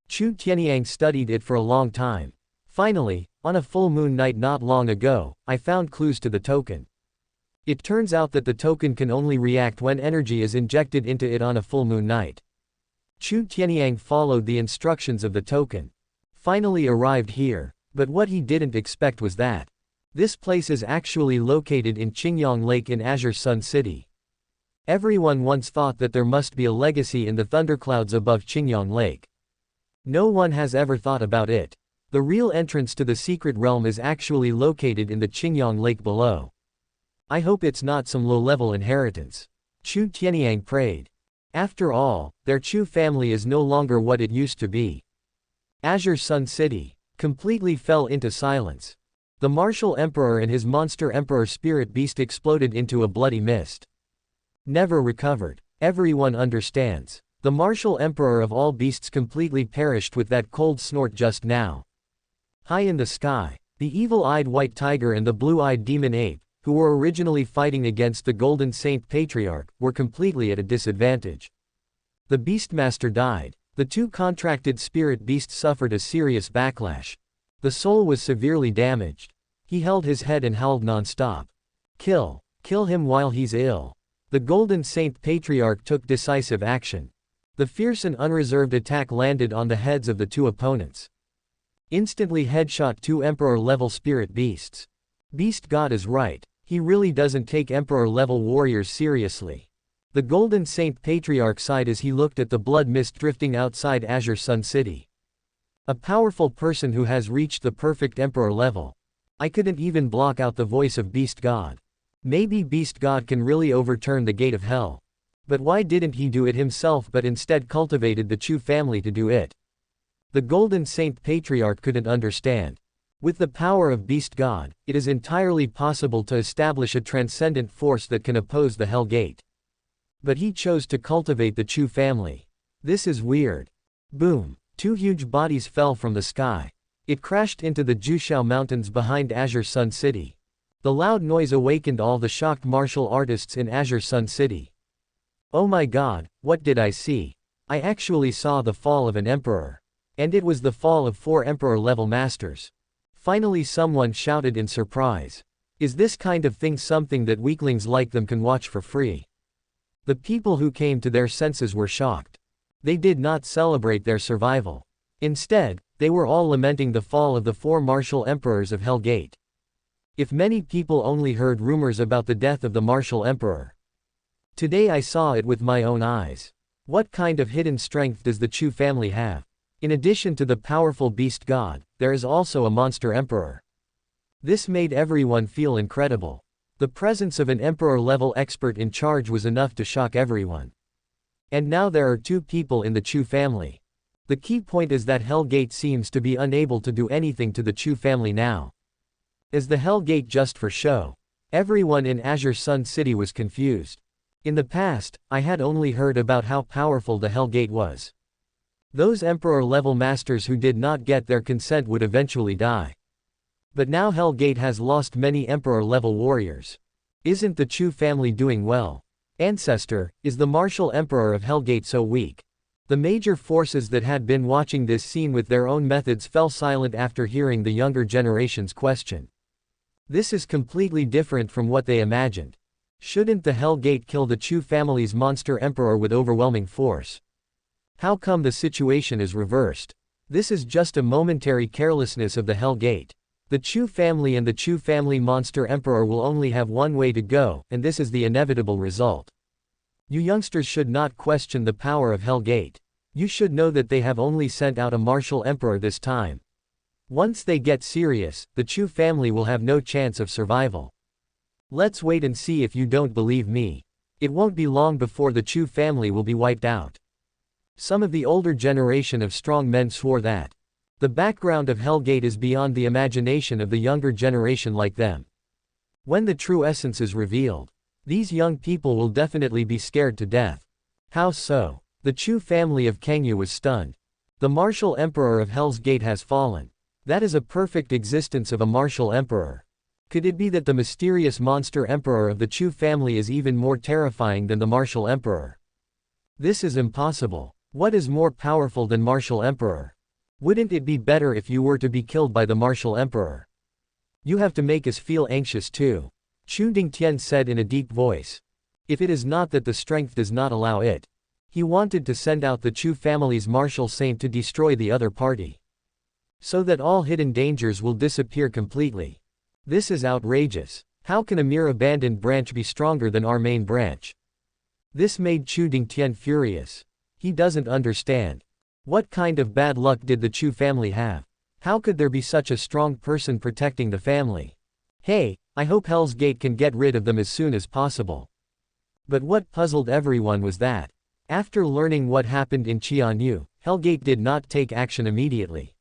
Chu Tianyang studied it for a long time. Finally, on a full moon night not long ago, I found clues to the token. It turns out that the token can only react when energy is injected into it on a full moon night. Chu Tianyang followed the instructions of the token. Finally arrived here, but what he didn't expect was that this place is actually located in Qingyang Lake in Azure Sun City. Everyone once thought that there must be a legacy in the thunderclouds above Qingyang Lake. No one has ever thought about it. The real entrance to the secret realm is actually located in the Qingyang Lake below. I hope it's not some low-level inheritance. Chu Tianyang prayed. After all, their Chu family is no longer what it used to be. Azure Sun City completely fell into silence. The martial emperor and his monster emperor spirit beast exploded into a bloody mist. Never recovered. Everyone understands. The martial emperor of all beasts completely perished with that cold snort just now. High in the sky, the evil-eyed white tiger and the blue-eyed demon ape, who were originally fighting against the Golden Saint Patriarch, were completely at a disadvantage. The Beastmaster died. The two contracted spirit beasts suffered a serious backlash. The soul was severely damaged. He held his head and howled non-stop. Kill him while he's ill. The Golden Saint Patriarch took decisive action. The fierce and unreserved attack landed on the heads of the two opponents. Instantly headshot two Emperor-level spirit beasts. Beast God is right. He really doesn't take Emperor-level warriors seriously. The Golden Saint Patriarch sighed as he looked at the blood mist drifting outside Azure Sun City. A powerful person who has reached the perfect Emperor level. I couldn't even block out the voice of Beast God. Maybe Beast God can really overturn the gate of hell. But why didn't he do it himself but instead cultivated the Chu family to do it? The Golden Saint Patriarch couldn't understand. With the power of Beast God, it is entirely possible to establish a transcendent force that can oppose the Hell Gate. But he chose to cultivate the Chu family. This is weird. Boom. Two huge bodies fell from the sky. It crashed into the Jushao Mountains behind Azure Sun City. The loud noise awakened all the shocked martial artists in Azure Sun City. Oh my god, what did I see? I actually saw the fall of an emperor. And it was the fall of 4 emperor-level masters. Finally someone shouted in surprise. Is this kind of thing something that weaklings like them can watch for free? The people who came to their senses were shocked. They did not celebrate their survival. Instead, they were all lamenting the fall of the 4 martial emperors of Hell Gate. If many people only heard rumors about the death of the martial emperor. Today I saw it with my own eyes. What kind of hidden strength does the Chu family have? In addition to the powerful beast god, there is also a monster emperor. This made everyone feel incredible. The presence of an emperor-level expert in charge was enough to shock everyone. And now there are 2 people in the Chu family. The key point is that Hell Gate seems to be unable to do anything to the Chu family now. Is the Hell Gate just for show? Everyone in Azure Sun City was confused. In the past, I had only heard about how powerful the Hell Gate was. Those Emperor-level masters who did not get their consent would eventually die. But now Hell Gate has lost many Emperor-level warriors. Isn't the Chu family doing well? Ancestor, is the martial Emperor of Hell Gate so weak? The major forces that had been watching this scene with their own methods fell silent after hearing the younger generation's question. This is completely different from what they imagined. Shouldn't the Hell Gate kill the Chu family's monster emperor with overwhelming force? How come the situation is reversed? This is just a momentary carelessness of the Hell Gate. The Chu family and the Chu family monster emperor will only have one way to go, and this is the inevitable result. You youngsters should not question the power of Hell Gate. You should know that they have only sent out a martial emperor this time. Once they get serious, the Chu family will have no chance of survival. Let's wait and see. If you don't believe me. It won't be long before the Chu family will be wiped out. Some of the older generation of strong men swore that the background of Hell Gate is beyond the imagination of the younger generation like them. When the true essence is revealed, these young people will definitely be scared to death. How so? The Chu family of Kangyu was stunned. The martial emperor of Hell's Gate has fallen. That is a perfect existence of a martial emperor. Could it be that the mysterious monster emperor of the Chu family is even more terrifying than the martial emperor? This is impossible. What is more powerful than martial emperor? Wouldn't it be better if you were to be killed by the martial emperor? You have to make us feel anxious too. Chu Dingtian said in a deep voice. If it is not that the strength does not allow it. He wanted to send out the Chu family's martial saint to destroy the other party, so that all hidden dangers will disappear completely. This is outrageous. How can a mere abandoned branch be stronger than our main branch? This made Chu Dingtian furious. He doesn't understand. What kind of bad luck did the Chu family have? How could there be such a strong person protecting the family? Hey, I hope Hell's Gate can get rid of them as soon as possible. But what puzzled everyone was that, after learning what happened in Qianyu, Hellgate did not take action immediately.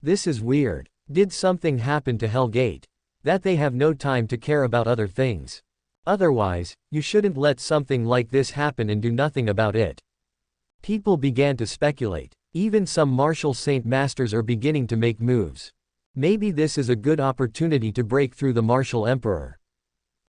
This is weird. Did something happen to Hellgate? That they have no time to care about other things. Otherwise, you shouldn't let something like this happen and do nothing about it. People began to speculate. Even some martial saint masters are beginning to make moves. Maybe this is a good opportunity to break through the martial emperor.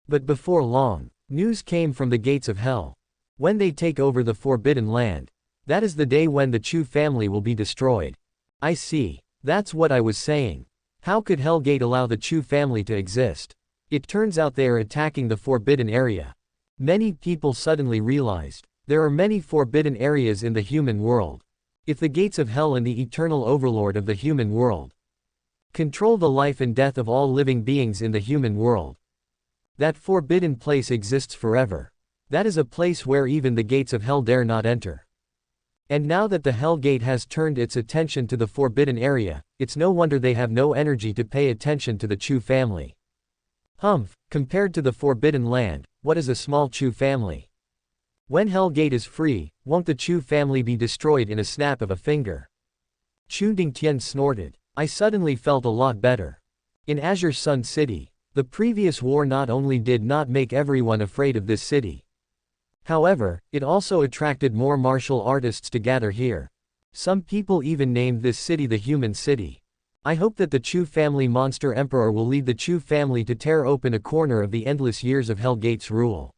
But before long, news came from the gates of hell. When they take over the Forbidden Land, that is the day when the Chu family will be destroyed. I see. That's what I was saying. How could Hellgate allow the Chu family to exist? It turns out they are attacking the Forbidden Area. Many people suddenly realized, there are many forbidden areas in the human world. If the gates of hell and the eternal overlord of the human world control the life and death of all living beings in the human world, that forbidden place exists forever. That is a place where even the gates of hell dare not enter. And now that the Hell Gate has turned its attention to the Forbidden Area, it's no wonder they have no energy to pay attention to the Chu family. Humph, compared to the Forbidden Land, what is a small Chu family? When Hell Gate is free, won't the Chu family be destroyed in a snap of a finger? Chu Dingtian snorted. I suddenly felt a lot better. In Azure Sun City, the previous war not only did not make everyone afraid of this city, however, it also attracted more martial artists to gather here. Some people even named this city the Human City. I hope that the Chu family monster emperor will lead the Chu family to tear open a corner of the endless years of Hell Gate's rule.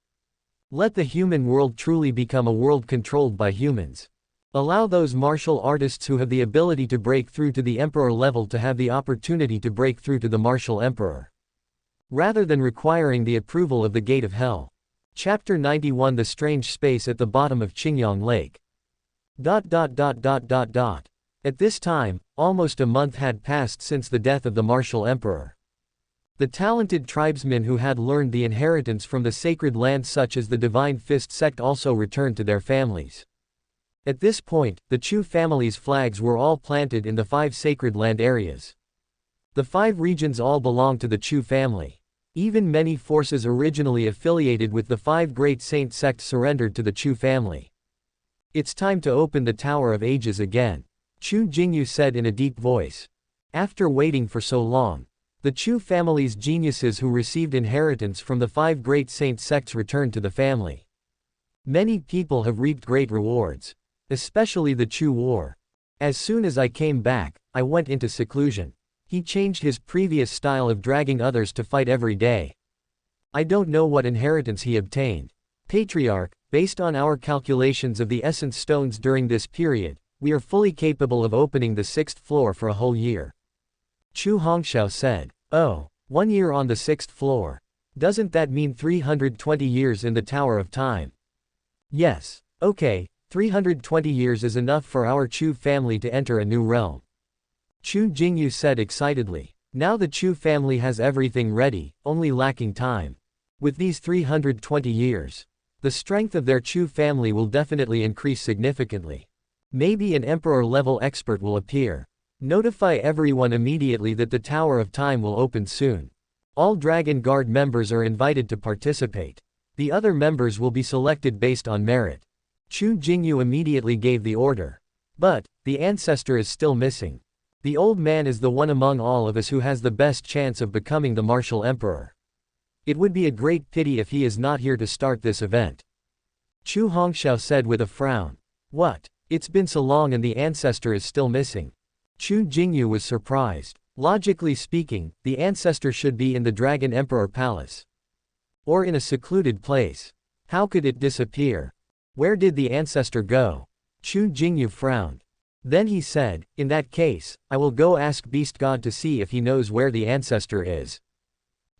Let the human world truly become a world controlled by humans. Allow those martial artists who have the ability to break through to the emperor level to have the opportunity to break through to the martial emperor, rather than requiring the approval of the Gate of Hell. Chapter 91 The Strange Space at the Bottom of Qingyang Lake. At this time, almost a month had passed since the death of the martial emperor. The talented tribesmen who had learned the inheritance from the sacred land such as the Divine Fist sect also returned to their families. At this point, the Chu family's flags were all planted in the 5 sacred land areas. The 5 regions all belonged to the Chu family. Even many forces originally affiliated with the 5 great saint sects surrendered to the Chu family. It's time to open the Tower of Ages again, Chu Jingyu said in a deep voice. After waiting for so long, the Chu family's geniuses who received inheritance from the 5 great saint sects returned to the family. Many people have reaped great rewards, especially the Chu war. As soon as I came back, I went into seclusion. He changed his previous style of dragging others to fight every day. I don't know what inheritance he obtained. Patriarch, based on our calculations of the essence stones during this period, we are fully capable of opening the 6th floor for a whole year. Chu Hongxiao said. Oh, 1 year on the 6th floor. Doesn't that mean 320 years in the Tower of Time? Yes. Okay, 320 years is enough for our Chu family to enter a new realm, Chu Jingyu said excitedly. Now the Chu family has everything ready, only lacking time. With these 320 years, the strength of their Chu family will definitely increase significantly. Maybe an emperor-level expert will appear. Notify everyone immediately that the Tower of Time will open soon. All Dragon Guard members are invited to participate. The other members will be selected based on merit. Chu Jingyu immediately gave the order. But, the ancestor is still missing. The old man is the one among all of us who has the best chance of becoming the martial emperor. It would be a great pity if he is not here to start this event. Chu Hongxiao said with a frown. What? It's been so long and the ancestor is still missing. Chu Jingyu was surprised. Logically speaking, the ancestor should be in the Dragon Emperor Palace, or in a secluded place. How could it disappear? Where did the ancestor go? Chu Jingyu frowned. Then he said, in that case, I will go ask Beast God to see if he knows where the ancestor is.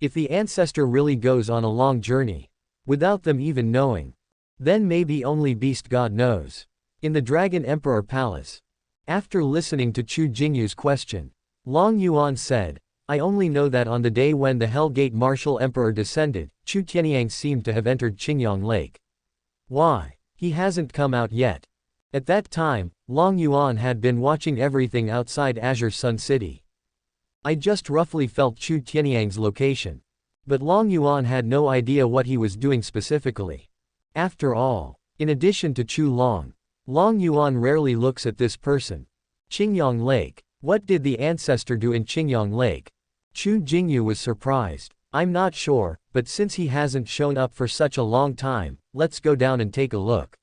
If the ancestor really goes on a long journey, without them even knowing, Then maybe only Beast God knows. In the Dragon Emperor Palace. After listening to Chu Jingyu's question, Long Yuan said, I only know that on the day when the Hellgate Martial Emperor descended, Chu Tianyang seemed to have entered Qingyang Lake. Why? He hasn't come out yet. At that time, Long Yuan had been watching everything outside Azure Sun City. I just roughly felt Chu Tianyang's location. But Long Yuan had no idea what he was doing specifically. After all, in addition to Chu Long, Long Yuan rarely looks at this person. Qingyang Lake. What did the ancestor do in Qingyang Lake? Chu Jingyu was surprised. I'm not sure, but since he hasn't shown up for such a long time, let's go down and take a look.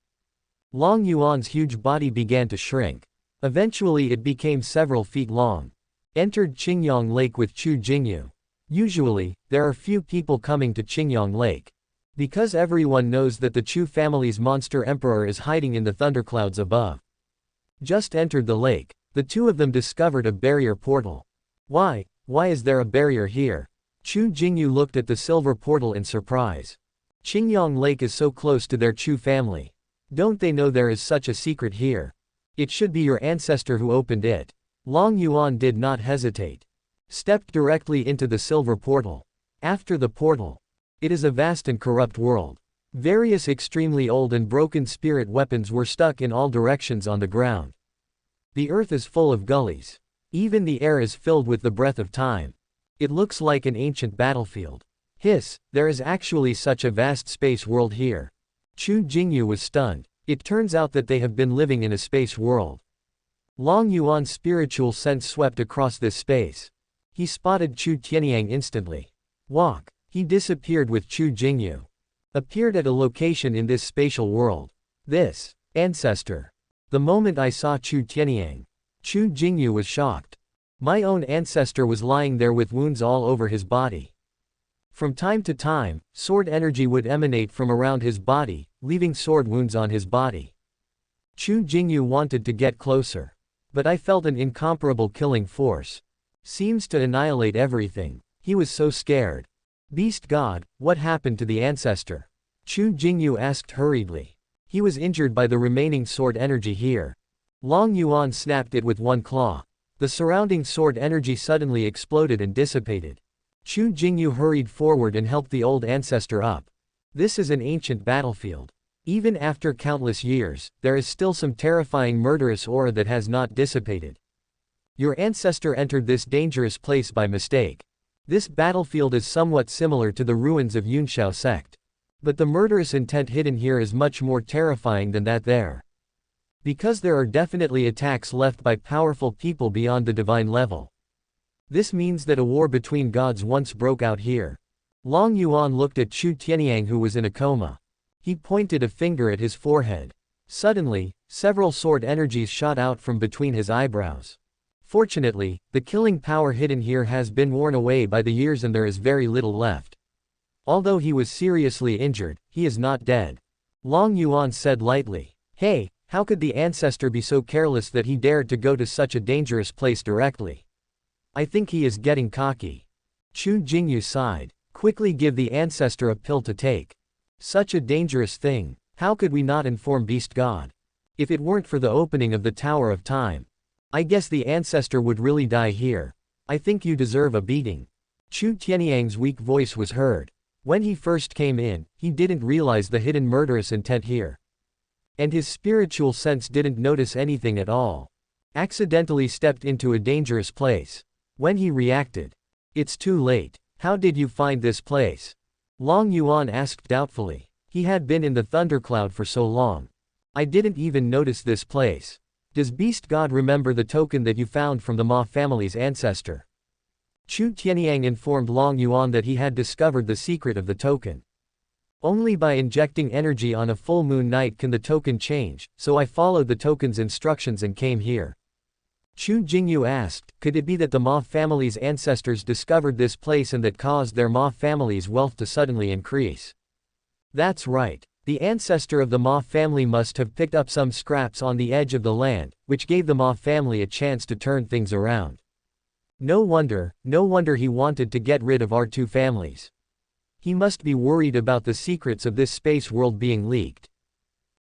Long Yuan's huge body began to shrink. Eventually it became several feet long. Entered Qingyang Lake with Chu Jingyu. Usually, there are few people coming to Qingyang Lake. Because everyone knows that the Chu family's monster emperor is hiding in the thunderclouds above. Just entered the lake, the two of them discovered a barrier portal. Why is there a barrier here? Chu Jingyu looked at the silver portal in surprise. Qingyang Lake is so close to their Chu family. Don't they know there is such a secret here? It should be your ancestor who opened it. Long Yuan did not hesitate. Stepped directly into the silver portal. After the portal, it is a vast and corrupt world. Various extremely old and broken spirit weapons were stuck in all directions on the ground. The earth is full of gullies. Even the air is filled with the breath of time. It looks like an ancient battlefield. Hiss, there is actually such a vast space world here. Chu Jingyu was stunned. It turns out that they have been living in a space world. Long Yuan's spiritual sense swept across this space. He spotted Chu Tianyang instantly. Walk. He disappeared with Chu Jingyu. Appeared at a location in this spatial world. This ancestor. The moment I saw Chu Tianyang, Chu Jingyu was shocked. My own ancestor was lying there with wounds all over his body. From time to time, sword energy would emanate from around his body, leaving sword wounds on his body. Chu Jingyu wanted to get closer. But I felt an incomparable killing force. Seems to annihilate everything. He was so scared. Beast God, what happened to the ancestor? Chu Jingyu asked hurriedly. He was injured by the remaining sword energy here. Long Yuan snapped it with one claw. The surrounding sword energy suddenly exploded and dissipated. Chu Jingyu hurried forward and helped the old ancestor up. This is an ancient battlefield. Even after countless years, there is still some terrifying murderous aura that has not dissipated. Your ancestor entered this dangerous place by mistake. This battlefield is somewhat similar to the ruins of Yunshao sect. But the murderous intent hidden here is much more terrifying than that there. Because there are definitely attacks left by powerful people beyond the divine level. This means that a war between gods once broke out here. Long Yuan looked at Chu Tianyang who was in a coma. He pointed a finger at his forehead. Suddenly, several sword energies shot out from between his eyebrows. Fortunately, the killing power hidden here has been worn away by the years and there is very little left. Although he was seriously injured, he is not dead. Long Yuan said lightly. Hey, how could the ancestor be so careless that he dared to go to such a dangerous place directly? I think he is getting cocky. Chu Jingyu sighed. Quickly give the ancestor a pill to take. Such a dangerous thing, how could we not inform Beast God? If it weren't for the opening of the Tower of Time, I guess the ancestor would really die here. I think you deserve a beating. Chu Tianyang's weak voice was heard. When he first came in, he didn't realize the hidden murderous intent here. And his spiritual sense didn't notice anything at all. Accidentally stepped into a dangerous place. When he reacted, it's too late. How did you find this place? Long Yuan asked doubtfully. He had been in the thundercloud for so long. I didn't even notice this place. Does Beast God remember the token that you found from the Ma family's ancestor? Chu Tianyang informed Long Yuan that he had discovered the secret of the token. Only by injecting energy on a full moon night can the token change, so I followed the token's instructions and came here. Chu Jingyu asked, could it be that the Ma family's ancestors discovered this place and that caused their Ma family's wealth to suddenly increase? That's right. The ancestor of the Ma family must have picked up some scraps on the edge of the land, which gave the Ma family a chance to turn things around. No wonder he wanted to get rid of our two families. He must be worried about the secrets of this space world being leaked.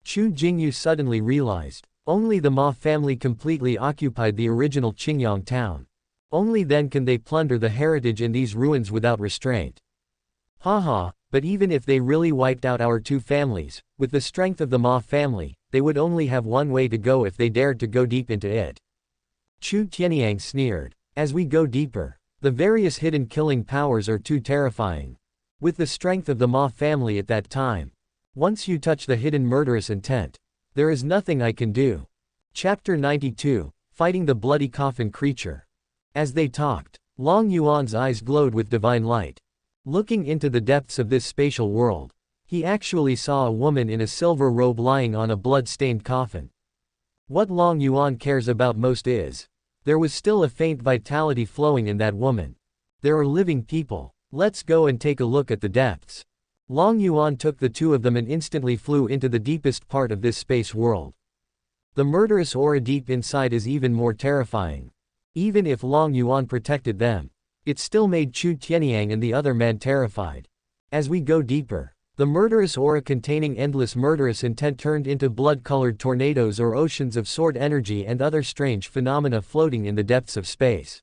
Chu Jingyu suddenly realized, only the Ma family completely occupied the original Qingyang town. Only then can they plunder the heritage in these ruins without restraint. Haha, but even if they really wiped out our two families, with the strength of the Ma family, they would only have one way to go if they dared to go deep into it. Chu Tianyang sneered. As we go deeper, the various hidden killing powers are too terrifying. With the strength of the Ma family at that time, once you touch the hidden murderous intent, there is nothing I can do. Chapter 92, Fighting the Bloody Coffin Creature. As they talked, Long Yuan's eyes glowed with divine light. Looking into the depths of this spatial world, he actually saw a woman in a silver robe lying on a blood-stained coffin. What Long Yuan cares about most is, there was still a faint vitality flowing in that woman. There are living people. Let's go and take a look at the depths. Long Yuan took the two of them and instantly flew into the deepest part of this space world. The murderous aura deep inside is even more terrifying. Even if Long Yuan protected them, it still made Chu Tianyang and the other man terrified. As we go deeper, the murderous aura containing endless murderous intent turned into blood-colored tornadoes or oceans of sword energy and other strange phenomena floating in the depths of space.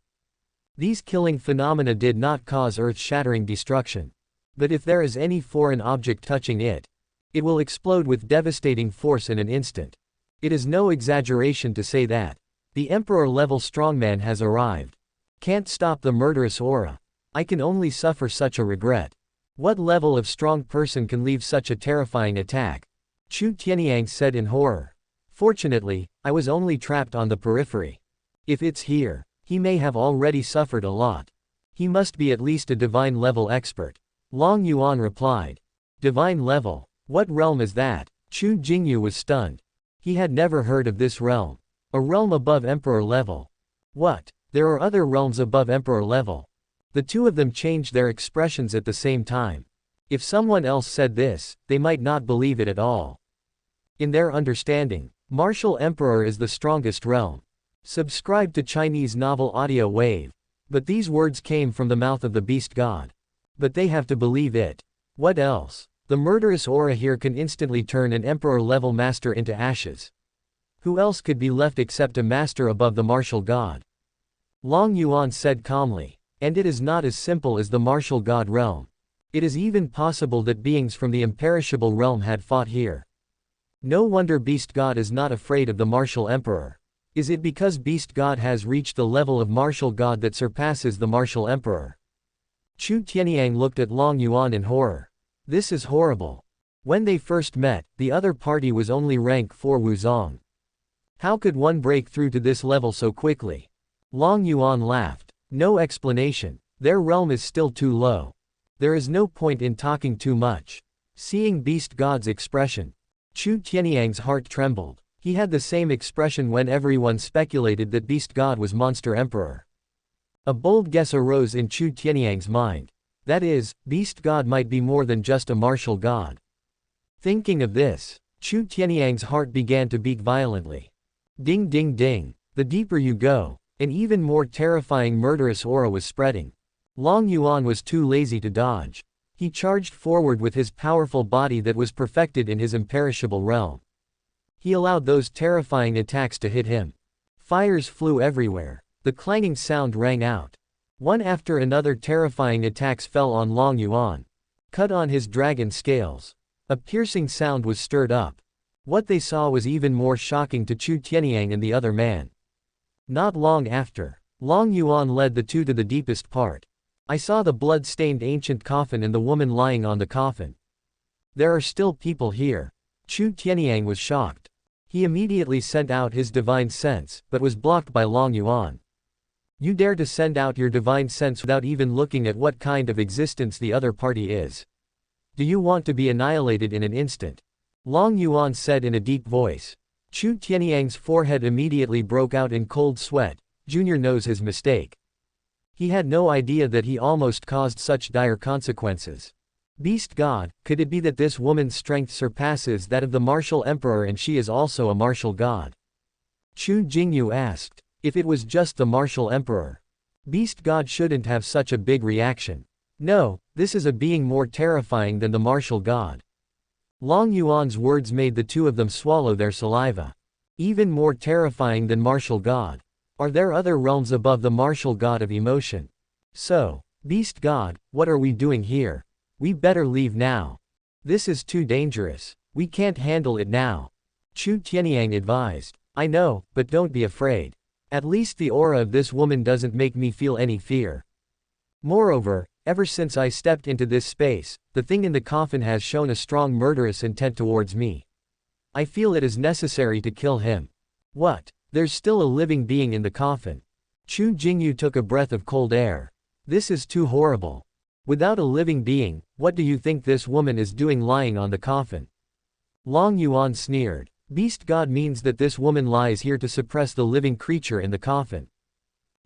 These killing phenomena did not cause earth-shattering destruction. But if there is any foreign object touching it, it will explode with devastating force in an instant. It is no exaggeration to say that the Emperor-level strongman has arrived. Can't stop the murderous aura. I can only suffer such a regret. What level of strong person can leave such a terrifying attack? Chu Tianyang said in horror. Fortunately, I was only trapped on the periphery. If it's here, he may have already suffered a lot. He must be at least a divine level expert. Long Yuan replied. Divine level? What realm is that? Chu Jingyu was stunned. He had never heard of this realm. A realm above Emperor level. What? There are other realms above Emperor level. The two of them changed their expressions at the same time. If someone else said this, they might not believe it at all. In their understanding, Martial Emperor is the strongest realm. Subscribe to Chinese novel Audio Wave. But these words came from the mouth of the beast god. But they have to believe it. What else? The murderous aura here can instantly turn an Emperor-level master into ashes. Who else could be left except a master above the martial god? Long Yuan said calmly. And it is not as simple as the martial god realm. It is even possible that beings from the imperishable realm had fought here. No wonder beast god is not afraid of the martial emperor. Is it because beast god has reached the level of martial god that surpasses the martial emperor? Chu Tianyang looked at Long Yuan in horror. This is horrible. When they first met, the other party was only rank 4 Wuzong. How could one break through to this level so quickly? Long Yuan laughed. No explanation. Their realm is still too low. There is no point in talking too much. Seeing beast god's expression, Chu Tianyang's heart trembled. He had the same expression when everyone speculated that beast god was monster emperor. A bold guess arose in Chu Tianyang's mind. That is, beast god might be more than just a martial god. Thinking of this, Chu Tianyang's heart began to beat violently. Ding ding ding. The deeper you go, an even more terrifying murderous aura was spreading. Long Yuan was too lazy to dodge. He charged forward with his powerful body that was perfected in his imperishable realm. He allowed those terrifying attacks to hit him. Fires flew everywhere. The clanging sound rang out. One after another terrifying attacks fell on Long Yuan. Cut on his dragon scales. A piercing sound was stirred up. What they saw was even more shocking to Chu Tianyang and the other man. Not long after, Long Yuan led the two to the deepest part. I saw the blood-stained ancient coffin and the woman lying on the coffin. There are still people here. Chu Tianyang was shocked. He immediately sent out his divine sense, but was blocked by Long Yuan. You dare to send out your divine sense without even looking at what kind of existence the other party is. Do you want to be annihilated in an instant? Long Yuan said in a deep voice. Chu Tianyang's forehead immediately broke out in cold sweat. Junior knows his mistake. He had no idea that he almost caused such dire consequences. Beast god, could it be that this woman's strength surpasses that of the martial emperor and she is also a martial god? Chu Jingyu asked. If it was just the martial emperor, beast god shouldn't have such a big reaction. No, this is a being more terrifying than the martial god. Long Yuan's words made the two of them swallow their saliva. Even more terrifying than martial god. Are there other realms above the martial god of emotion? So, beast god, what are we doing here? We better leave now. This is too dangerous. We can't handle it now. Chu Tianyang advised. I know, but don't be afraid. At least the aura of this woman doesn't make me feel any fear. Moreover, ever since I stepped into this space, the thing in the coffin has shown a strong murderous intent towards me. I feel it is necessary to kill him. What? There's still a living being in the coffin. Chu Jingyu took a breath of cold air. This is too horrible. Without a living being, what do you think this woman is doing lying on the coffin? Long Yuan sneered. Beast god means that this woman lies here to suppress the living creature in the coffin.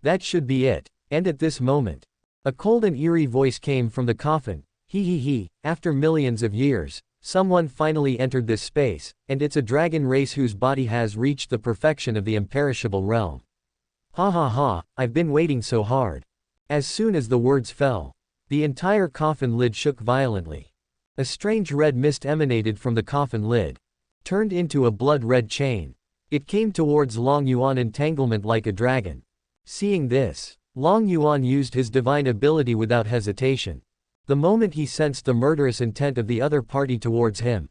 That should be it. And at this moment, a cold and eerie voice came from the coffin. He, after millions of years, someone finally entered this space, and it's a dragon race whose body has reached the perfection of the imperishable realm. Ha ha ha, I've been waiting so hard. As soon as the words fell, the entire coffin lid shook violently. A strange red mist emanated from the coffin lid, turned into a blood-red chain. It came towards Long Yuan entanglement like a dragon. Seeing this, Long Yuan used his divine ability without hesitation. The moment he sensed the murderous intent of the other party towards him.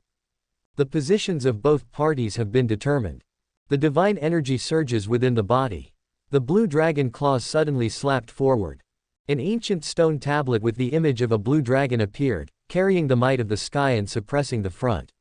The positions of both parties have been determined. The divine energy surges within the body. The blue dragon claws suddenly slapped forward. An ancient stone tablet with the image of a blue dragon appeared, carrying the might of the sky and suppressing the front.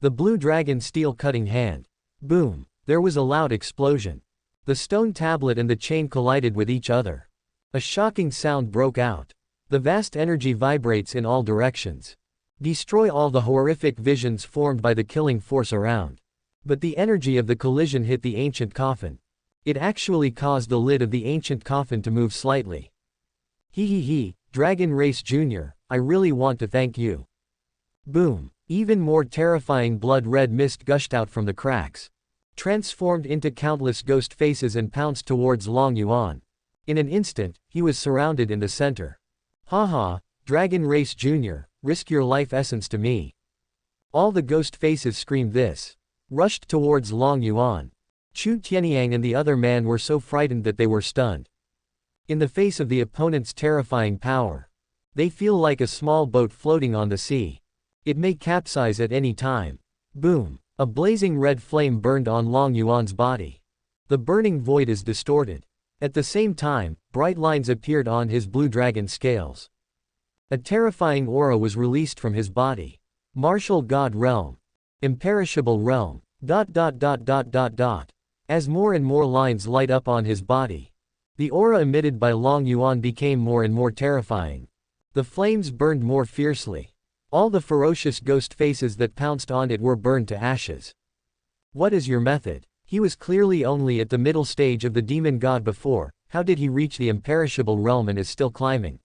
The blue dragon's steel-cutting hand. Boom! There was a loud explosion. The stone tablet and the chain collided with each other. A shocking sound broke out. The vast energy vibrates in all directions. Destroy all the horrific visions formed by the killing force around. But the energy of the collision hit the ancient coffin. It actually caused the lid of the ancient coffin to move slightly. Dragon Race Jr., I really want to thank you. Boom! Even more terrifying blood-red mist gushed out from the cracks. Transformed into countless ghost faces and pounced towards Long Yuan. In an instant, he was surrounded in the center. Haha, Dragon Race Jr., risk your life essence to me. All the ghost faces screamed this. Rushed towards Long Yuan. Chu Tianyang and the other man were so frightened that they were stunned. In the face of the opponent's terrifying power, they feel like a small boat floating on the sea. It may capsize at any time. Boom! A blazing red flame burned on Long Yuan's body. The burning void is distorted. At the same time, bright lines appeared on his blue dragon scales. A terrifying aura was released from his body. Martial God Realm. Imperishable Realm. ... As more and more lines light up on his body, the aura emitted by Long Yuan became more and more terrifying. The flames burned more fiercely. All the ferocious ghost faces that pounced on it were burned to ashes. What is your method? He was clearly only at the middle stage of the demon god before. How did he reach the imperishable realm and is still climbing?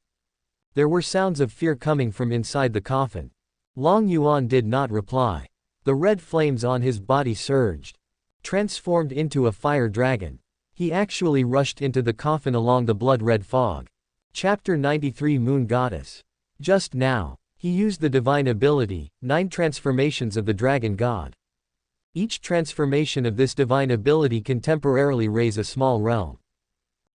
There were sounds of fear coming from inside the coffin. Long Yuan did not reply. The red flames on his body surged. Transformed into a fire dragon. He actually rushed into the coffin along the blood-red fog. Chapter 93 Moon Goddess. Just now, he used the divine ability, 9 transformations of the dragon god. Each transformation of this divine ability can temporarily raise a small realm.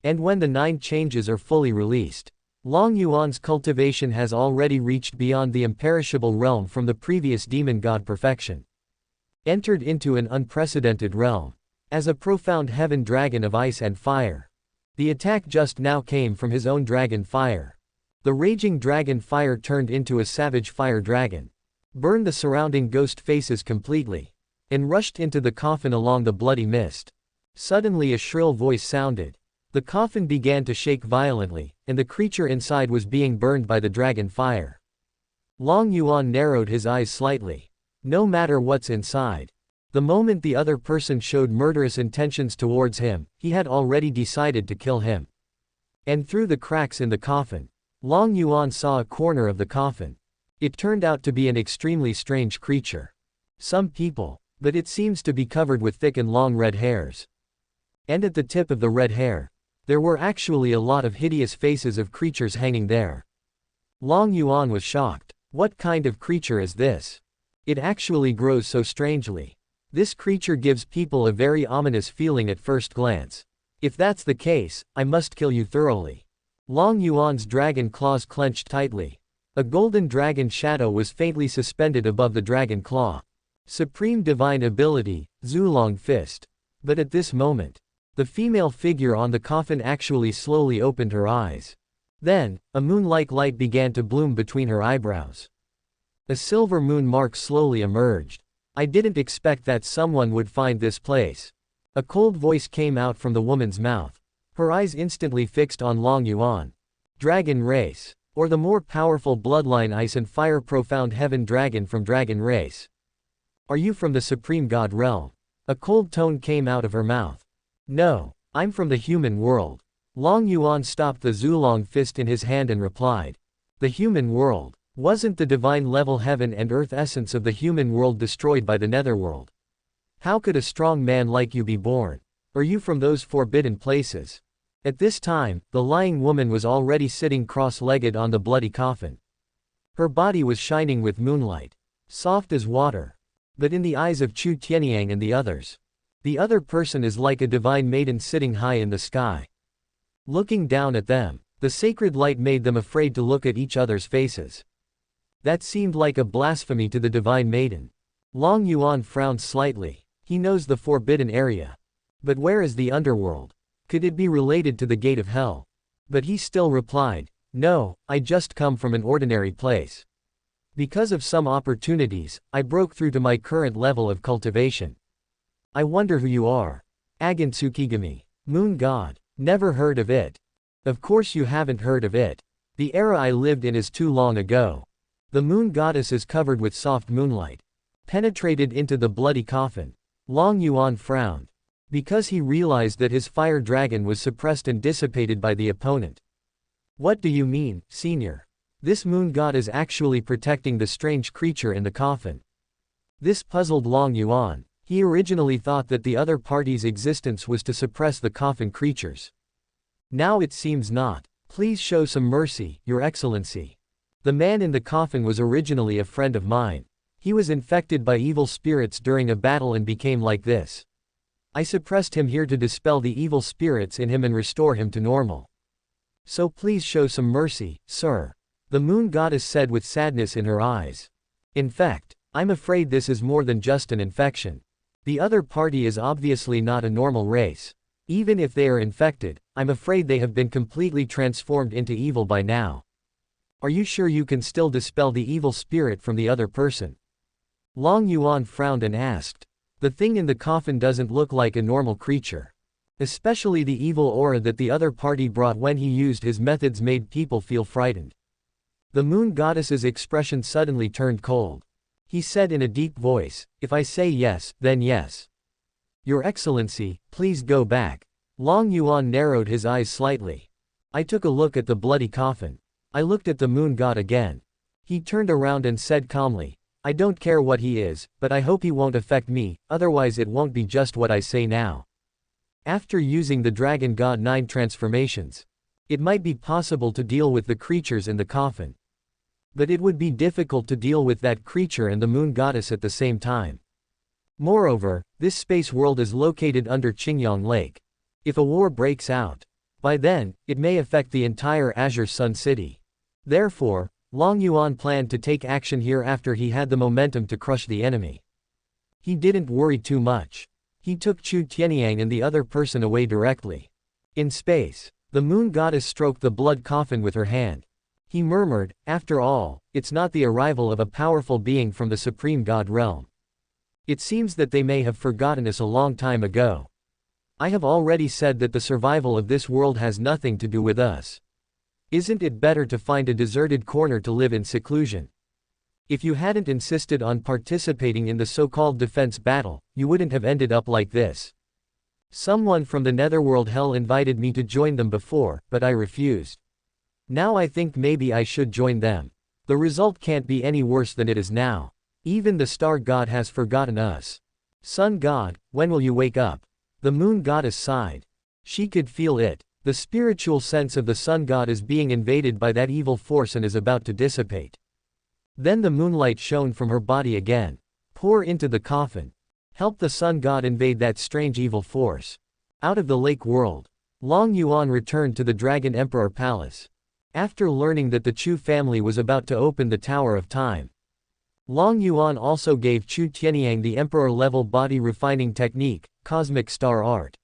And when the 9 changes are fully released, Long Yuan's cultivation has already reached beyond the imperishable realm from the previous demon god perfection. Entered into an unprecedented realm. As a profound heaven dragon of ice and fire. The attack just now came from his own dragon fire. The raging dragon fire turned into a savage fire dragon. Burned the surrounding ghost faces completely. And rushed into the coffin along the bloody mist. Suddenly a shrill voice sounded. The coffin began to shake violently, and the creature inside was being burned by the dragon fire. Long Yuan narrowed his eyes slightly. No matter what's inside. The moment the other person showed murderous intentions towards him, he had already decided to kill him. And through the cracks in the coffin, Long Yuan saw a corner of the coffin. It turned out to be an extremely strange creature. Some people. But it seems to be covered with thick and long red hairs. And at the tip of the red hair, there were actually a lot of hideous faces of creatures hanging there. Long Yuan was shocked. What kind of creature is this? It actually grows so strangely. This creature gives people a very ominous feeling at first glance. If that's the case, I must kill you thoroughly. Long Yuan's dragon claws clenched tightly. A golden dragon shadow was faintly suspended above the dragon claw. Supreme divine ability, Zulong Fist. But at this moment, the female figure on the coffin actually slowly opened her eyes. Then, a moon-like light began to bloom between her eyebrows. A silver moon mark slowly emerged. I didn't expect that someone would find this place. A cold voice came out from the woman's mouth. Her eyes instantly fixed on Long Yuan. Dragon race. Or the more powerful bloodline ice and fire profound heaven dragon from dragon race. Are you from the supreme god realm? A cold tone came out of her mouth. No, I'm from the human world. Long Yuan stopped the Zulong fist in his hand and replied. The human world. Wasn't the divine level heaven and earth essence of the human world destroyed by the netherworld? How could a strong man like you be born? Are you from those forbidden places? At this time, the lying woman was already sitting cross-legged on the bloody coffin. Her body was shining with moonlight, soft as water. But in the eyes of Chu Tianyang and the other person is like a divine maiden sitting high in the sky. Looking down at them, the sacred light made them afraid to look at each other's faces. That seemed like a blasphemy to the divine maiden. Long Yuan frowned slightly. He knows the forbidden area. But where is the underworld? Could it be related to the gate of hell? But he still replied, no, I just come from an ordinary place. Because of some opportunities, I broke through to my current level of cultivation. I wonder who you are. Agantsukigami. Moon God. Never heard of it. Of course you haven't heard of it. The era I lived in is too long ago. The moon goddess is covered with soft moonlight. Penetrated into the bloody coffin. Long Yuan frowned. Because he realized that his fire dragon was suppressed and dissipated by the opponent. What do you mean, senior? This moon god is actually protecting the strange creature in the coffin. This puzzled Long Yuan. He originally thought that the other party's existence was to suppress the coffin creatures. Now it seems not. Please show some mercy, Your Excellency. The man in the coffin was originally a friend of mine. He was infected by evil spirits during a battle and became like this. I suppressed him here to dispel the evil spirits in him and restore him to normal. So please show some mercy, sir. The moon goddess said with sadness in her eyes. In fact, I'm afraid this is more than just an infection. The other party is obviously not a normal race. Even if they are infected, I'm afraid they have been completely transformed into evil by now. Are you sure you can still dispel the evil spirit from the other person? Long Yuan frowned and asked. The thing in the coffin doesn't look like a normal creature. Especially the evil aura that the other party brought when he used his methods made people feel frightened. The moon goddess's expression suddenly turned cold. He said in a deep voice, if I say yes, then yes. Your Excellency, please go back. Long Yuan narrowed his eyes slightly. I took a look at the bloody coffin. I looked at the moon god again. He turned around and said calmly, I don't care what he is, but I hope he won't affect me, otherwise it won't be just what I say now. After using the Dragon God 9 transformations, it might be possible to deal with the creatures in the coffin. But it would be difficult to deal with that creature and the moon goddess at the same time. Moreover, this space world is located under Qingyang Lake. If a war breaks out, by then, it may affect the entire Azure Sun City. Therefore, Long Yuan planned to take action here after he had the momentum to crush the enemy. He didn't worry too much. He took Chu Tianyang and the other person away directly. In space, the moon goddess stroked the blood coffin with her hand. He murmured, after all, it's not the arrival of a powerful being from the supreme god realm. It seems that they may have forgotten us a long time ago. I have already said that the survival of this world has nothing to do with us. Isn't it better to find a deserted corner to live in seclusion? If you hadn't insisted on participating in the so-called defense battle, you wouldn't have ended up like this. Someone from the netherworld hell invited me to join them before, but I refused. Now I think maybe I should join them. The result can't be any worse than it is now. Even the star god has forgotten us. Sun god, when will you wake up? The moon goddess sighed. She could feel it. The spiritual sense of the sun god is being invaded by that evil force and is about to dissipate. Then the moonlight shone from her body again. Pour into the coffin. Help the sun god invade that strange evil force. Out of the lake world. Long Yuan returned to the Dragon Emperor Palace. After learning that the Chu family was about to open the Tower of Time. Long Yuan also gave Chu Tianyang the Emperor-level body refining technique, Cosmic Star Art.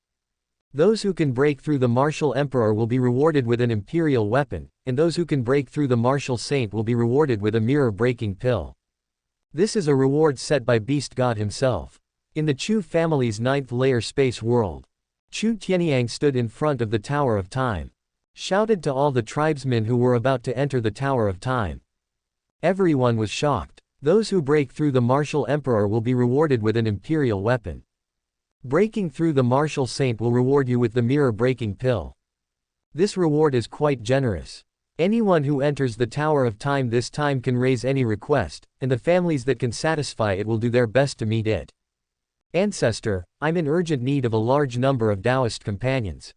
Those who can break through the Martial Emperor will be rewarded with an Imperial weapon, and those who can break through the Martial Saint will be rewarded with a mirror-breaking pill. This is a reward set by Beast God himself. In the Chu family's 9th layer space world, Chu Tianyang stood in front of the Tower of Time. Shouted to all the tribesmen who were about to enter the Tower of Time. Everyone was shocked. Those who break through the Martial Emperor will be rewarded with an Imperial weapon. Breaking through the Martial Saint will reward you with the mirror-breaking pill. This reward is quite generous. Anyone who enters the Tower of Time this time can raise any request, and the families that can satisfy it will do their best to meet it. Ancestor, I'm in urgent need of a large number of Taoist companions.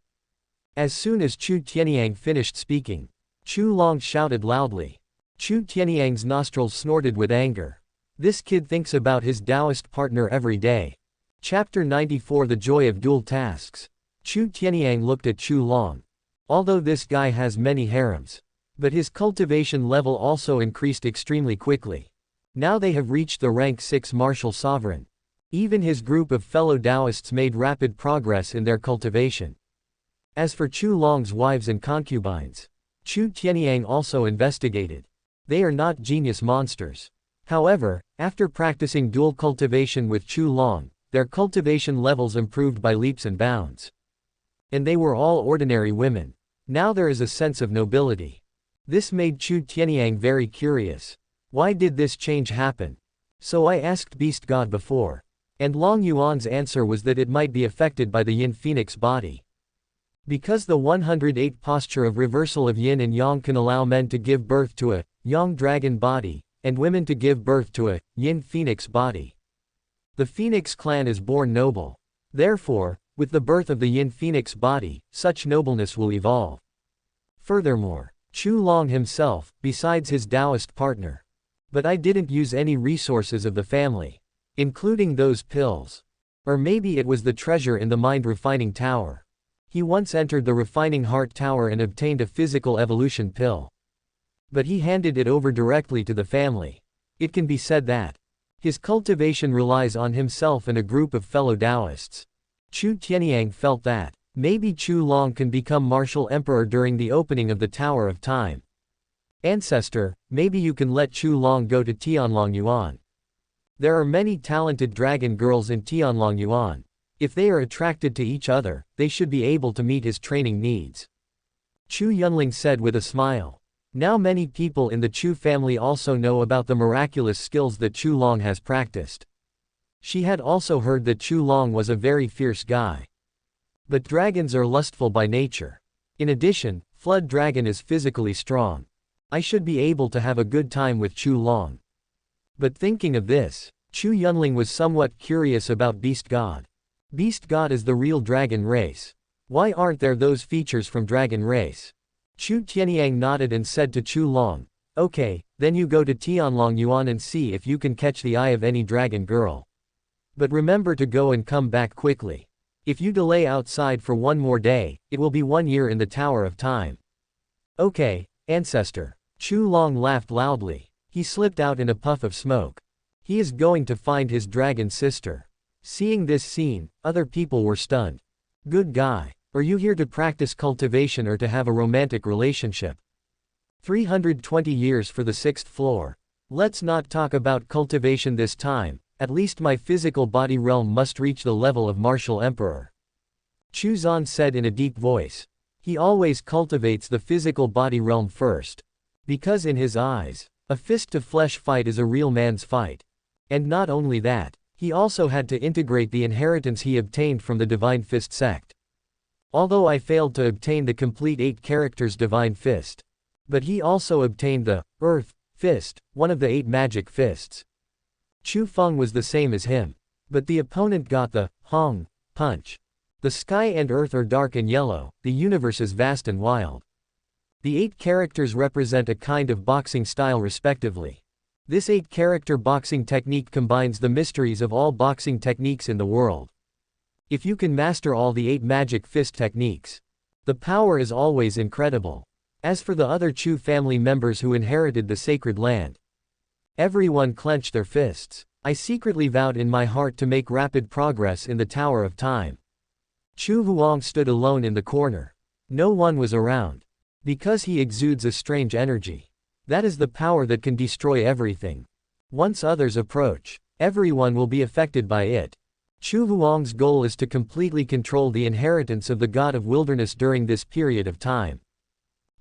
As soon as Chu Tianyang finished speaking, Chu Long shouted loudly. Chu Tianyang's nostrils snorted with anger. This kid thinks about his Taoist partner every day. Chapter 94 The Joy of Dual Tasks. Chu Tianyang looked at Chu Long. Although this guy has many harems. But his cultivation level also increased extremely quickly. Now they have reached the rank 6 martial sovereign. Even his group of fellow Taoists made rapid progress in their cultivation. As for Chu Long's wives and concubines, Chu Tianyang also investigated. They are not genius monsters. However, after practicing dual cultivation with Chu Long, their cultivation levels improved by leaps and bounds. And they were all ordinary women. Now there is a sense of nobility. This made Chu Tianyang very curious. Why did this change happen? So I asked Beast God before. And Long Yuan's answer was that it might be affected by the Yin Phoenix body. Because the 108 posture of reversal of Yin and Yang can allow men to give birth to a Yang dragon body, and women to give birth to a Yin Phoenix body. The Phoenix clan is born noble. Therefore, with the birth of the Yin Phoenix body, such nobleness will evolve. Furthermore, Chu Long himself, besides his Taoist partner. But I didn't use any resources of the family. Including those pills. Or maybe it was the treasure in the mind refining tower. He once entered the refining heart tower and obtained a physical evolution pill. But he handed it over directly to the family. It can be said that his cultivation relies on himself and a group of fellow Taoists. Chu Tianyang felt that maybe Chu Long can become martial emperor during the opening of the Tower of Time. Ancestor, maybe you can let Chu Long go to Tianlong Yuan. There are many talented dragon girls in Tianlong Yuan. If they are attracted to each other, they should be able to meet his training needs. Chu Yunling said with a smile. Now many people in the Chu family also know about the miraculous skills that Chu Long has practiced. She had also heard that Chu Long was a very fierce guy. But dragons are lustful by nature. In addition, Flood Dragon is physically strong. I should be able to have a good time with Chu Long. But thinking of this, Chu Yunling was somewhat curious about Beast God. Beast God is the real dragon race. Why aren't there those features from dragon race? Chu Tianyang nodded and said to Chu Long, okay, then you go to Tianlong Yuan and see if you can catch the eye of any dragon girl. But remember to go and come back quickly. If you delay outside for one more day, it will be 1 year in the Tower of Time. Okay, ancestor. Chu Long laughed loudly. He slipped out in a puff of smoke. He is going to find his dragon sister. Seeing this scene, other people were stunned. Good guy. Are you here to practice cultivation or to have a romantic relationship? 320 years for the 6th floor. Let's not talk about cultivation this time. At least my physical body realm must reach the level of martial emperor. Chu Zan said in a deep voice. He always cultivates the physical body realm first. Because in his eyes, a fist-to-flesh fight is a real man's fight. And not only that, he also had to integrate the inheritance he obtained from the Divine Fist sect. Although I failed to obtain the complete 8 characters Divine Fist. But he also obtained the Earth Fist, one of the 8 magic fists. Chu Feng was the same as him. But the opponent got the Hong Punch. The sky and earth are dark and yellow, the universe is vast and wild. The 8 characters represent a kind of boxing style respectively. This 8-character boxing technique combines the mysteries of all boxing techniques in the world. If you can master all the 8 magic fist techniques, the power is always incredible. As for the other Chu family members who inherited the sacred land, everyone clenched their fists. I secretly vowed in my heart to make rapid progress in the Tower of Time. Chu Huang stood alone in the corner. No one was around. Because he exudes a strange energy. That is the power that can destroy everything. Once others approach, everyone will be affected by it. Chu Huang's goal is to completely control the inheritance of the god of wilderness during this period of time.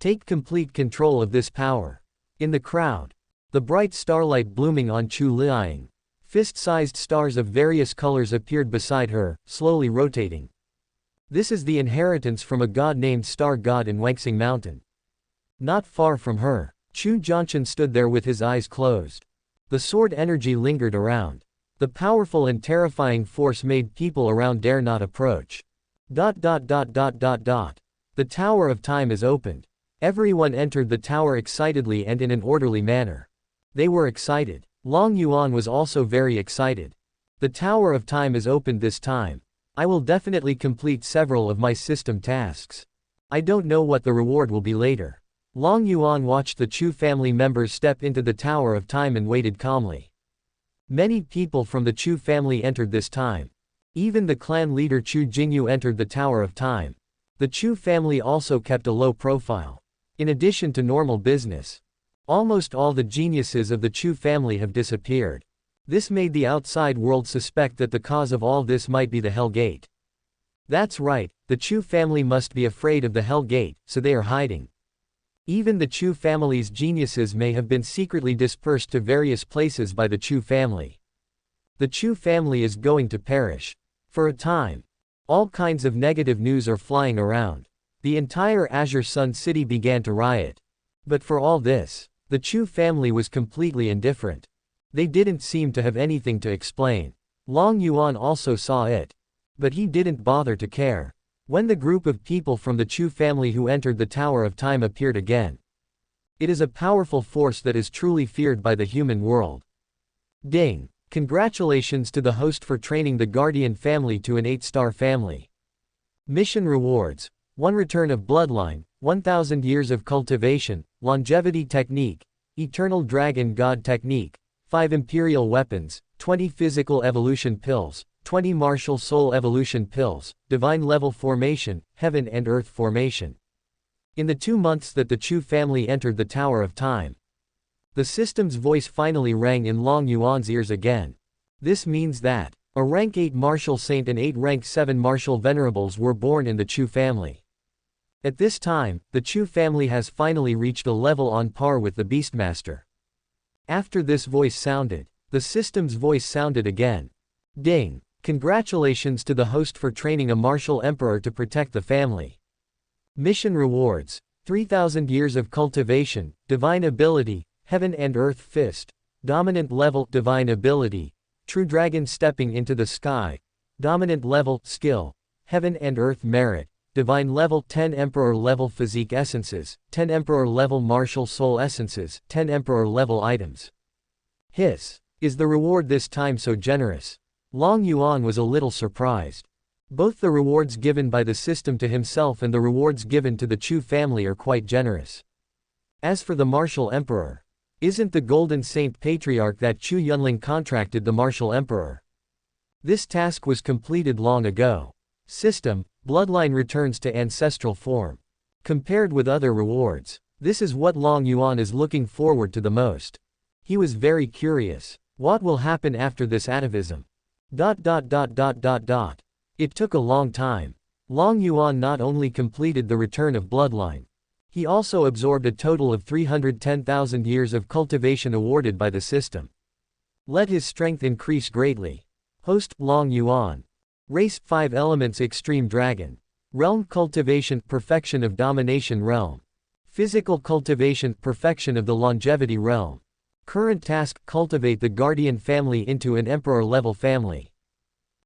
Take complete control of this power. In the crowd, the bright starlight blooming on Chu Liang, fist-sized stars of various colors appeared beside her, slowly rotating. This is the inheritance from a god named Star God in Wangxing Mountain. Not far from her, Chu Jianshan stood there with his eyes closed. The sword energy lingered around. The powerful and terrifying force made people around dare not approach. The Tower of Time is opened. Everyone entered the tower excitedly and in an orderly manner. They were excited. Long Yuan was also very excited. The Tower of Time is opened this time. I will definitely complete several of my system tasks. I don't know what the reward will be later. Long Yuan watched the Chu family members step into the Tower of Time and waited calmly. Many people from the Chu family entered this time. Even the clan leader Chu Jingyu entered the Tower of Time. The Chu family also kept a low profile. In addition to normal business, almost all the geniuses of the Chu family have disappeared. This made the outside world suspect that the cause of all this might be the Hell Gate. That's right, the Chu family must be afraid of the Hell Gate, so they are hiding. Even the Chu family's geniuses may have been secretly dispersed to various places by the Chu family. The Chu family is going to perish. For a time, all kinds of negative news are flying around. The entire Azure Sun City began to riot. But for all this, the Chu family was completely indifferent. They didn't seem to have anything to explain. Long Yuan also saw it. But he didn't bother to care. When the group of people from the Chu family who entered the Tower of Time appeared again, it is a powerful force that is truly feared by the human world. Ding! Congratulations to the host for training the Guardian family to an 8-star family. Mission rewards: 1 return of Bloodline, 1000 years of cultivation, longevity technique, eternal dragon god technique, 5 imperial weapons, 20 physical evolution pills, 20 martial soul evolution pills, divine level formation, heaven and earth formation. In the 2 months that the Chu family entered the Tower of Time, the system's voice finally rang in Long Yuan's ears again. This means that a rank 8 martial saint and 8 rank 7 martial venerables were born in the Chu family. At this time, the Chu family has finally reached a level on par with the Beastmaster. After this voice sounded, the system's voice sounded again. Ding! Congratulations to the host for training a martial emperor to protect the family. Mission rewards: 3000 years of cultivation, divine ability, heaven and earth fist, dominant level divine ability, true dragon stepping into the sky, dominant level skill, heaven and earth merit, divine level 10 emperor level physique essences, 10 emperor level martial soul essences, 10 emperor level items. Hiss! Is the reward this time so generous? Long Yuan was a little surprised. Both the rewards given by the system to himself and the rewards given to the Chu family are quite generous. As for the martial emperor, isn't the Golden Saint Patriarch that Chu Yunling contracted the martial emperor? This task was completed long ago. System: Bloodline returns to ancestral form. Compared with other rewards, this is what Long Yuan is looking forward to the most. He was very curious. What will happen after this atavism? It took a long time. Long Yuan not only completed the return of Bloodline, he also absorbed a total of 310,000 years of cultivation awarded by the system. Let his strength increase greatly. Host: Long Yuan. Race: 5 elements extreme dragon. Realm: cultivation, perfection of domination realm. Physical cultivation, perfection of the longevity realm. Current task: cultivate the guardian family into an emperor level family.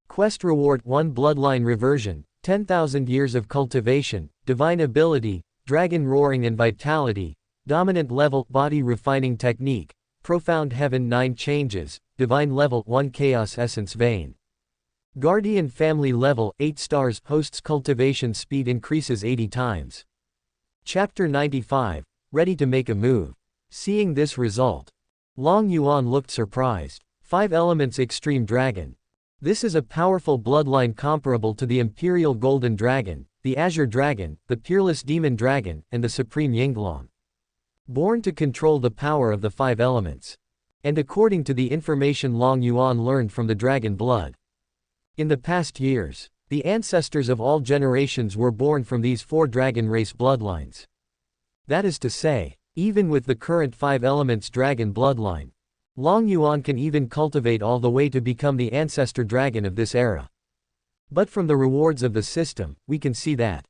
Quest reward: 1 bloodline reversion, 10,000 years of cultivation, divine ability, dragon roaring and vitality, dominant level body refining technique, Profound Heaven 9 Changes, Divine Level 1 Chaos Essence Vein. Guardian Family Level 8 stars, Hosts Cultivation Speed increases 80 times. Chapter 95, Ready to Make a Move. Seeing this result, Long Yuan looked surprised. 5 Elements Extreme Dragon. This is a powerful bloodline comparable to the Imperial Golden Dragon, the Azure Dragon, the Peerless Demon Dragon, and the Supreme Yinglong. Born to control the power of the 5 elements. And according to the information Long Yuan learned from the dragon blood. In the past years, the ancestors of all generations were born from these 4 dragon race bloodlines. That is to say, even with the current 5 elements dragon bloodline, Long Yuan can even cultivate all the way to become the ancestor dragon of this era. But from the rewards of the system, we can see that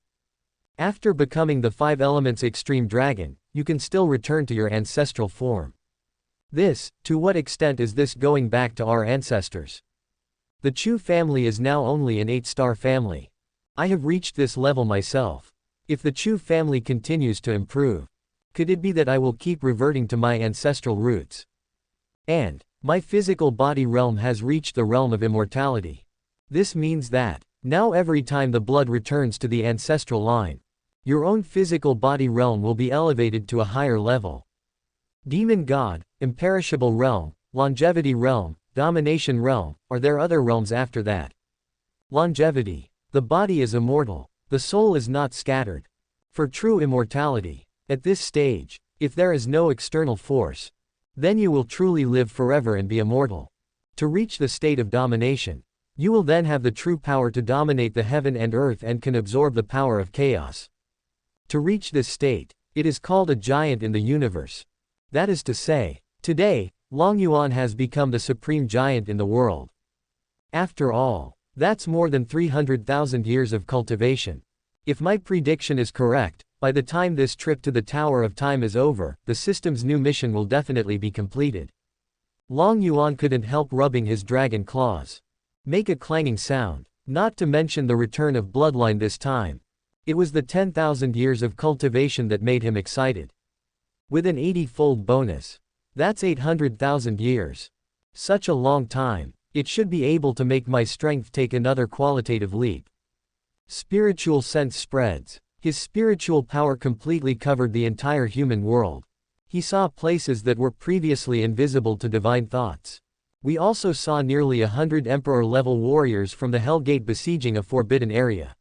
after becoming the 5 elements extreme dragon, you can still return to your ancestral form. To what extent is this going back to our ancestors? The Chu family is now only an 8-star family. I have reached this level myself. If the Chu family continues to improve, could it be that I will keep reverting to my ancestral roots? And my physical body realm has reached the realm of immortality. This means that now every time the blood returns to the ancestral line, your own physical body realm will be elevated to a higher level. Demon God, Imperishable Realm, Longevity Realm, Domination Realm, are there other realms after that? Longevity. The body is immortal. The soul is not scattered. For true immortality, at this stage, if there is no external force, then you will truly live forever and be immortal. To reach the state of domination, you will then have the true power to dominate the heaven and earth and can absorb the power of chaos. To reach this state, it is called a giant in the universe. That is to say, today, Long Yuan has become the supreme giant in the world. After all, that's more than 300,000 years of cultivation. If my prediction is correct, by the time this trip to the Tower of Time is over, the system's new mission will definitely be completed. Long Yuan couldn't help rubbing his dragon claws. Make a clanging sound, not to mention the return of bloodline this time. It was the 10,000 years of cultivation that made him excited. With an 80-fold bonus. That's 800,000 years. Such a long time, it should be able to make my strength take another qualitative leap. Spiritual sense spreads. His spiritual power completely covered the entire human world. He saw places that were previously invisible to divine thoughts. We also saw nearly 100 Emperor-level warriors from the Hell Gate besieging a forbidden area.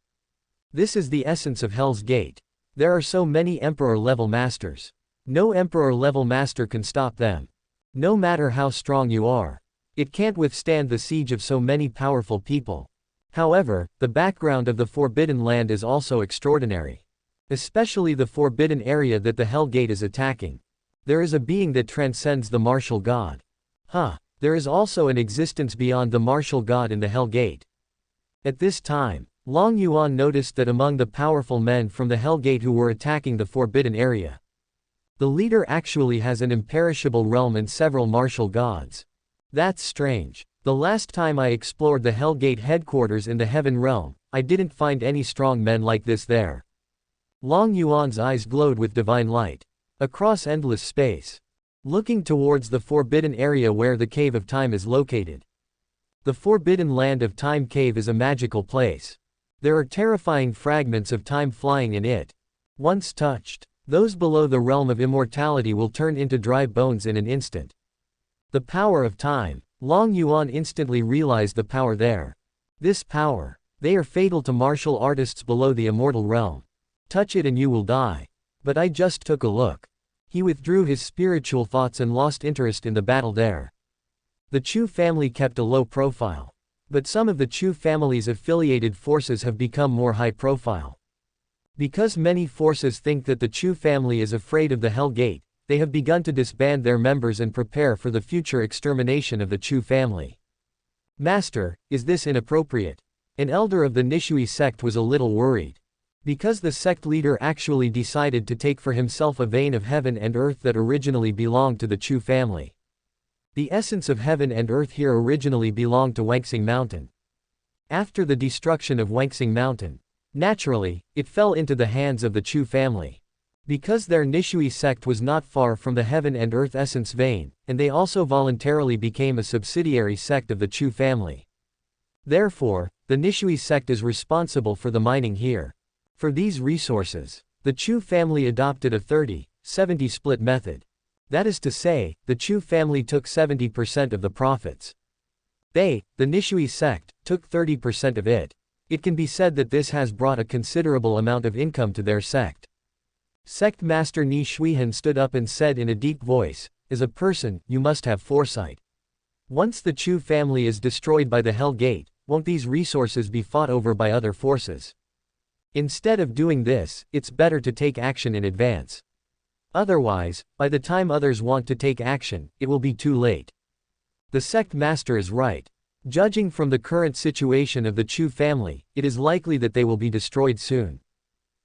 This is the essence of Hell's Gate. There are so many Emperor-level masters. No Emperor-level master can stop them. No matter how strong you are, it can't withstand the siege of so many powerful people. However, the background of the Forbidden Land is also extraordinary. Especially the forbidden area that the Hell Gate is attacking. There is a being that transcends the martial god. There is also an existence beyond the martial god in the Hell Gate. At this time, Long Yuan noticed that among the powerful men from the Hell Gate who were attacking the forbidden area, the leader actually has an imperishable realm and several martial gods. That's strange. The last time I explored the Hell Gate headquarters in the Heaven Realm, I didn't find any strong men like this there. Long Yuan's eyes glowed with divine light. Across endless space. Looking towards the forbidden area where the Cave of Time is located. The Forbidden Land of Time Cave is a magical place. There are terrifying fragments of time flying in it. Once touched, those below the realm of immortality will turn into dry bones in an instant. The power of time. Long Yuan instantly realized the power there. This power. They are fatal to martial artists below the immortal realm. Touch it and you will die. But I just took a look. He withdrew his spiritual thoughts and lost interest in the battle there. The Chu family kept a low profile. But some of the Chu family's affiliated forces have become more high profile. Because many forces think that the Chu family is afraid of the Hell Gate, they have begun to disband their members and prepare for the future extermination of the Chu family. Master, is this inappropriate? An elder of the Nishui sect was a little worried. Because the sect leader actually decided to take for himself a vein of heaven and earth that originally belonged to the Chu family. The essence of heaven and earth here originally belonged to Wanxing Mountain. After the destruction of Wanxing Mountain, naturally, it fell into the hands of the Chu family. Because their Nishui sect was not far from the heaven and earth essence vein, and they also voluntarily became a subsidiary sect of the Chu family. Therefore, the Nishui sect is responsible for the mining here. For these resources, the Chu family adopted a 30-70 split method. That is to say, the Chu family took 70% of the profits. They, the Nishui sect, took 30% of it. It can be said that this has brought a considerable amount of income to their sect. Sect Master Ni Shuihan stood up and said in a deep voice, "As a person, you must have foresight. Once the Chu family is destroyed by the Hell Gate, won't these resources be fought over by other forces? Instead of doing this, it's better to take action in advance. Otherwise, by the time others want to take action, it will be too late." The sect master is right. Judging from the current situation of the Chu family, it is likely that they will be destroyed soon.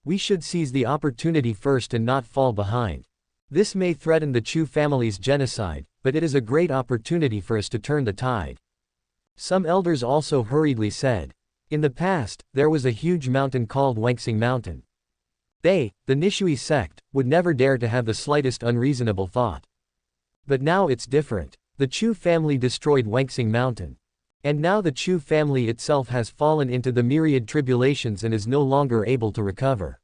We should seize the opportunity first and not fall behind. This may threaten the Chu family's genocide, but it is a great opportunity for us to turn the tide. Some elders also hurriedly said. In the past, there was a huge mountain called Wangxing Mountain. They, the Nishui sect, would never dare to have the slightest unreasonable thought. But now it's different. The Chu family destroyed Wangxing Mountain. And now the Chu family itself has fallen into the myriad tribulations and is no longer able to recover.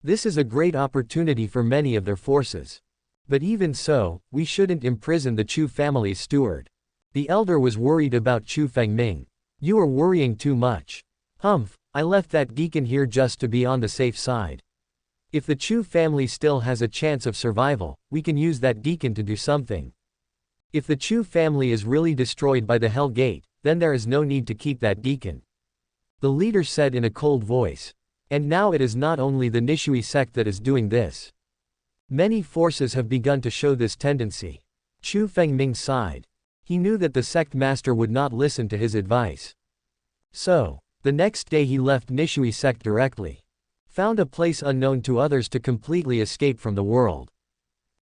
This is a great opportunity for many of their forces. But even so, we shouldn't imprison the Chu family's steward. The elder was worried about Chu Fengming. "You are worrying too much." "Humph, I left that deacon here just to be on the safe side. If the Chu family still has a chance of survival, we can use that deacon to do something. If the Chu family is really destroyed by the Hell Gate, then there is no need to keep that deacon," the leader said in a cold voice. And now it is not only the Nishui sect that is doing this. Many forces have begun to show this tendency. Chu Fengming sighed. He knew that the sect master would not listen to his advice. So, the next day he left Nishui sect directly. Found a place unknown to others to completely escape from the world.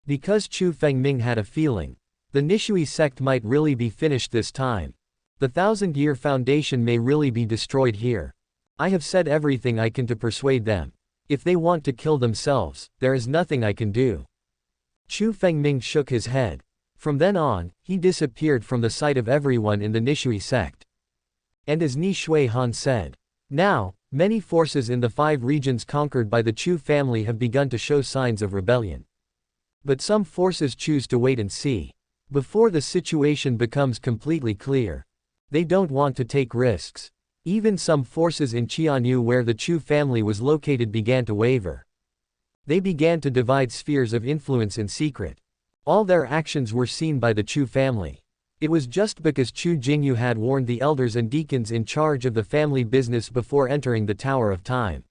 Because Chu Fengming had a feeling. The Nishui sect might really be finished this time. The 1,000-year foundation may really be destroyed here. I have said everything I can to persuade them. If they want to kill themselves, there is nothing I can do. Chu Fengming shook his head. From then on, he disappeared from the sight of everyone in the Nishui sect. And as Ni Shuihan said, now, many forces in the 5 regions conquered by the Chu family have begun to show signs of rebellion. But some forces choose to wait and see. Before the situation becomes completely clear. They don't want to take risks. Even some forces in Qianyu where the Chu family was located began to waver. They began to divide spheres of influence in secret. All their actions were seen by the Chu family. It was just because Chu Jingyu had warned the elders and deacons in charge of the family business before entering the Tower of Time.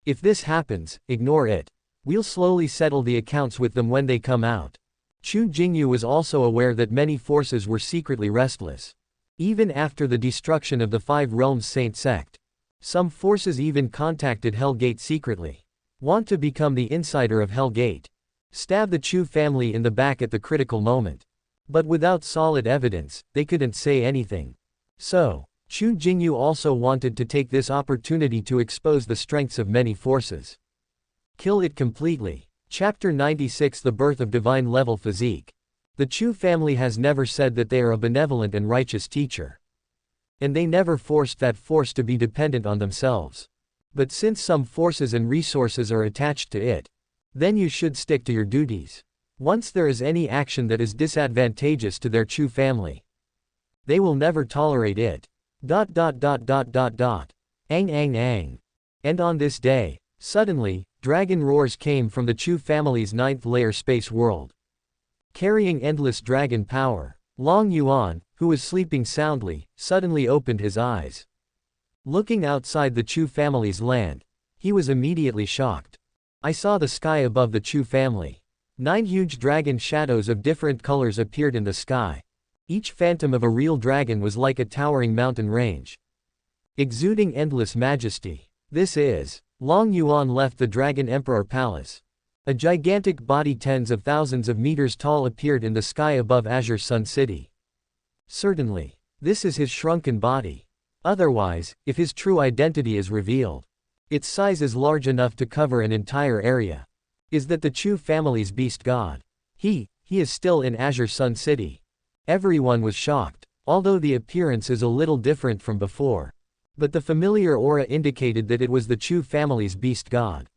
If this happens, ignore it. We'll slowly settle the accounts with them when they come out. Chu Jingyu was also aware that many forces were secretly restless. Even after the destruction of the 5 Realms Saint sect. Some forces even contacted Hell Gate secretly. Want to become the insider of Hell Gate. Stab the Chu family in the back at the critical moment. But without solid evidence, they couldn't say anything. So, Chu Jingyu also wanted to take this opportunity to expose the strengths of many forces. Kill it completely. Chapter 96 The Birth of Divine Level Physique. The Chu family has never said that they are a benevolent and righteous teacher. And they never forced that force to be dependent on themselves. But since some forces and resources are attached to it, then you should stick to your duties. Once there is any action that is disadvantageous to their Chu family, they will never tolerate it. Ang ang ang. And on this day, suddenly, dragon roars came from the Chu family's 9th layer space world. Carrying endless dragon power, Long Yuan, who was sleeping soundly, suddenly opened his eyes. Looking outside the Chu family's land, he was immediately shocked. I saw the sky above the Chu family. 9 huge dragon shadows of different colors appeared in the sky. Each phantom of a real dragon was like a towering mountain range, exuding endless majesty. This is. Long Yuan left the Dragon Emperor Palace. A gigantic body tens of thousands of meters tall appeared in the sky above Azure Sun City. Certainly. This is his shrunken body. Otherwise, if his true identity is revealed, its size is large enough to cover an entire area. Is that the Chu family's beast god? He is still in Azure Sun City. Everyone was shocked, although the appearance is a little different from before. But the familiar aura indicated that it was the Chu family's beast god.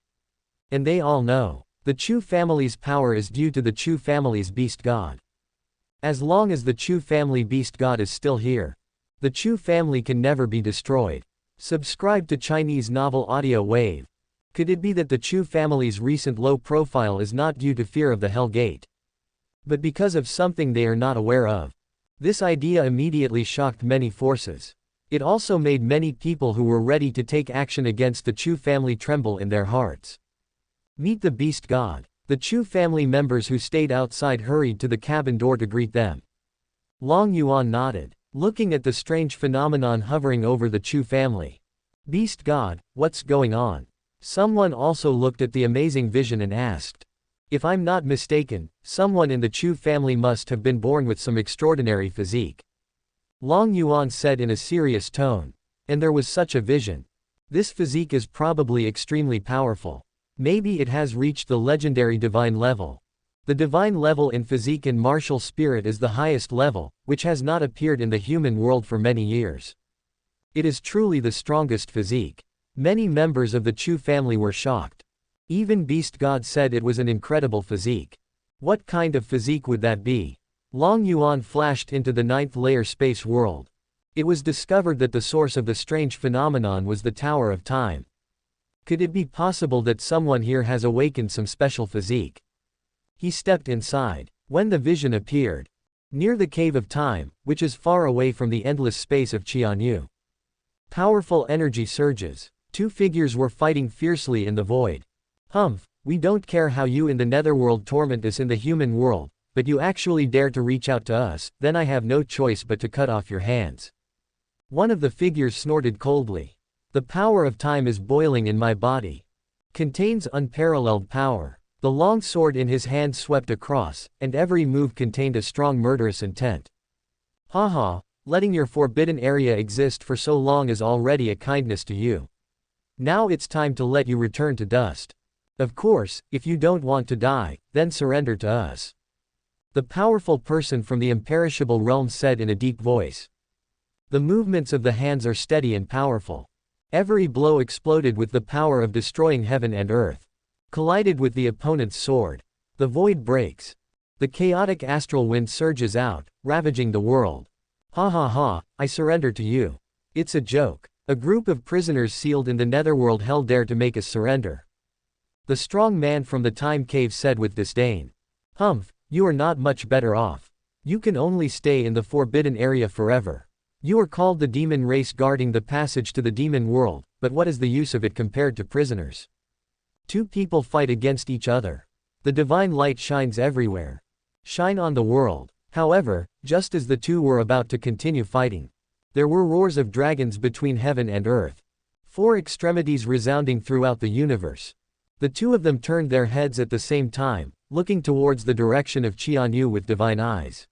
And they all know. The Chu family's power is due to the Chu family's beast god. As long as the Chu family beast god is still here, the Chu family can never be destroyed. Subscribe to Chinese novel Audio Wave. Could it be that the Chu family's recent low profile is not due to fear of the Hell Gate, but because of something they are not aware of? This idea immediately shocked many forces. It also made many people who were ready to take action against the Chu family tremble in their hearts. Meet the beast god. The Chu family members who stayed outside hurried to the cabin door to greet them. Long Yuan nodded, looking at the strange phenomenon hovering over the Chu family. Beast god, what's going on? Someone also looked at the amazing vision and asked. If I'm not mistaken, someone in the Chu family must have been born with some extraordinary physique. Long Yuan said in a serious tone. And there was such a vision. This physique is probably extremely powerful. Maybe it has reached the legendary divine level. The divine level in physique and martial spirit is the highest level, which has not appeared in the human world for many years. It is truly the strongest physique. Many members of the Chu family were shocked. Even Beast God said it was an incredible physique. What kind of physique would that be? Long Yuan flashed into the 9th layer space world. It was discovered that the source of the strange phenomenon was the Tower of Time. Could it be possible that someone here has awakened some special physique? He stepped inside. When the vision appeared, near the Cave of Time, which is far away from the endless space of Qianyu. Powerful energy surges. Two figures were fighting fiercely in the void. Humph, we don't care how you in the netherworld torment us in the human world, but you actually dare to reach out to us, then I have no choice but to cut off your hands. One of the figures snorted coldly. The power of time is boiling in my body. Contains unparalleled power. The long sword in his hand swept across, and every move contained a strong murderous intent. Haha, letting your forbidden area exist for so long is already a kindness to you. Now it's time to let you return to dust. Of course, if you don't want to die, then surrender to us. The powerful person from the imperishable realm said in a deep voice. The movements of the hands are steady and powerful. Every blow exploded with the power of destroying heaven and earth. Collided with the opponent's sword. The void breaks. The chaotic astral wind surges out, ravaging the world. Ha ha ha, I surrender to you. It's a joke. A group of prisoners sealed in the netherworld hell dare to make us surrender. The strong man from the time cave said with disdain. Humph, you are not much better off. You can only stay in the forbidden area forever. You are called the demon race guarding the passage to the demon world, but what is the use of it compared to prisoners? Two people fight against each other. The divine light shines everywhere. Shine on the world. However, just as the two were about to continue fighting, there were roars of dragons between heaven and earth. Four extremities resounding throughout the universe. The two of them turned their heads at the same time, looking towards the direction of Qianyu with divine eyes.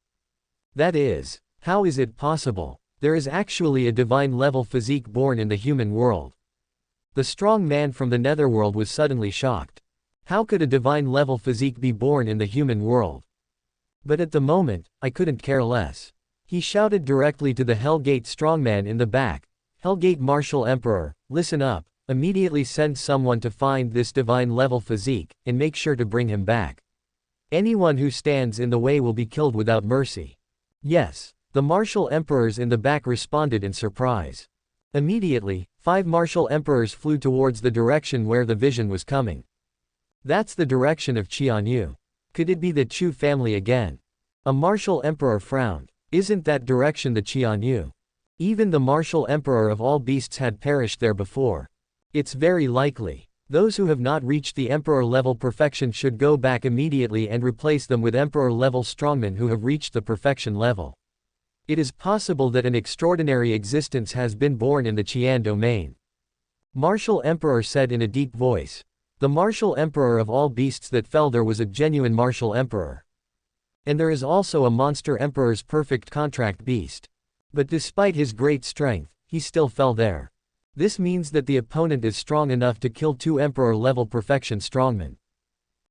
That is, how is it possible? There is actually a divine-level physique born in the human world. The strong man from the netherworld was suddenly shocked. How could a divine-level physique be born in the human world? But at the moment, I couldn't care less. He shouted directly to the Hellgate strongman in the back. Hellgate Martial Emperor, listen up, immediately send someone to find this divine-level physique, and make sure to bring him back. Anyone who stands in the way will be killed without mercy. Yes. The martial emperors in the back responded in surprise. Immediately, 5 martial emperors flew towards the direction where the vision was coming. That's the direction of Qianyu. Could it be the Chu family again? A martial emperor frowned. Isn't that direction the Qianyu? Even the martial emperor of all beasts had perished there before. It's very likely. Those who have not reached the emperor level perfection should go back immediately and replace them with emperor level strongmen who have reached the perfection level. It is possible that an extraordinary existence has been born in the Qian domain. Martial Emperor said in a deep voice. The martial emperor of all beasts that fell there was a genuine martial emperor. And there is also a monster emperor's perfect contract beast. But despite his great strength, he still fell there. This means that the opponent is strong enough to kill 2 emperor-level perfection strongmen.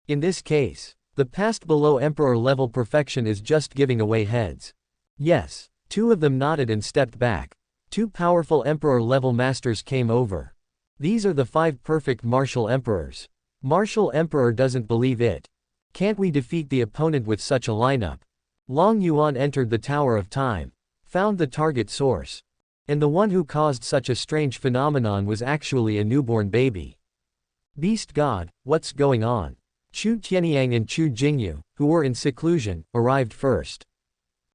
In this case, the past below Emperor level perfection is just giving away heads. Yes, two of them nodded and stepped back. Two powerful Emperor level masters came over. These are the 5 perfect martial emperors. Martial Emperor doesn't believe it. Can't we defeat the opponent with such a lineup? Long Yuan entered the Tower of Time, found the target source. And the one who caused such a strange phenomenon was actually a newborn baby. Beast God, what's going on? Chu Tianyang and Chu Jingyu, who were in seclusion, arrived first.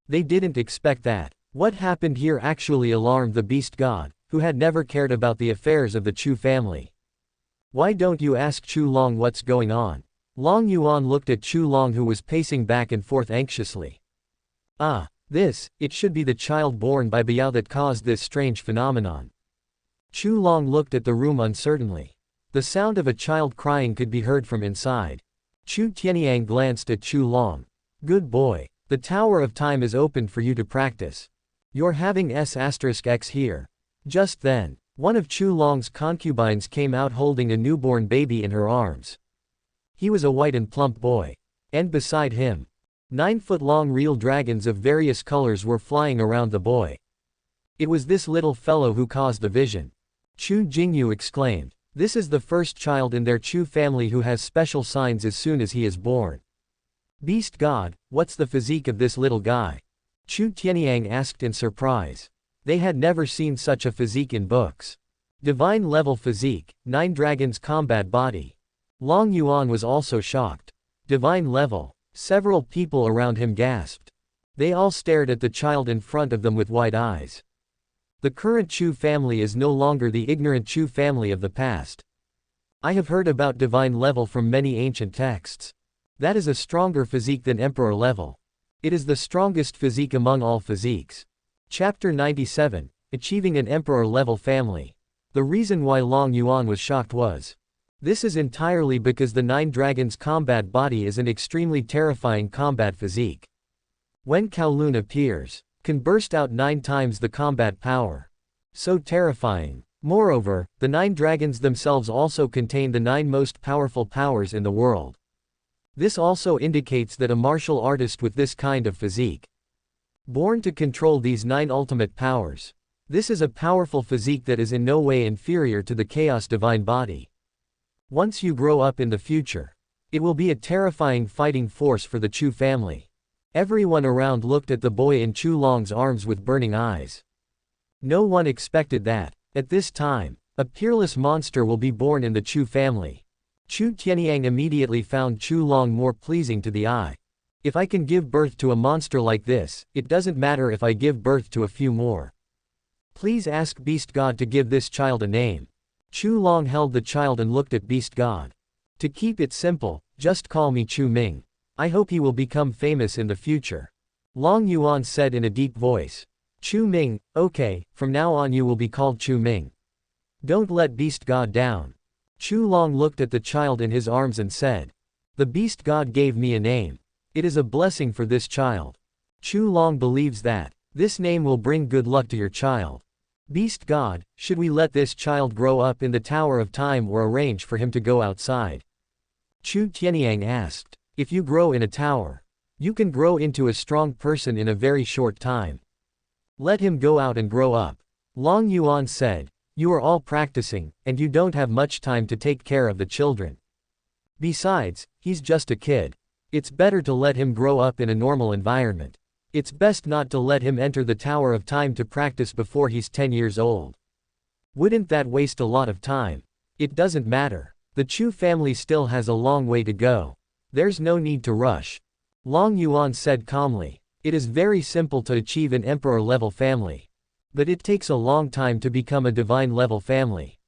They didn't expect that. What happened here actually alarmed the Beast God, who had never cared about the affairs of the Chu family. Why don't you ask Chu Long what's going on? Long Yuan looked at Chu Long, who was pacing back and forth anxiously. It should be the child born by Biao that caused this strange phenomenon. Chu Long looked at the room uncertainly. The sound of a child crying could be heard from inside. Chu Tianyang glanced at Chu Long. Good boy. The Tower of Time is open for you to practice. You're having S*X here. Just then, one of Chu Long's concubines came out holding a newborn baby in her arms. He was a white and plump boy. And beside him, 9-foot-long real dragons of various colors were flying around the boy. It was this little fellow who caused the vision. Chu Jingyu exclaimed. This is the first child in their Chu family who has special signs as soon as he is born. Beast God, what's the physique of this little guy? Chu Tianyang asked in surprise. They had never seen such a physique in books. Divine level physique, 9 dragons combat body. Long Yuan was also shocked. Divine level. Several people around him gasped. They all stared at the child in front of them with wide eyes. The current Chu family is no longer the ignorant Chu family of the past. I have heard about divine level from many ancient texts. That is a stronger physique than emperor level. It is the strongest physique among all physiques. Chapter 97, Achieving an Emperor Level Family. The reason why Long Yuan was shocked was, this is entirely because the 9 dragons combat body is an extremely terrifying combat physique. When Kowloon appears, can burst out 9 times the combat power. So terrifying. Moreover, the 9 dragons themselves also contain the 9 most powerful powers in the world. This also indicates that a martial artist with this kind of physique, born to control these 9 ultimate powers. This is a powerful physique that is in no way inferior to the Chaos Divine Body. Once you grow up in the future, it will be a terrifying fighting force for the Chu family. Everyone around looked at the boy in Chu Long's arms with burning eyes. No one expected that, at this time, a peerless monster will be born in the Chu family. Chu Tianyang immediately found Chu Long more pleasing to the eye. If I can give birth to a monster like this, it doesn't matter if I give birth to a few more. Please ask Beast God to give this child a name. Chu Long held the child and looked at Beast God. To keep it simple, just call me Chu Ming. I hope he will become famous in the future. Long Yuan said in a deep voice. Chu Ming, okay, from now on you will be called Chu Ming. Don't let Beast God down. Chu Long looked at the child in his arms and said. The Beast God gave me a name. It is a blessing for this child. Chu Long believes that this name will bring good luck to your child. Beast God, should we let this child grow up in the Tower of Time or arrange for him to go outside? Chu Tianyang asked. If you grow in a tower, you can grow into a strong person in a very short time. Let him go out and grow up. Long Yuan said. You are all practicing, and you don't have much time to take care of the children. Besides, he's just a kid. It's better to let him grow up in a normal environment. It's best not to let him enter the Tower of Time to practice before he's 10 years old. Wouldn't that waste a lot of time? It doesn't matter. The Chu family still has a long way to go. There's no need to rush. Long Yuan said calmly. It is very simple to achieve an emperor-level family. But it takes a long time to become a divine-level family.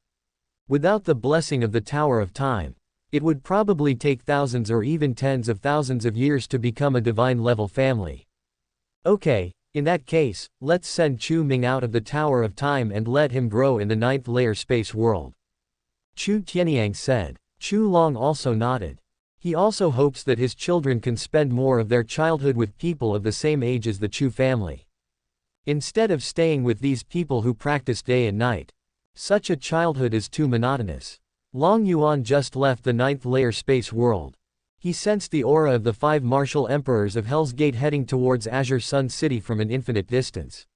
Without the blessing of the Tower of Time, it would probably take thousands or even tens of thousands of years to become a divine-level family. Okay, in that case, let's send Chu Ming out of the Tower of Time and let him grow in the 9th layer space world. Chu Tianyang said. Chu Long also nodded. He also hopes that his children can spend more of their childhood with people of the same age as the Chu family, instead of staying with these people who practice day and night. Such a childhood is too monotonous. Long Yuan just left the 9th layer space world. He sensed the aura of the 5 martial emperors of Hell's Gate heading towards Azure Sun City from an infinite distance.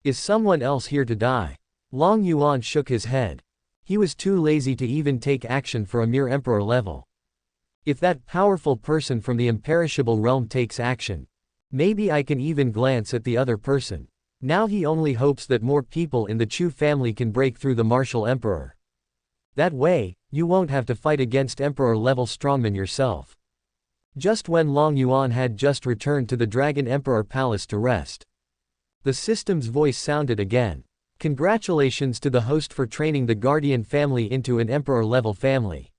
Is someone else here to die? Long Yuan shook his head. He was too lazy to even take action for a mere emperor level. If that powerful person from the imperishable realm takes action, maybe I can even glance at the other person. Now he only hopes that more people in the Chu family can break through the martial emperor. That way, you won't have to fight against emperor-level strongmen yourself. Just when Long Yuan had just returned to the Dragon Emperor Palace to rest, the system's voice sounded again. Congratulations to the host for training the Guardian family into an emperor-level family.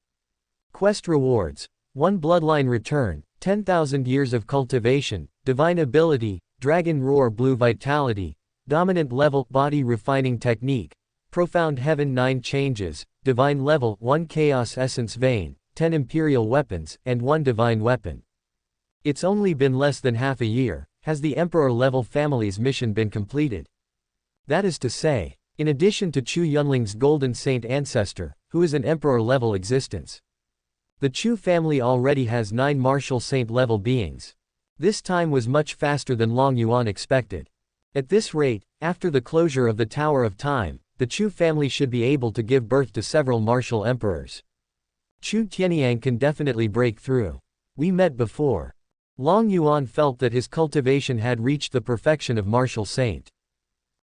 Quest rewards: 1 bloodline return, 10,000 years of cultivation, divine ability, dragon roar blue vitality, dominant level body refining technique, profound heaven 9 changes, divine level 1 chaos essence vein, 10 imperial weapons, and 1 divine weapon. It's only been less than half a year. Has the emperor-level family's mission been completed? That is to say, in addition to Chu Yunling's golden saint ancestor, who is an emperor-level existence, the Chu family already has 9 martial saint-level beings. This time was much faster than Long Yuan expected. At this rate, after the closure of the Tower of Time, the Chu family should be able to give birth to several martial emperors. Chu Tianyang can definitely break through. We met before. Long Yuan felt that his cultivation had reached the perfection of martial saint.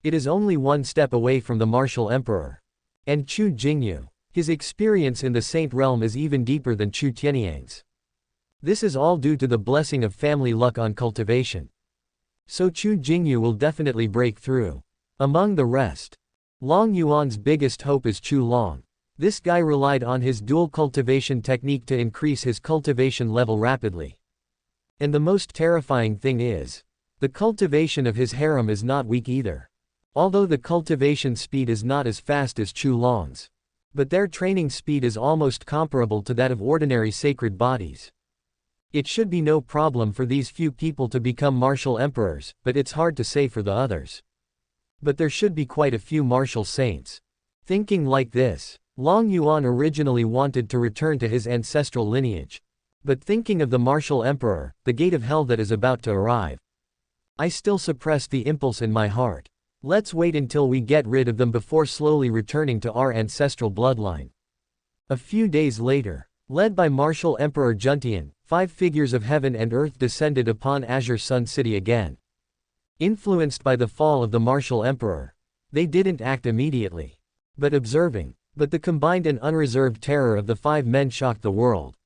It is only 1 step away from the martial emperor. And Chu Jingyu, his experience in the saint realm is even deeper than Chu Tianyang's. This is all due to the blessing of family luck on cultivation. So Chu Jingyu will definitely break through. Among the rest, Long Yuan's biggest hope is Chu Long. This guy relied on his dual cultivation technique to increase his cultivation level rapidly. And the most terrifying thing is, the cultivation of his harem is not weak either. Although the cultivation speed is not as fast as Chu Long's, but their training speed is almost comparable to that of ordinary sacred bodies. It should be no problem for these few people to become martial emperors, but it's hard to say for the others. But there should be quite a few martial saints. Thinking like this, Long Yuan originally wanted to return to his ancestral lineage. But thinking of the martial emperor, the gate of hell that is about to arrive, I still suppress the impulse in my heart. Let's wait until we get rid of them before slowly returning to our ancestral bloodline. A few days later, led by martial emperor Juntian, 5 figures of heaven and earth descended upon Azure Sun City again. Influenced by the fall of the martial emperor, they didn't act immediately, but observing. But the combined and unreserved terror of the 5 men shocked the world.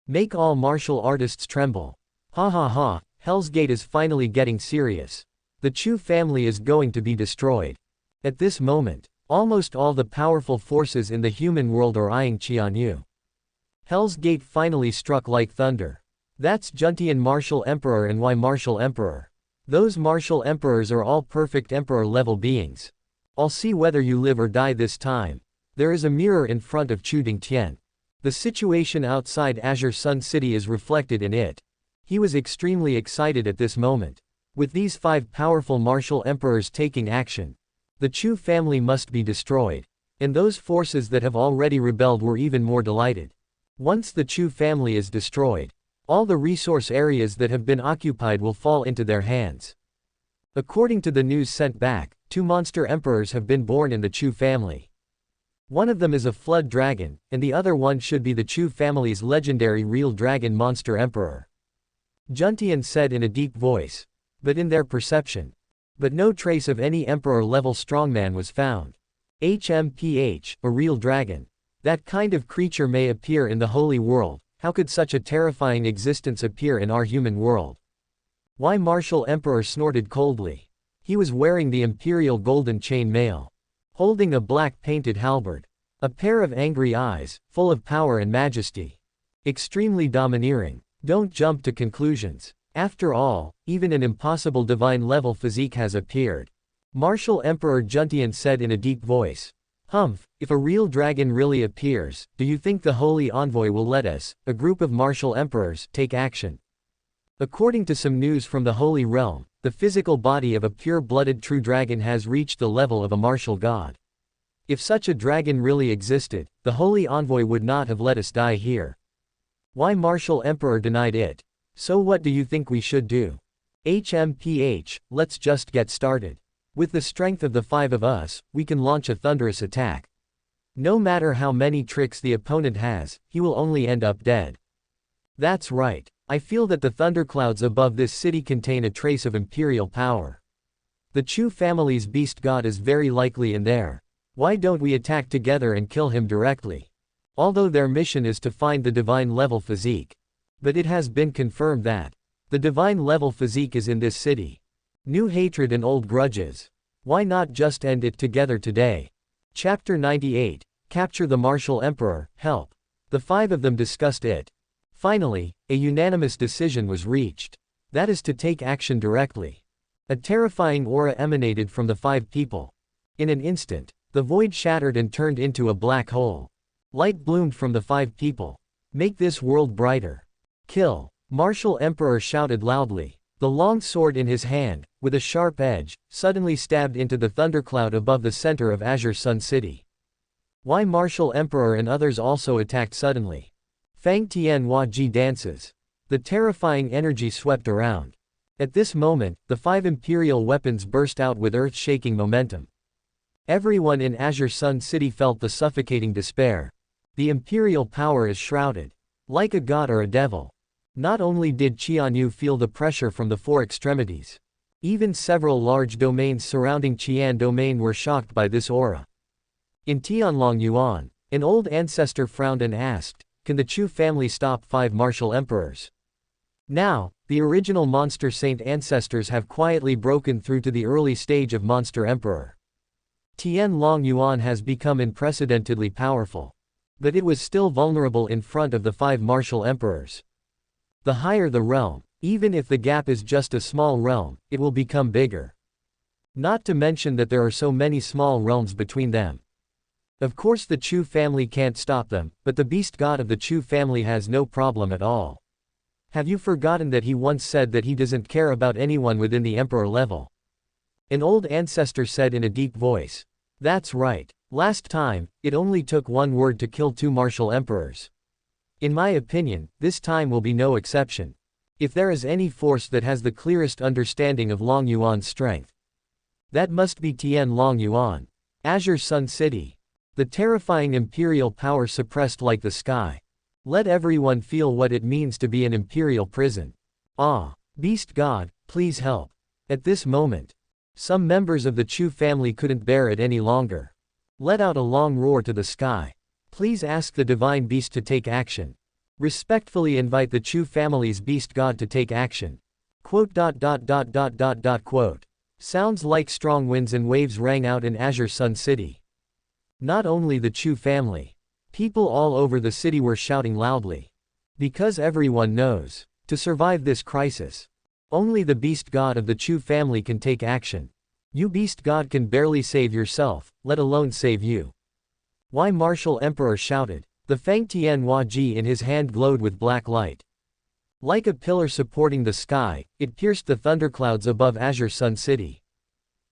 Make all martial artists tremble. Ha ha ha, Hell's Gate is finally getting serious. The Chu family is going to be destroyed. At this moment, almost all the powerful forces in the human world are eyeing Qianyu. Hell's Gate finally struck like thunder. That's Juntian Martial Emperor and why Martial Emperor. Those martial emperors are all perfect emperor-level beings. I'll see whether you live or die this time. There is a mirror in front of Chu Dingtian. The situation outside Azure Sun City is reflected in it. He was extremely excited at this moment. With these 5 powerful martial emperors taking action, the Chu family must be destroyed. And those forces that have already rebelled were even more delighted. Once the Chu family is destroyed, all the resource areas that have been occupied will fall into their hands. According to the news sent back, 2 monster emperors have been born in the Chu family. One of them is a flood dragon, and the other one should be the Chu family's legendary real dragon monster emperor. Juntian said in a deep voice. But in their perception. But no trace of any emperor-level strongman was found. HMPH, a real dragon. That kind of creature may appear in the holy world. How could such a terrifying existence appear in our human world? Why? Martial Emperor snorted coldly. He was wearing the imperial golden chain mail, holding a black painted halberd. A pair of angry eyes, full of power and majesty. Extremely domineering. Don't jump to conclusions. After all, even an impossible divine-level physique has appeared. Martial Emperor Juntian said in a deep voice. Humph, if a real dragon really appears, do you think the Holy Envoy will let us, a group of martial emperors, take action? According to some news from the Holy Realm, the physical body of a pure-blooded true dragon has reached the level of a martial god. If such a dragon really existed, the Holy Envoy would not have let us die here. Why Martial Emperor denied it. So what do you think we should do? HMPH, let's just get started. With the strength of the 5 of us, we can launch a thunderous attack. No matter how many tricks the opponent has, he will only end up dead. That's right. I feel that the thunderclouds above this city contain a trace of imperial power. The Chu family's beast god is very likely in there. Why don't we attack together and kill him directly? Although their mission is to find the divine level physique. But it has been confirmed that the divine level physique is in this city. New hatred and old grudges. Why not just end it together today? Chapter 98. Capture the Martial Emperor, help. The 5 of them discussed it. Finally, a unanimous decision was reached. That is to take action directly. A terrifying aura emanated from the 5 people. In an instant, the void shattered and turned into a black hole. Light bloomed from the 5 people. Make this world brighter. Kill. Martial Emperor shouted loudly. The long sword in his hand, with a sharp edge, suddenly stabbed into the thundercloud above the center of Azure Sun City. Why Martial Emperor and others also attacked suddenly. Fang Tian Hua Ji dances. The terrifying energy swept around. At this moment, the 5 imperial weapons burst out with earth-shaking momentum. Everyone in Azure Sun City felt the suffocating despair. The imperial power is shrouded. Like a god or a devil. Not only did Qianyu feel the pressure from the 4 extremities. Even several large domains surrounding Qian Domain were shocked by this aura. In Tianlong Yuan, an old ancestor frowned and asked, can the Chu family stop 5 martial emperors? Now, the original monster saint ancestors have quietly broken through to the early stage of monster emperor. Tianlong Yuan has become unprecedentedly powerful. But it was still vulnerable in front of the 5 martial emperors. The higher the realm, even if the gap is just a small realm, it will become bigger. Not to mention that there are so many small realms between them. Of course the Chu family can't stop them, but the beast god of the Chu family has no problem at all. Have you forgotten that he once said that he doesn't care about anyone within the emperor level? An old ancestor said in a deep voice. That's right. Last time, it only took 1 word to kill 2 martial emperors. In my opinion, this time will be no exception. If there is any force that has the clearest understanding of Long Yuan's strength, that must be Tianlong Yuan. Azure Sun City. The terrifying imperial power suppressed like the sky. Let everyone feel what it means to be an imperial prison. Ah, beast god, please help. At this moment, some members of the Chu family couldn't bear it any longer. Let out a long roar to the sky. Please ask the divine beast to take action. Respectfully invite the Chu family's beast god to take action. Quote. Sounds like strong winds and waves rang out in Azure Sun City. Not only the Chu family. People all over the city were shouting loudly. Because everyone knows, to survive this crisis, only the beast god of the Chu family can take action. You beast god can barely save yourself, let alone save you. Why Martial Emperor shouted. The Fang Tian Hua Ji in his hand glowed with black light. Like a pillar supporting the sky, it pierced the thunderclouds above Azure Sun City.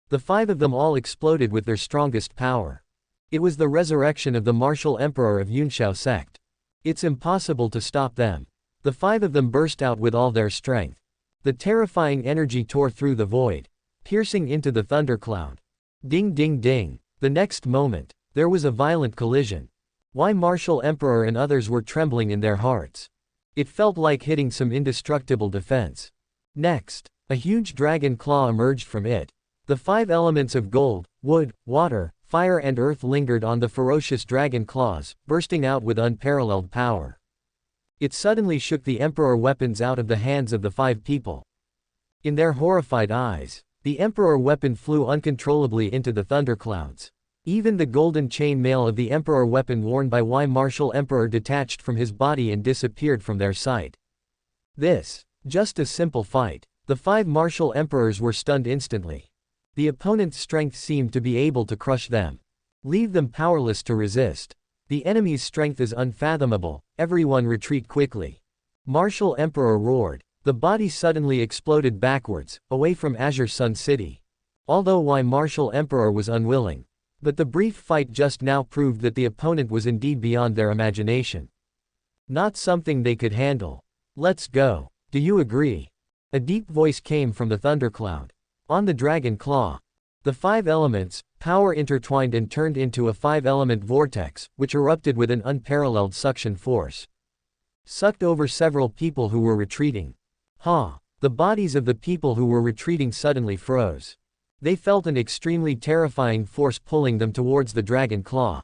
The 5 of them all exploded with their strongest power. It was the resurrection of the martial emperor of Yunshao sect. It's impossible to stop them. The 5 of them burst out with all their strength. The terrifying energy tore through the void, piercing into the thundercloud. Ding ding ding. The next moment, there was a violent collision. Why Martial Emperor and others were trembling in their hearts. It felt like hitting some indestructible defense. Next, a huge dragon claw emerged from it. The 5 elements of gold, wood, water, fire and earth lingered on the ferocious dragon claws, bursting out with unparalleled power. It suddenly shook the emperor weapons out of the hands of the 5 people. In their horrified eyes, the emperor weapon flew uncontrollably into the thunderclouds. Even the golden chain mail of the emperor weapon worn by Y Martial Emperor detached from his body and disappeared from their sight. This, just a simple fight. The 5 martial emperors were stunned instantly. The opponent's strength seemed to be able to crush them. Leave them powerless to resist. The enemy's strength is unfathomable, everyone retreat quickly. Martial Emperor roared. The body suddenly exploded backwards, away from Azure Sun City. Although Y Martial Emperor was unwilling. But the brief fight just now proved that the opponent was indeed beyond their imagination. Not something they could handle. Let's go. Do you agree? A deep voice came from the thundercloud. On the dragon claw. The 5 elements, power intertwined and turned into a 5-element vortex, which erupted with an unparalleled suction force. Sucked over several people who were retreating. The bodies of the people who were retreating suddenly froze. They felt an extremely terrifying force pulling them towards the dragon claw.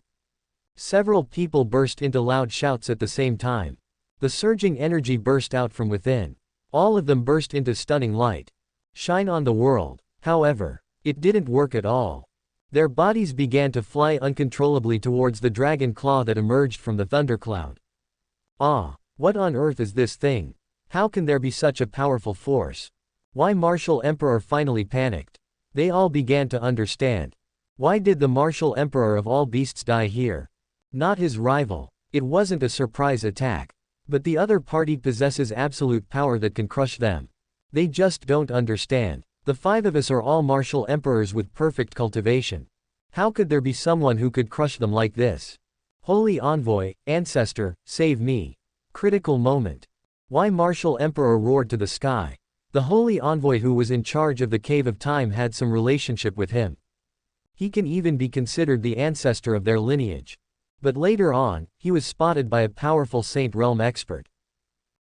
Several people burst into loud shouts at the same time. The surging energy burst out from within. All of them burst into stunning light. Shine on the world. However, it didn't work at all. Their bodies began to fly uncontrollably towards the dragon claw that emerged from the thundercloud. What on earth is this thing? How can there be such a powerful force? Why Martial Emperor finally panicked. They all began to understand. Why did the Martial Emperor of all beasts die here? Not his rival. It wasn't a surprise attack. But the other party possesses absolute power that can crush them. They just don't understand. The 5 of us are all Martial Emperors with perfect cultivation. How could there be someone who could crush them like this? Holy Envoy, Ancestor, save me. Critical moment. Why Martial Emperor roared to the sky. The Holy Envoy who was in charge of the Cave of Time had some relationship with him. He can even be considered the ancestor of their lineage. But later on, he was spotted by a powerful Saint Realm expert.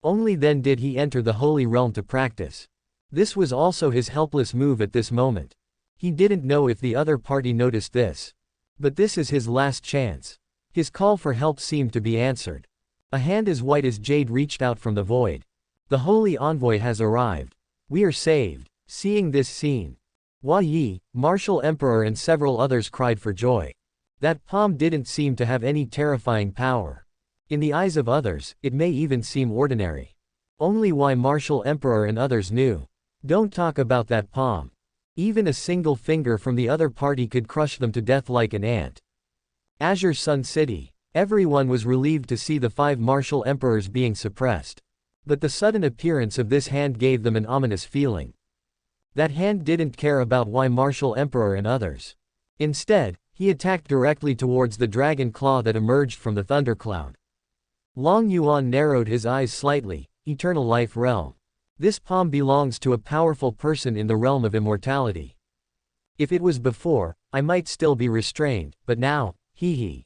Only then did he enter the Holy Realm to practice. This was also his helpless move at this moment. He didn't know if the other party noticed this. But this is his last chance. His call for help seemed to be answered. A hand as white as jade reached out from the void. The Holy Envoy has arrived. We are saved. Seeing this scene, Hua Yi, Martial Emperor and several others cried for joy. That palm didn't seem to have any terrifying power. In the eyes of others, it may even seem ordinary. Only why Martial Emperor and others knew. Don't talk about that palm. Even a single finger from the other party could crush them to death like an ant. Azure Sun City. Everyone was relieved to see the 5 Martial Emperors being suppressed. But the sudden appearance of this hand gave them an ominous feeling. That hand didn't care about why Martial Emperor and others. Instead, he attacked directly towards the dragon claw that emerged from the thundercloud. Long Yuan narrowed his eyes slightly. Eternal Life Realm. This palm belongs to a powerful person in the realm of immortality. If it was before, I might still be restrained, but now, he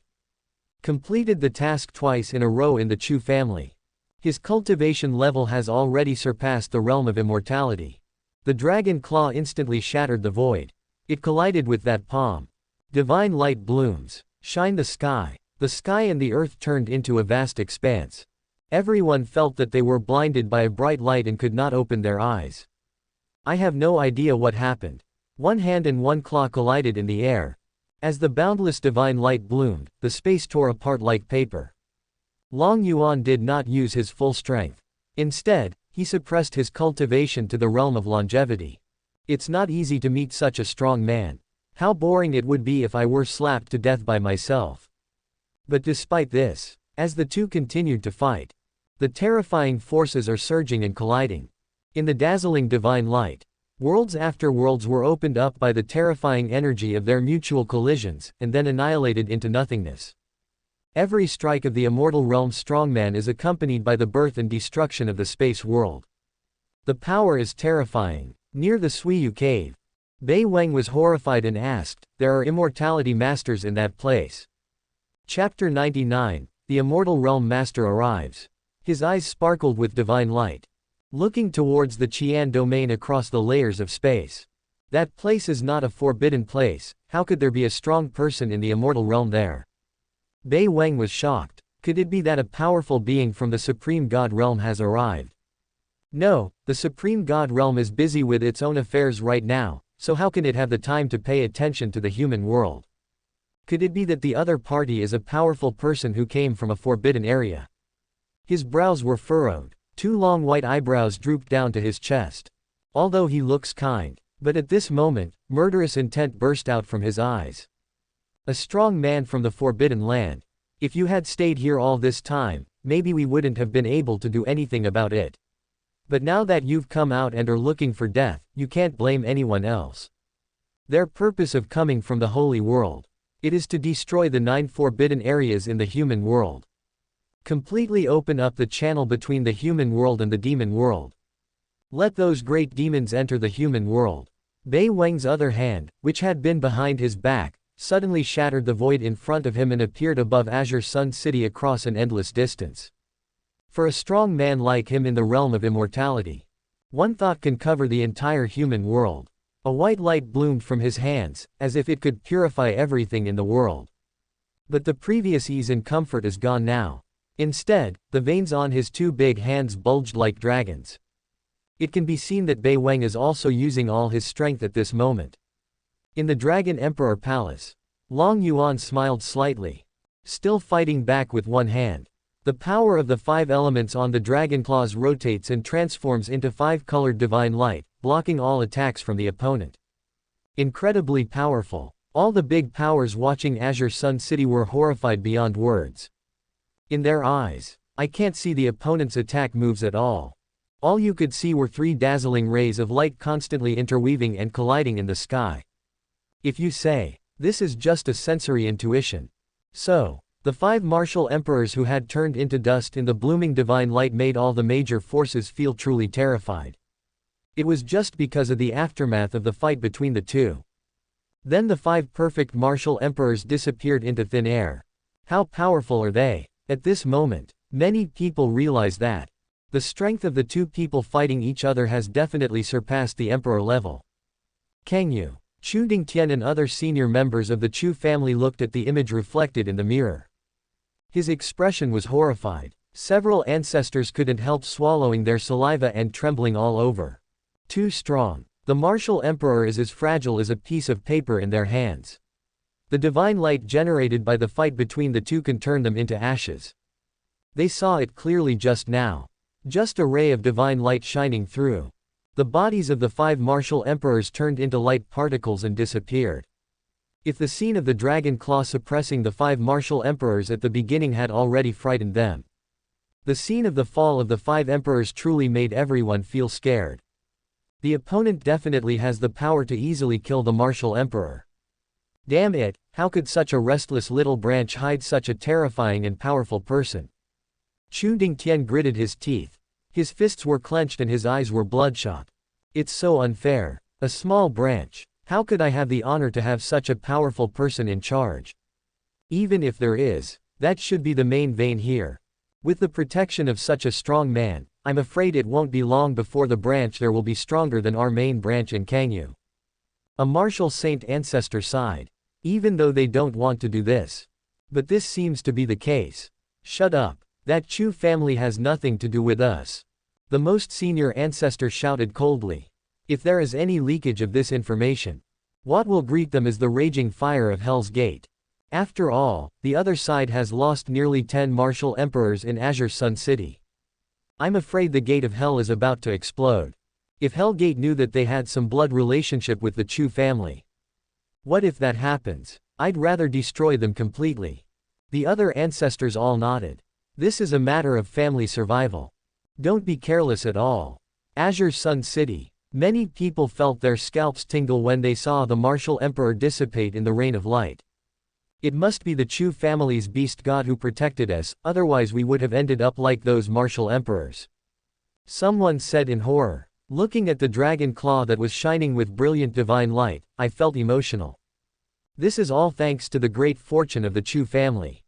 completed the task twice in a row in the Chu family. His cultivation level has already surpassed the realm of immortality. The dragon claw instantly shattered the void. It collided with that palm. Divine light blooms. Shine the sky. The sky and the earth turned into a vast expanse. Everyone felt that they were blinded by a bright light and could not open their eyes. I have no idea what happened. One hand and one claw collided in the air. As the boundless divine light bloomed, the space tore apart like paper. Long Yuan did not use his full strength. Instead, he suppressed his cultivation to the realm of longevity. It's not easy to meet such a strong man. How boring it would be if I were slapped to death by myself. But despite this, as the two continued to fight, the terrifying forces are surging and colliding. In the dazzling divine light, worlds after worlds were opened up by the terrifying energy of their mutual collisions, and then annihilated into nothingness. Every strike of the immortal realm's strongman is accompanied by the birth and destruction of the space world. The power is terrifying. Near the Suiyu cave, Bei Weng was horrified and asked, "There are immortality masters in that place?" Chapter 99, The Immortal Realm Master arrives. His eyes sparkled with divine light. Looking towards the Qian domain across the layers of space. That place is not a forbidden place. How could there be a strong person in the immortal realm there? Bei Weng was shocked. Could it be that a powerful being from the Supreme God realm has arrived? No, the Supreme God realm is busy with its own affairs right now, so how can it have the time to pay attention to the human world? Could it be that the other party is a powerful person who came from a forbidden area? His brows were furrowed. 2 long white eyebrows drooped down to his chest. Although he looks kind, but at this moment, murderous intent burst out from his eyes. A strong man from the Forbidden Land. If you had stayed here all this time, maybe we wouldn't have been able to do anything about it. But now that you've come out and are looking for death, you can't blame anyone else. Their purpose of coming from the holy world. It is to destroy the 9 forbidden areas in the human world. Completely open up the channel between the human world and the demon world. Let those great demons enter the human world. Bei Weng's other hand, which had been behind his back, suddenly shattered the void in front of him and appeared above Azure Sun City across an endless distance. For a strong man like him in the realm of immortality, one thought can cover the entire human world. A white light bloomed from his hands, as if it could purify everything in the world. But the previous ease and comfort is gone now. Instead, the veins on his two big hands bulged like dragons. It can be seen that Bei Weng is also using all his strength at this moment. In the Dragon Emperor Palace, Long Yuan smiled slightly, still fighting back with one hand. The power of the 5 elements on the dragon claws rotates and transforms into 5-colored divine light, blocking all attacks from the opponent. Incredibly powerful. All the big powers watching Azure Sun City were horrified beyond words. In their eyes, I can't see the opponent's attack moves at all. All you could see were 3 dazzling rays of light constantly interweaving and colliding in the sky. If you say, this is just a sensory intuition. So, the 5 martial emperors who had turned into dust in the blooming divine light made all the major forces feel truly terrified. It was just because of the aftermath of the fight between the two. Then the 5 perfect martial emperors disappeared into thin air. How powerful are they? At this moment, many people realize that the strength of the 2 people fighting each other has definitely surpassed the emperor level. Kang Yu, Chu Dingtian and other senior members of the Chu family looked at the image reflected in the mirror. His expression was horrified. Several ancestors couldn't help swallowing their saliva and trembling all over. Too strong. The martial emperor is as fragile as a piece of paper in their hands. The divine light generated by the fight between the two can turn them into ashes. They saw it clearly just now. Just a ray of divine light shining through. The bodies of the 5 martial emperors turned into light particles and disappeared. If the scene of the dragon claw suppressing the 5 martial emperors at the beginning had already frightened them, the scene of the fall of the 5 emperors truly made everyone feel scared. The opponent definitely has the power to easily kill the martial emperor. Damn it, how could such a restless little branch hide such a terrifying and powerful person? Chu Dingtian gritted his teeth. His fists were clenched and his eyes were bloodshot. It's so unfair. A small branch. How could I have the honor to have such a powerful person in charge? Even if there is, that should be the main vein here. With the protection of such a strong man, I'm afraid it won't be long before the branch there will be stronger than our main branch in Kangyu. A martial saint ancestor sighed. Even though they don't want to do this. But this seems to be the case. Shut up. That Chu family has nothing to do with us. The most senior ancestor shouted coldly. If there is any leakage of this information, what will greet them is the raging fire of Hell's Gate. After all, the other side has lost nearly 10 martial emperors in Azure Sun City. I'm afraid the gate of hell is about to explode. If Hell Gate knew that they had some blood relationship with the Chu family. What if that happens? I'd rather destroy them completely. The other ancestors all nodded. This is a matter of family survival. Don't be careless at all. Azure Sun City. Many people felt their scalps tingle when they saw the martial emperor dissipate in the rain of light. It must be the Chu family's beast god who protected us, otherwise we would have ended up like those martial emperors. Someone said in horror. Looking at the dragon claw that was shining with brilliant divine light, I felt emotional. This is all thanks to the great fortune of the Chu family.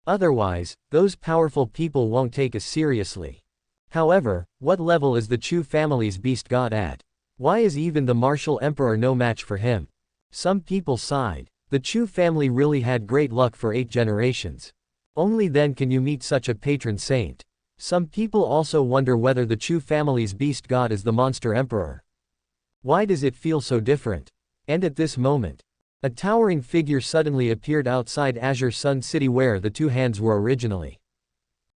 Otherwise, those powerful people won't take us seriously. However, what level is the Chu family's beast god at? Why is even the martial emperor no match for him? Some people sighed. The Chu family really had great luck for 8 generations. Only then can you meet such a patron saint. Some people also wonder whether the Chu family's beast god is the monster emperor. Why does it feel so different? And at this moment, a towering figure suddenly appeared outside Azure Sun City where the 2 hands were originally.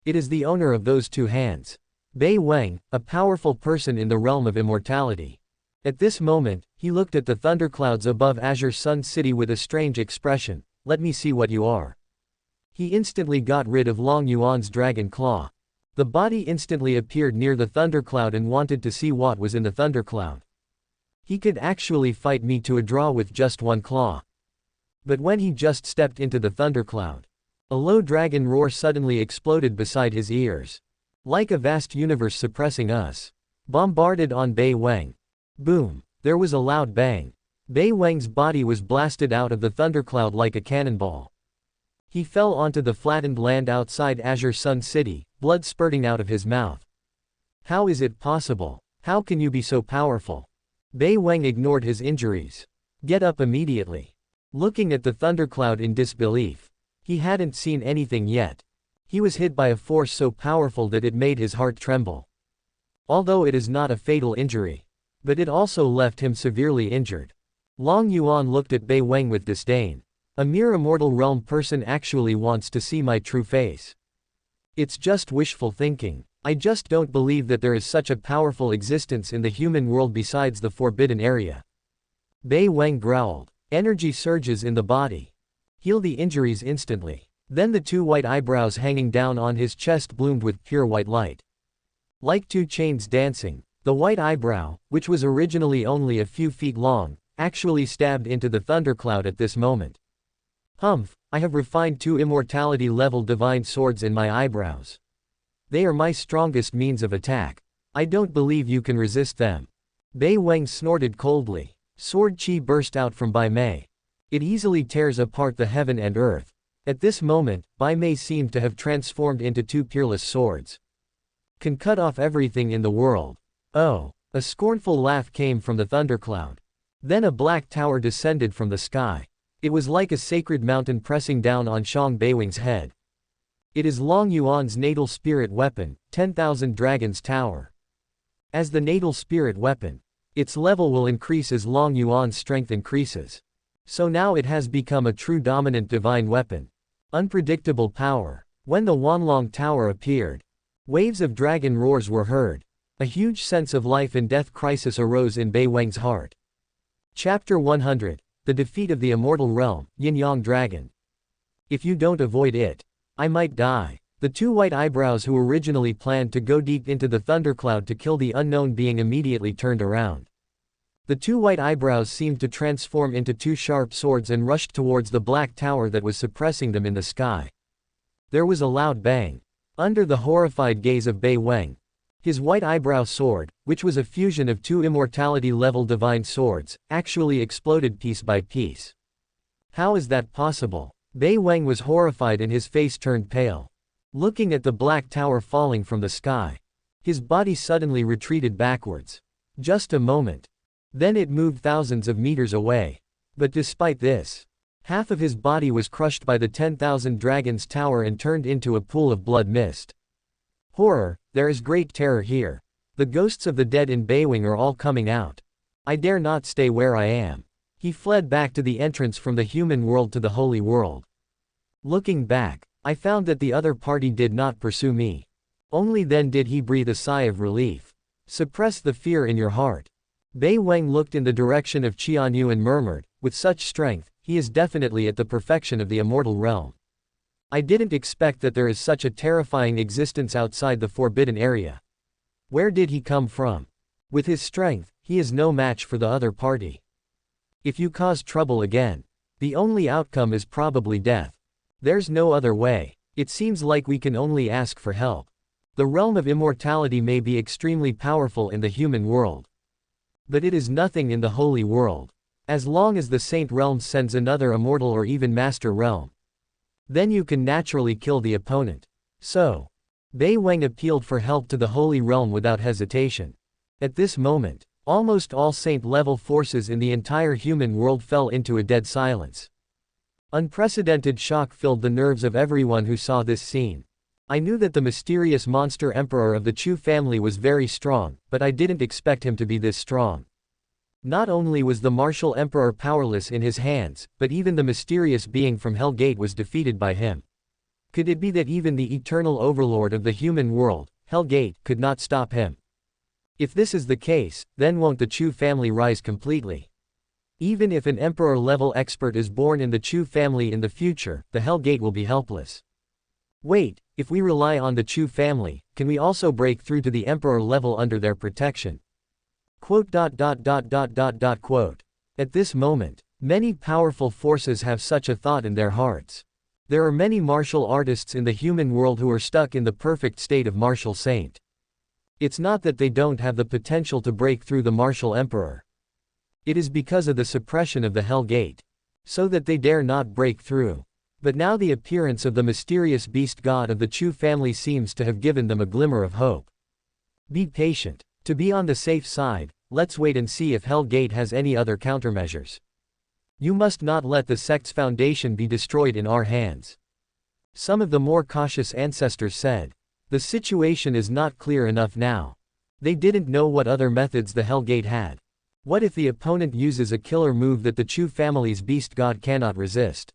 It is the owner of those 2 hands. Bei Weng, a powerful person in the realm of immortality. At this moment, he looked at the thunderclouds above Azure Sun City with a strange expression. Let me see what you are. He instantly got rid of Long Yuan's dragon claw. The body instantly appeared near the thundercloud and wanted to see what was in the thundercloud. He could actually fight me to a draw with just 1 claw. But when he just stepped into the thundercloud, A low dragon roar suddenly exploded beside his ears. Like a vast universe suppressing us. Bombarded on Bei Wang. Boom. There was a loud bang. Bei Wang's body was blasted out of the thundercloud like a cannonball. He fell onto the flattened land outside Azure Sun City, blood spurting out of his mouth. How is it possible? How can you be so powerful? Bei Wang ignored his injuries. Get up immediately. Looking at the thundercloud in disbelief. He hadn't seen anything yet. He was hit by a force so powerful that it made his heart tremble. Although it is not a fatal injury. But it also left him severely injured. Long Yuan looked at Bei Wang with disdain. A mere immortal realm person actually wants to see my true face. It's just wishful thinking. I just don't believe that there is such a powerful existence in the human world besides the forbidden area. Bei Wang growled. Energy surges in the body. Heal the injuries instantly. Then the two white eyebrows hanging down on his chest bloomed with pure white light. Like two chains dancing, the white eyebrow, which was originally only a few feet long, actually stabbed into the thundercloud at this moment. Humph, I have refined 2 immortality-level divine swords in my eyebrows. They are my strongest means of attack. I don't believe you can resist them. Bei Wang snorted coldly. Sword chi burst out from Bai Mei. It easily tears apart the heaven and earth. At this moment, Bai Mei seemed to have transformed into 2 peerless swords. Can cut off everything in the world. Oh, a scornful laugh came from the thundercloud. Then a black tower descended from the sky. It was like a sacred mountain pressing down on Shang Beiwang's head. It is Long Yuan's natal spirit weapon, 10,000 Dragons Tower. As the natal spirit weapon, its level will increase as Long Yuan's strength increases. So now it has become a true dominant divine weapon. Unpredictable power. When the Wanlong Tower appeared, waves of dragon roars were heard. A huge sense of life and death crisis arose in Bei Wang's heart. Chapter 100. The defeat of the immortal realm, Yin-Yang Dragon. If you don't avoid it, I might die. The 2 white eyebrows who originally planned to go deep into the thundercloud to kill the unknown being immediately turned around. The 2 white eyebrows seemed to transform into 2 sharp swords and rushed towards the black tower that was suppressing them in the sky. There was a loud bang. Under the horrified gaze of Bei Wang, his white eyebrow sword, which was a fusion of 2 immortality-level divine swords, actually exploded piece by piece. How is that possible? Bei Wang was horrified and his face turned pale. Looking at the black tower falling from the sky, his body suddenly retreated backwards. Just a moment. Then it moved thousands of meters away. But despite this, half of his body was crushed by the 10,000 Dragons Tower and turned into a pool of blood mist. Horror, there is great terror here. The ghosts of the dead in Beiwang are all coming out. I dare not stay where I am. He fled back to the entrance from the human world to the holy world. Looking back, I found that the other party did not pursue me. Only then did he breathe a sigh of relief. Suppress the fear in your heart. Bei Wang looked in the direction of Qianyu and murmured, with such strength, he is definitely at the perfection of the immortal realm. I didn't expect that there is such a terrifying existence outside the forbidden area. Where did he come from? With his strength, he is no match for the other party. If you cause trouble again, the only outcome is probably death. There's no other way. It seems like we can only ask for help. The realm of immortality may be extremely powerful in the human world. But it is nothing in the holy world. As long as the saint realm sends another immortal or even master realm, then you can naturally kill the opponent. So, Bei Wang appealed for help to the holy realm without hesitation. At this moment, almost all saint-level forces in the entire human world fell into a dead silence. Unprecedented shock filled the nerves of everyone who saw this scene. I knew that the mysterious monster emperor of the Chu family was very strong, but I didn't expect him to be this strong. Not only was the martial emperor powerless in his hands, but even the mysterious being from Hell Gate was defeated by him. Could it be that even the eternal overlord of the human world, Hell Gate, could not stop him? If this is the case, then won't the Chu family rise completely? Even if an emperor-level expert is born in the Chu family in the future, the Hell Gate will be helpless. Wait, if we rely on the Chu family, can we also break through to the emperor level under their protection? Quote. At this moment, many powerful forces have such a thought in their hearts. There are many martial artists in the human world who are stuck in the perfect state of martial saint. It's not that they don't have the potential to break through the martial emperor. It is because of the suppression of the Hell Gate. So that they dare not break through. But now the appearance of the mysterious beast god of the Chu family seems to have given them a glimmer of hope. Be patient. To be on the safe side, let's wait and see if Hell Gate has any other countermeasures. You must not let the sect's foundation be destroyed in our hands. Some of the more cautious ancestors said. The situation is not clear enough now. They didn't know what other methods the Hell Gate had. What if the opponent uses a killer move that the Chu family's beast god cannot resist?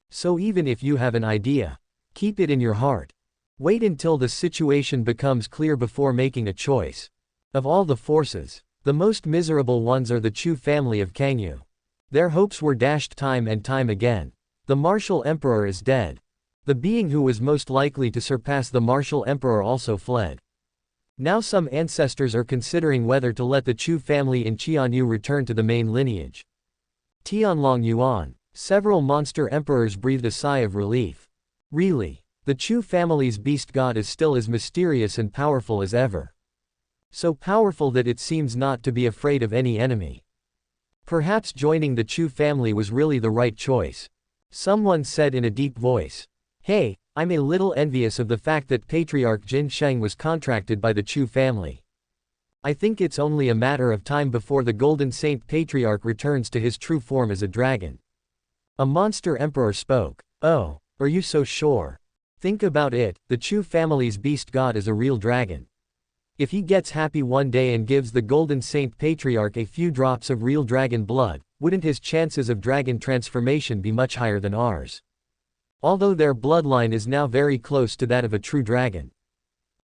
So even if you have an idea, keep it in your heart. Wait until the situation becomes clear before making a choice. Of all the forces, the most miserable ones are the Chu family of Kangyu. Their hopes were dashed time and time again. The martial emperor is dead. The being who was most likely to surpass the martial emperor also fled. Now some ancestors are considering whether to let the Chu family in Qianyu return to the main lineage. Tianlong Yuan. Several monster emperors breathed a sigh of relief. Really, the Chu family's beast god is still as mysterious and powerful as ever. So powerful that it seems not to be afraid of any enemy. Perhaps joining the Chu family was really the right choice. Someone said in a deep voice. Hey, I'm a little envious of the fact that Patriarch Jin Sheng was contracted by the Chu family. I think it's only a matter of time before the Golden Saint Patriarch returns to his true form as a dragon. A monster emperor spoke. Oh, are you so sure? Think about it, the Chu family's beast god is a real dragon. If he gets happy one day and gives the Golden Saint Patriarch a few drops of real dragon blood, wouldn't his chances of dragon transformation be much higher than ours? Although their bloodline is now very close to that of a true dragon.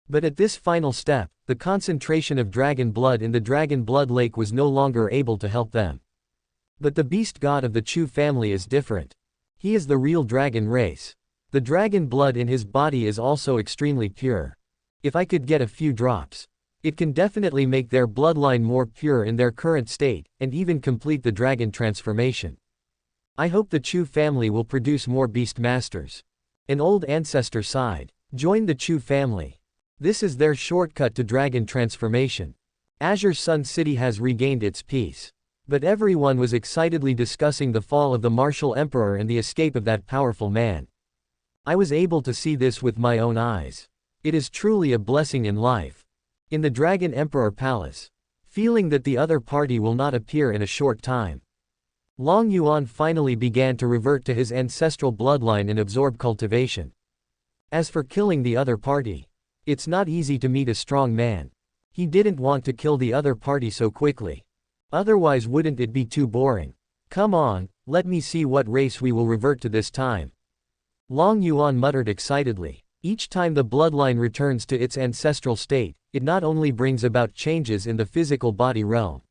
But at this final step, the concentration of dragon blood in the dragon blood lake was no longer able to help them. But the beast god of the Chu family is different. He is the real dragon race. The dragon blood in his body is also extremely pure. If I could get a few drops, it can definitely make their bloodline more pure in their current state, and even complete the dragon transformation. I hope the Chu family will produce more beast masters. An old ancestor sighed. Join the Chu family. This is their shortcut to dragon transformation. Azure's Sun City has regained its peace. But everyone was excitedly discussing the fall of the martial emperor and the escape of that powerful man. I was able to see this with my own eyes. It is truly a blessing in life. In the Dragon Emperor Palace, feeling that the other party will not appear in a short time, Long Yuan finally began to revert to his ancestral bloodline and absorb cultivation. As for killing the other party, it's not easy to meet a strong man. He didn't want to kill the other party so quickly. Otherwise wouldn't it be too boring? Come on, let me see what race we will revert to this time. Long Yuan muttered excitedly. Each time the bloodline returns to its ancestral state, it not only brings about changes in the physical body realm.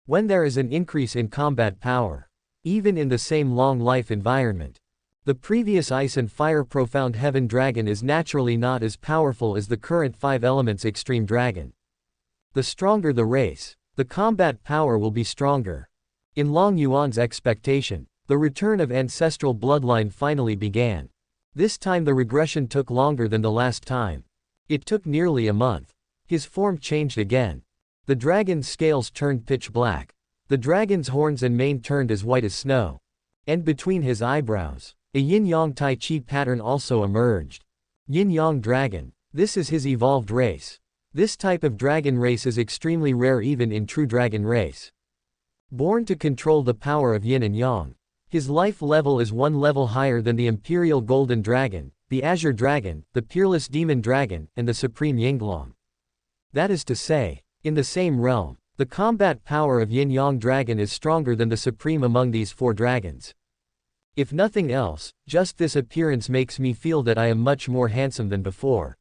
When there is an increase in combat power, even in the same long life environment, the previous Ice and Fire Profound Heaven Dragon is naturally not as powerful as the current 5 Elements Extreme Dragon. The stronger the race, the combat power will be stronger. In Long Yuan's expectation, the return of ancestral bloodline finally began. This time the regression took longer than the last time. It took nearly a month. His form changed again. The dragon's scales turned pitch black. The dragon's horns and mane turned as white as snow. And between his eyebrows, a yin-yang tai chi pattern also emerged. Yin-yang dragon. This is his evolved race. This type of dragon race is extremely rare even in true dragon race. Born to control the power of yin and yang. His life level is 1 level higher than the Imperial Golden Dragon, the Azure Dragon, the Peerless Demon Dragon, and the Supreme Yinglong. That is to say, in the same realm, the combat power of Yin-Yang Dragon is stronger than the supreme among these 4 dragons. If nothing else, just this appearance makes me feel that I am much more handsome than before.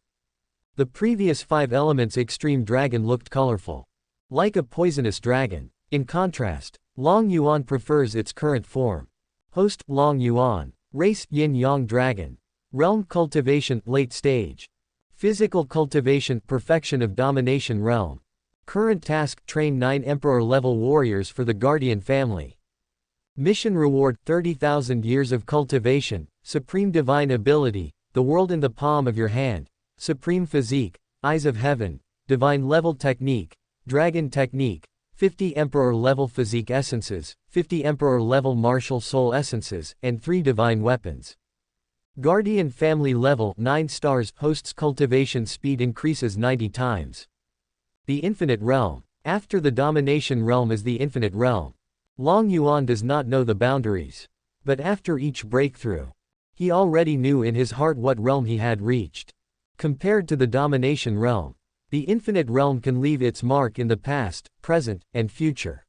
The previous 5 Elements Extreme Dragon looked colorful. Like a poisonous dragon. In contrast, Long Yuan prefers its current form. Host, Long Yuan. Race, Yin-Yang Dragon. Realm Cultivation, Late Stage. Physical Cultivation, Perfection of Domination Realm. Current task, train 9 Emperor-level warriors for the Guardian family. Mission reward, 30,000 years of cultivation, Supreme Divine Ability, The World in the Palm of Your Hand, Supreme Physique, Eyes of Heaven, Divine Level Technique, Dragon Technique, 50 Emperor Level Physique Essences, 50 Emperor Level Martial Soul Essences, and 3 Divine Weapons. Guardian Family Level 9 stars. Host's cultivation speed increases 90 times. The Infinite Realm. After the Domination Realm is the Infinite Realm. Long Yuan does not know the boundaries. But after each breakthrough, he already knew in his heart what realm he had reached. Compared to the Domination Realm, the Infinite Realm can leave its mark in the past, present, and future.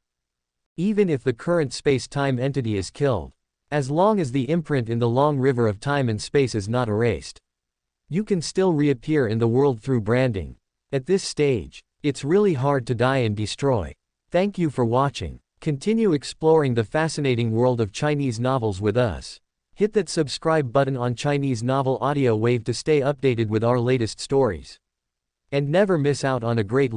Even if the current space-time entity is killed, as long as the imprint in the long river of time and space is not erased, you can still reappear in the world through branding. At this stage, it's really hard to die and destroy. Thank you for watching. Continue exploring the fascinating world of Chinese novels with us. Hit that subscribe button on Chinese Novel Audio Wave to stay updated with our latest stories. And never miss out on a great